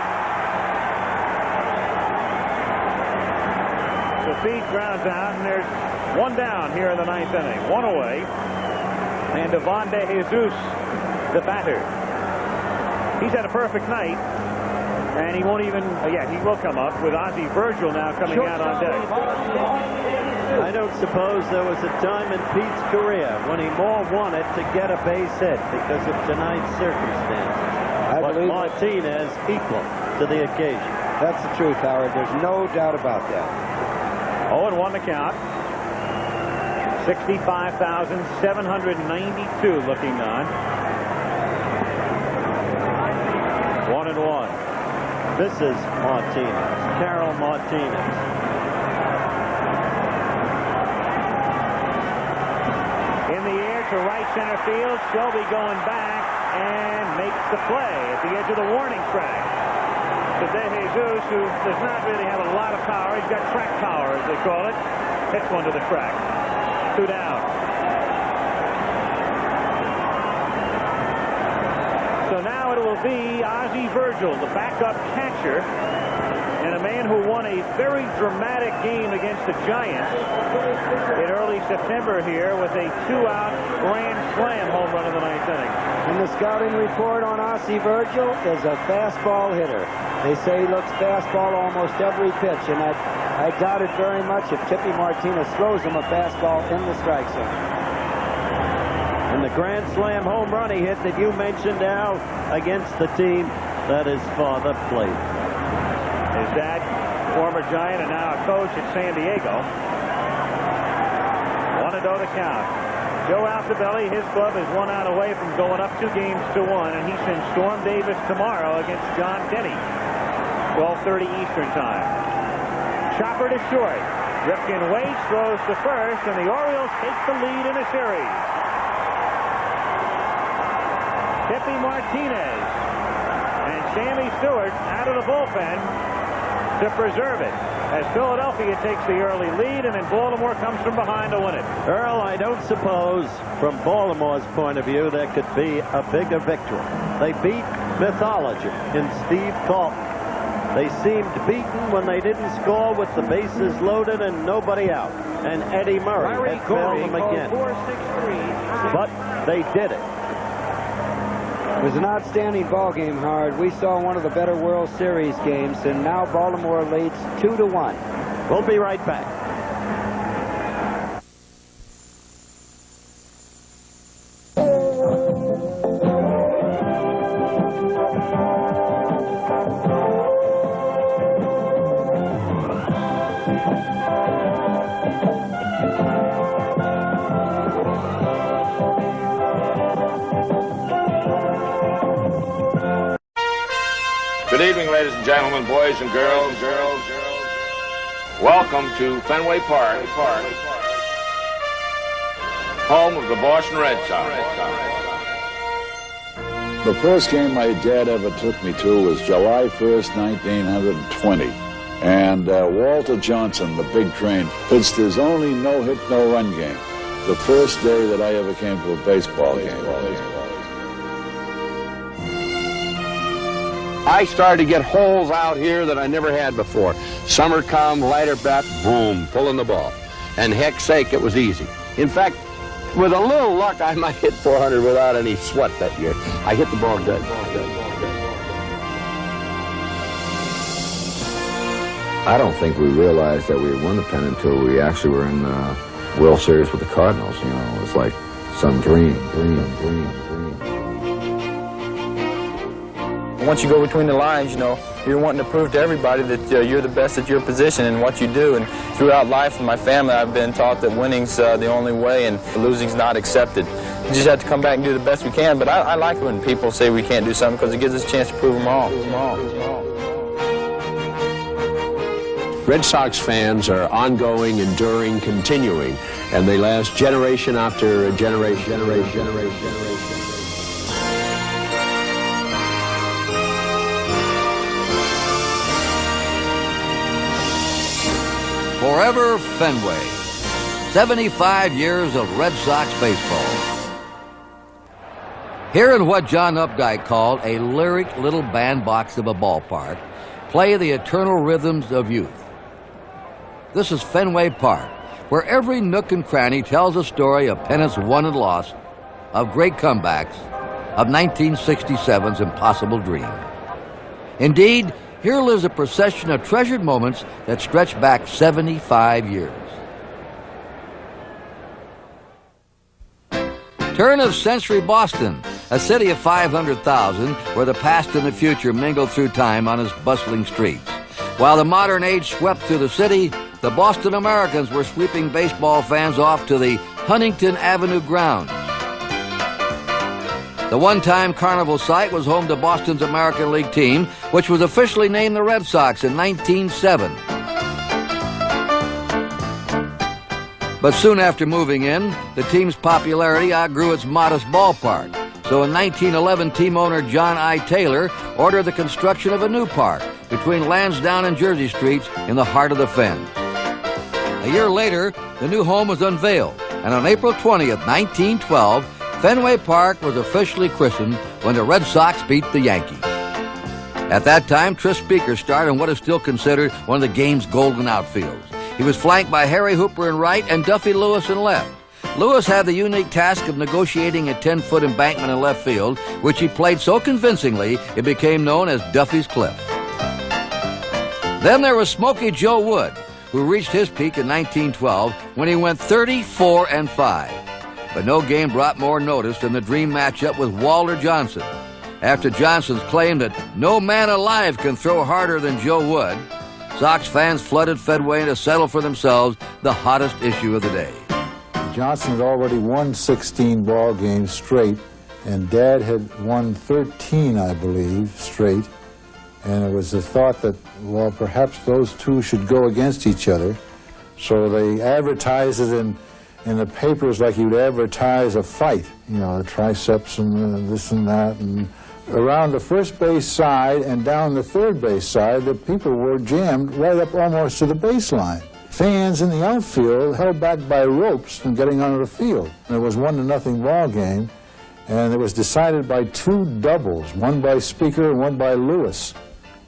The feed grounds out, and there's one down here in the ninth inning. One away. And Devon De Jesus, the batter. He's had a perfect night. And he won't even, he will come up with Ozzie Virgil now coming out on deck. I don't suppose there was a time in Pete's career when he more wanted to get a base hit because of tonight's circumstances. But Martinez equal to the occasion. That's the truth, Howard. There's no doubt about that. 0-1 the count. 65,792 looking on. 1-1. This is Martinez, Carol Martinez. In the air to right center field. Shelby going back and makes the play at the edge of the warning track. To De Jesus, who does not really have a lot of power. He's got track power, as they call it. Hits one to the track. 2 down. So now it will be Ozzie Virgil, the backup catcher, and a man who won a very dramatic game against the Giants in early September here with a 2-out grand slam home run in the ninth inning. And the scouting report on Ozzie Virgil is a fastball hitter. They say he looks fastball almost every pitch, and I doubt it very much if Chippy Martinez throws him a fastball in the strike zone. And the grand slam home run he hit that you mentioned, Al, against the team that his father played. His dad, former Giant and now a coach at San Diego. 1-0 the count. Joe Altobelli, his club is 1 out away from going up 2 games to 1, and he sends Storm Davis tomorrow against John Denny. 12:30 Eastern time. Chopper to short. Ripken waits, throws to first, and the Orioles take the lead in the series. Chippy Martinez and Sammy Stewart out of the bullpen to preserve it as Philadelphia takes the early lead, and then Baltimore comes from behind to win it. Earl, I don't suppose from Baltimore's point of view there could be a bigger victory. They beat mythology in Steve Carlton. They seemed beaten when they didn't score with the bases loaded and nobody out. And Eddie Murray had failed them again. But they did it. It was an outstanding ball game, Howard. We saw one of the better World Series games, and now Baltimore leads 2-1. We'll be right back. Good evening, ladies and gentlemen, boys and girls. Welcome to Fenway Park, home of the Boston Red Sox. The first game my dad ever took me to was July 1st, 1920. And Walter Johnson, the big train, pitched his only no-hit, no-run game. The first day that I ever came to a baseball game. I started to get holes out here that I never had before. Summer come, lighter bat, boom, pulling the ball. And heck's sake, it was easy. In fact, with a little luck, I might hit 400 without any sweat that year. I hit the ball good. I don't think we realized that we had won the pennant until we actually were in the World Series with the Cardinals. You know, it was like some dream. Once you go between the lines, you know, you're wanting to prove to everybody that you're the best at your position and what you do. And throughout life in my family, I've been taught that winning's the only way and losing's not accepted. You just have to come back and do the best we can. But I like it when people say we can't do something because it gives us a chance to prove them wrong. Red Sox fans are ongoing, enduring, continuing, and they last generation after generation. Forever Fenway. 75 years of Red Sox baseball. Here in what John Updike called a lyric little bandbox of a ballpark, play the eternal rhythms of youth. This is Fenway Park, where every nook and cranny tells a story of pennants won and lost, of great comebacks, of 1967's impossible dream. Indeed, here lives a procession of treasured moments that stretch back 75 years. Turn of century Boston, a city of 500,000 where the past and the future mingle through time on its bustling streets. While the modern age swept through the city, the Boston Americans were sweeping baseball fans off to the Huntington Avenue grounds. The one-time carnival site was home to Boston's American League team, which was officially named the Red Sox in 1907. But soon after moving in, the team's popularity outgrew its modest ballpark. So in 1911, team owner John I. Taylor ordered the construction of a new park between Lansdowne and Jersey Streets in the heart of the Fens. A year later, the new home was unveiled, and on April 20th, 1912, Fenway Park was officially christened when the Red Sox beat the Yankees. At that time, Tris Speaker starred in what is still considered one of the game's golden outfields. He was flanked by Harry Hooper in right and Duffy Lewis in left. Lewis had the unique task of negotiating a 10-foot embankment in left field, which he played so convincingly it became known as Duffy's Cliff. Then there was Smokey Joe Wood, who reached his peak in 1912 when he went 34-5. But no game brought more notice than the dream matchup with Walter Johnson. After Johnson's claim that no man alive can throw harder than Joe Wood, Sox fans flooded Fenway to settle for themselves the hottest issue of the day. Johnson had already won 16 ball games straight, and Dad had won 13, I believe, straight. And it was the thought that, well, perhaps those two should go against each other. So they advertised it in the papers like you'd advertise a fight, you know, the triceps and this and that. And around the first base side and down the third base side, the people were jammed right up almost to the baseline. Fans in the outfield held back by ropes from getting onto the field. And it was 1-0 ball game, and it was decided by two doubles, one by Speaker and one by Lewis.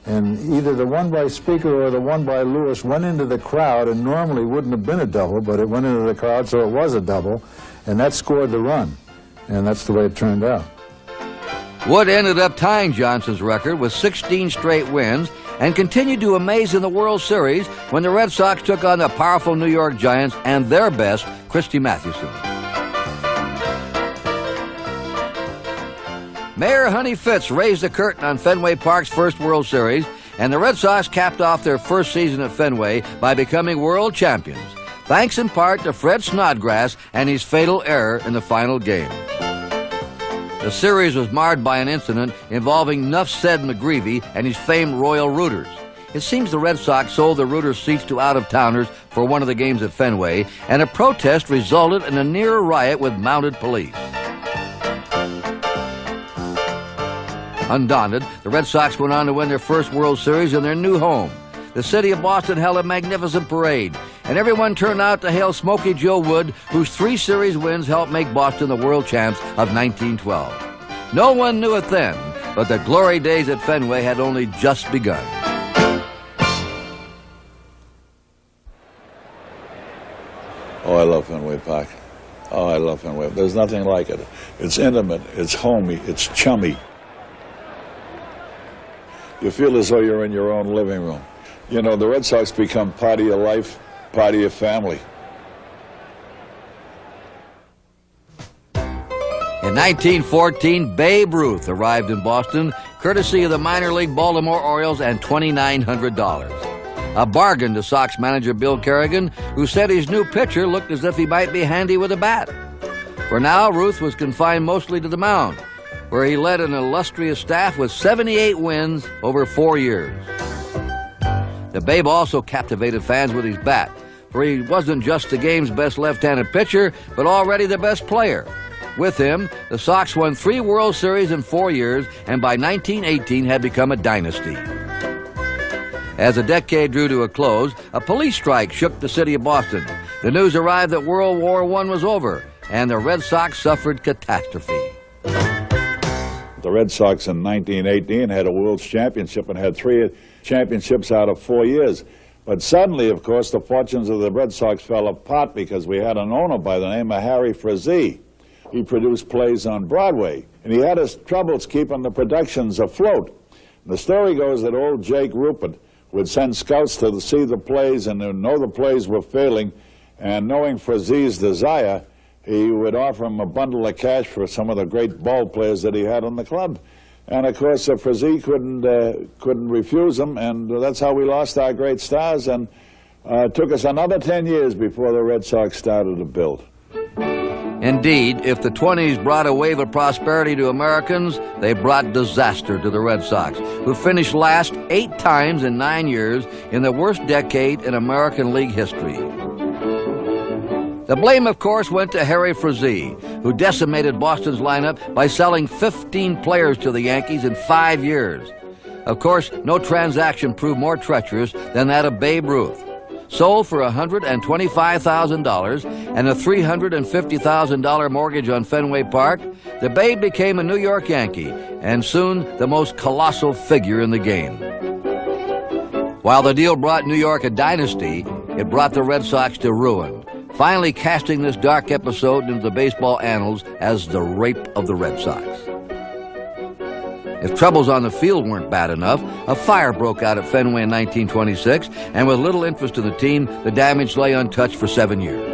And either the one by Speaker or the one by Lewis went into the crowd, and normally wouldn't have been a double, but it went into the crowd, so it was a double, and that scored the run. And that's the way it turned out. Wood ended up tying Johnson's record with 16 straight wins and continued to amaze in the World Series when the Red Sox took on the powerful New York Giants and their best, Christy Mathewson. Mayor Honey Fitz raised the curtain on Fenway Park's first World Series, and the Red Sox capped off their first season at Fenway by becoming world champions, thanks in part to Fred Snodgrass and his fatal error in the final game. The series was marred by an incident involving Nuff Said McGreevy and his famed Royal Rooters. It seems the Red Sox sold the Rooters seats to out-of-towners for one of the games at Fenway, and a protest resulted in a near riot with mounted police. Undaunted, the Red Sox went on to win their first World Series in their new home. The city of Boston held a magnificent parade, and everyone turned out to hail Smokey Joe Wood, whose 3 series wins helped make Boston the world champs of 1912. No one knew it then, but the glory days at Fenway had only just begun. Oh, I love Fenway Park. Oh, I love Fenway. There's nothing like it. It's intimate, it's homey, it's chummy. You feel as though you're in your own living room. You know, the Red Sox become part of your life, part of your family. In 1914, Babe Ruth arrived in Boston, courtesy of the minor league Baltimore Orioles and $2,900. A bargain to Sox manager Bill Kerrigan, who said his new pitcher looked as if he might be handy with a bat. For now, Ruth was confined mostly to the mound, where he led an illustrious staff with 78 wins over 4 years. The Babe also captivated fans with his bat, for he wasn't just the game's best left-handed pitcher, but already the best player. With him, the Sox won 3 World Series in 4 years, and by 1918 had become a dynasty. As the decade drew to a close, a police strike shook the city of Boston. The news arrived that World War I was over, and the Red Sox suffered catastrophe. The Red Sox in 1918 had a World Championship and had 3 championships out of 4 years. But suddenly, of course, the fortunes of the Red Sox fell apart because we had an owner by the name of Harry Frazee. He produced plays on Broadway, and he had his troubles keeping the productions afloat. The story goes that old Jake Rupert would send scouts to see the plays and know the plays were failing, and knowing Frazee's desire, he would offer him a bundle of cash for some of the great ball players that he had on the club. And of course, Frazee couldn't refuse him, and that's how we lost our great stars, and it took us another 10 years before the Red Sox started to build. Indeed, if the 20s brought a wave of prosperity to Americans, they brought disaster to the Red Sox, who finished last 8 times in 9 years in the worst decade in American League history. The blame, of course, went to Harry Frazee, who decimated Boston's lineup by selling 15 players to the Yankees in 5 years. Of course, no transaction proved more treacherous than that of Babe Ruth. Sold for $125,000 and a $350,000 mortgage on Fenway Park, the Babe became a New York Yankee and soon the most colossal figure in the game. While the deal brought New York a dynasty, it brought the Red Sox to ruin, finally casting this dark episode into the baseball annals as the rape of the Red Sox. If troubles on the field weren't bad enough, a fire broke out at Fenway in 1926, and with little interest in the team, the damage lay untouched for 7 years.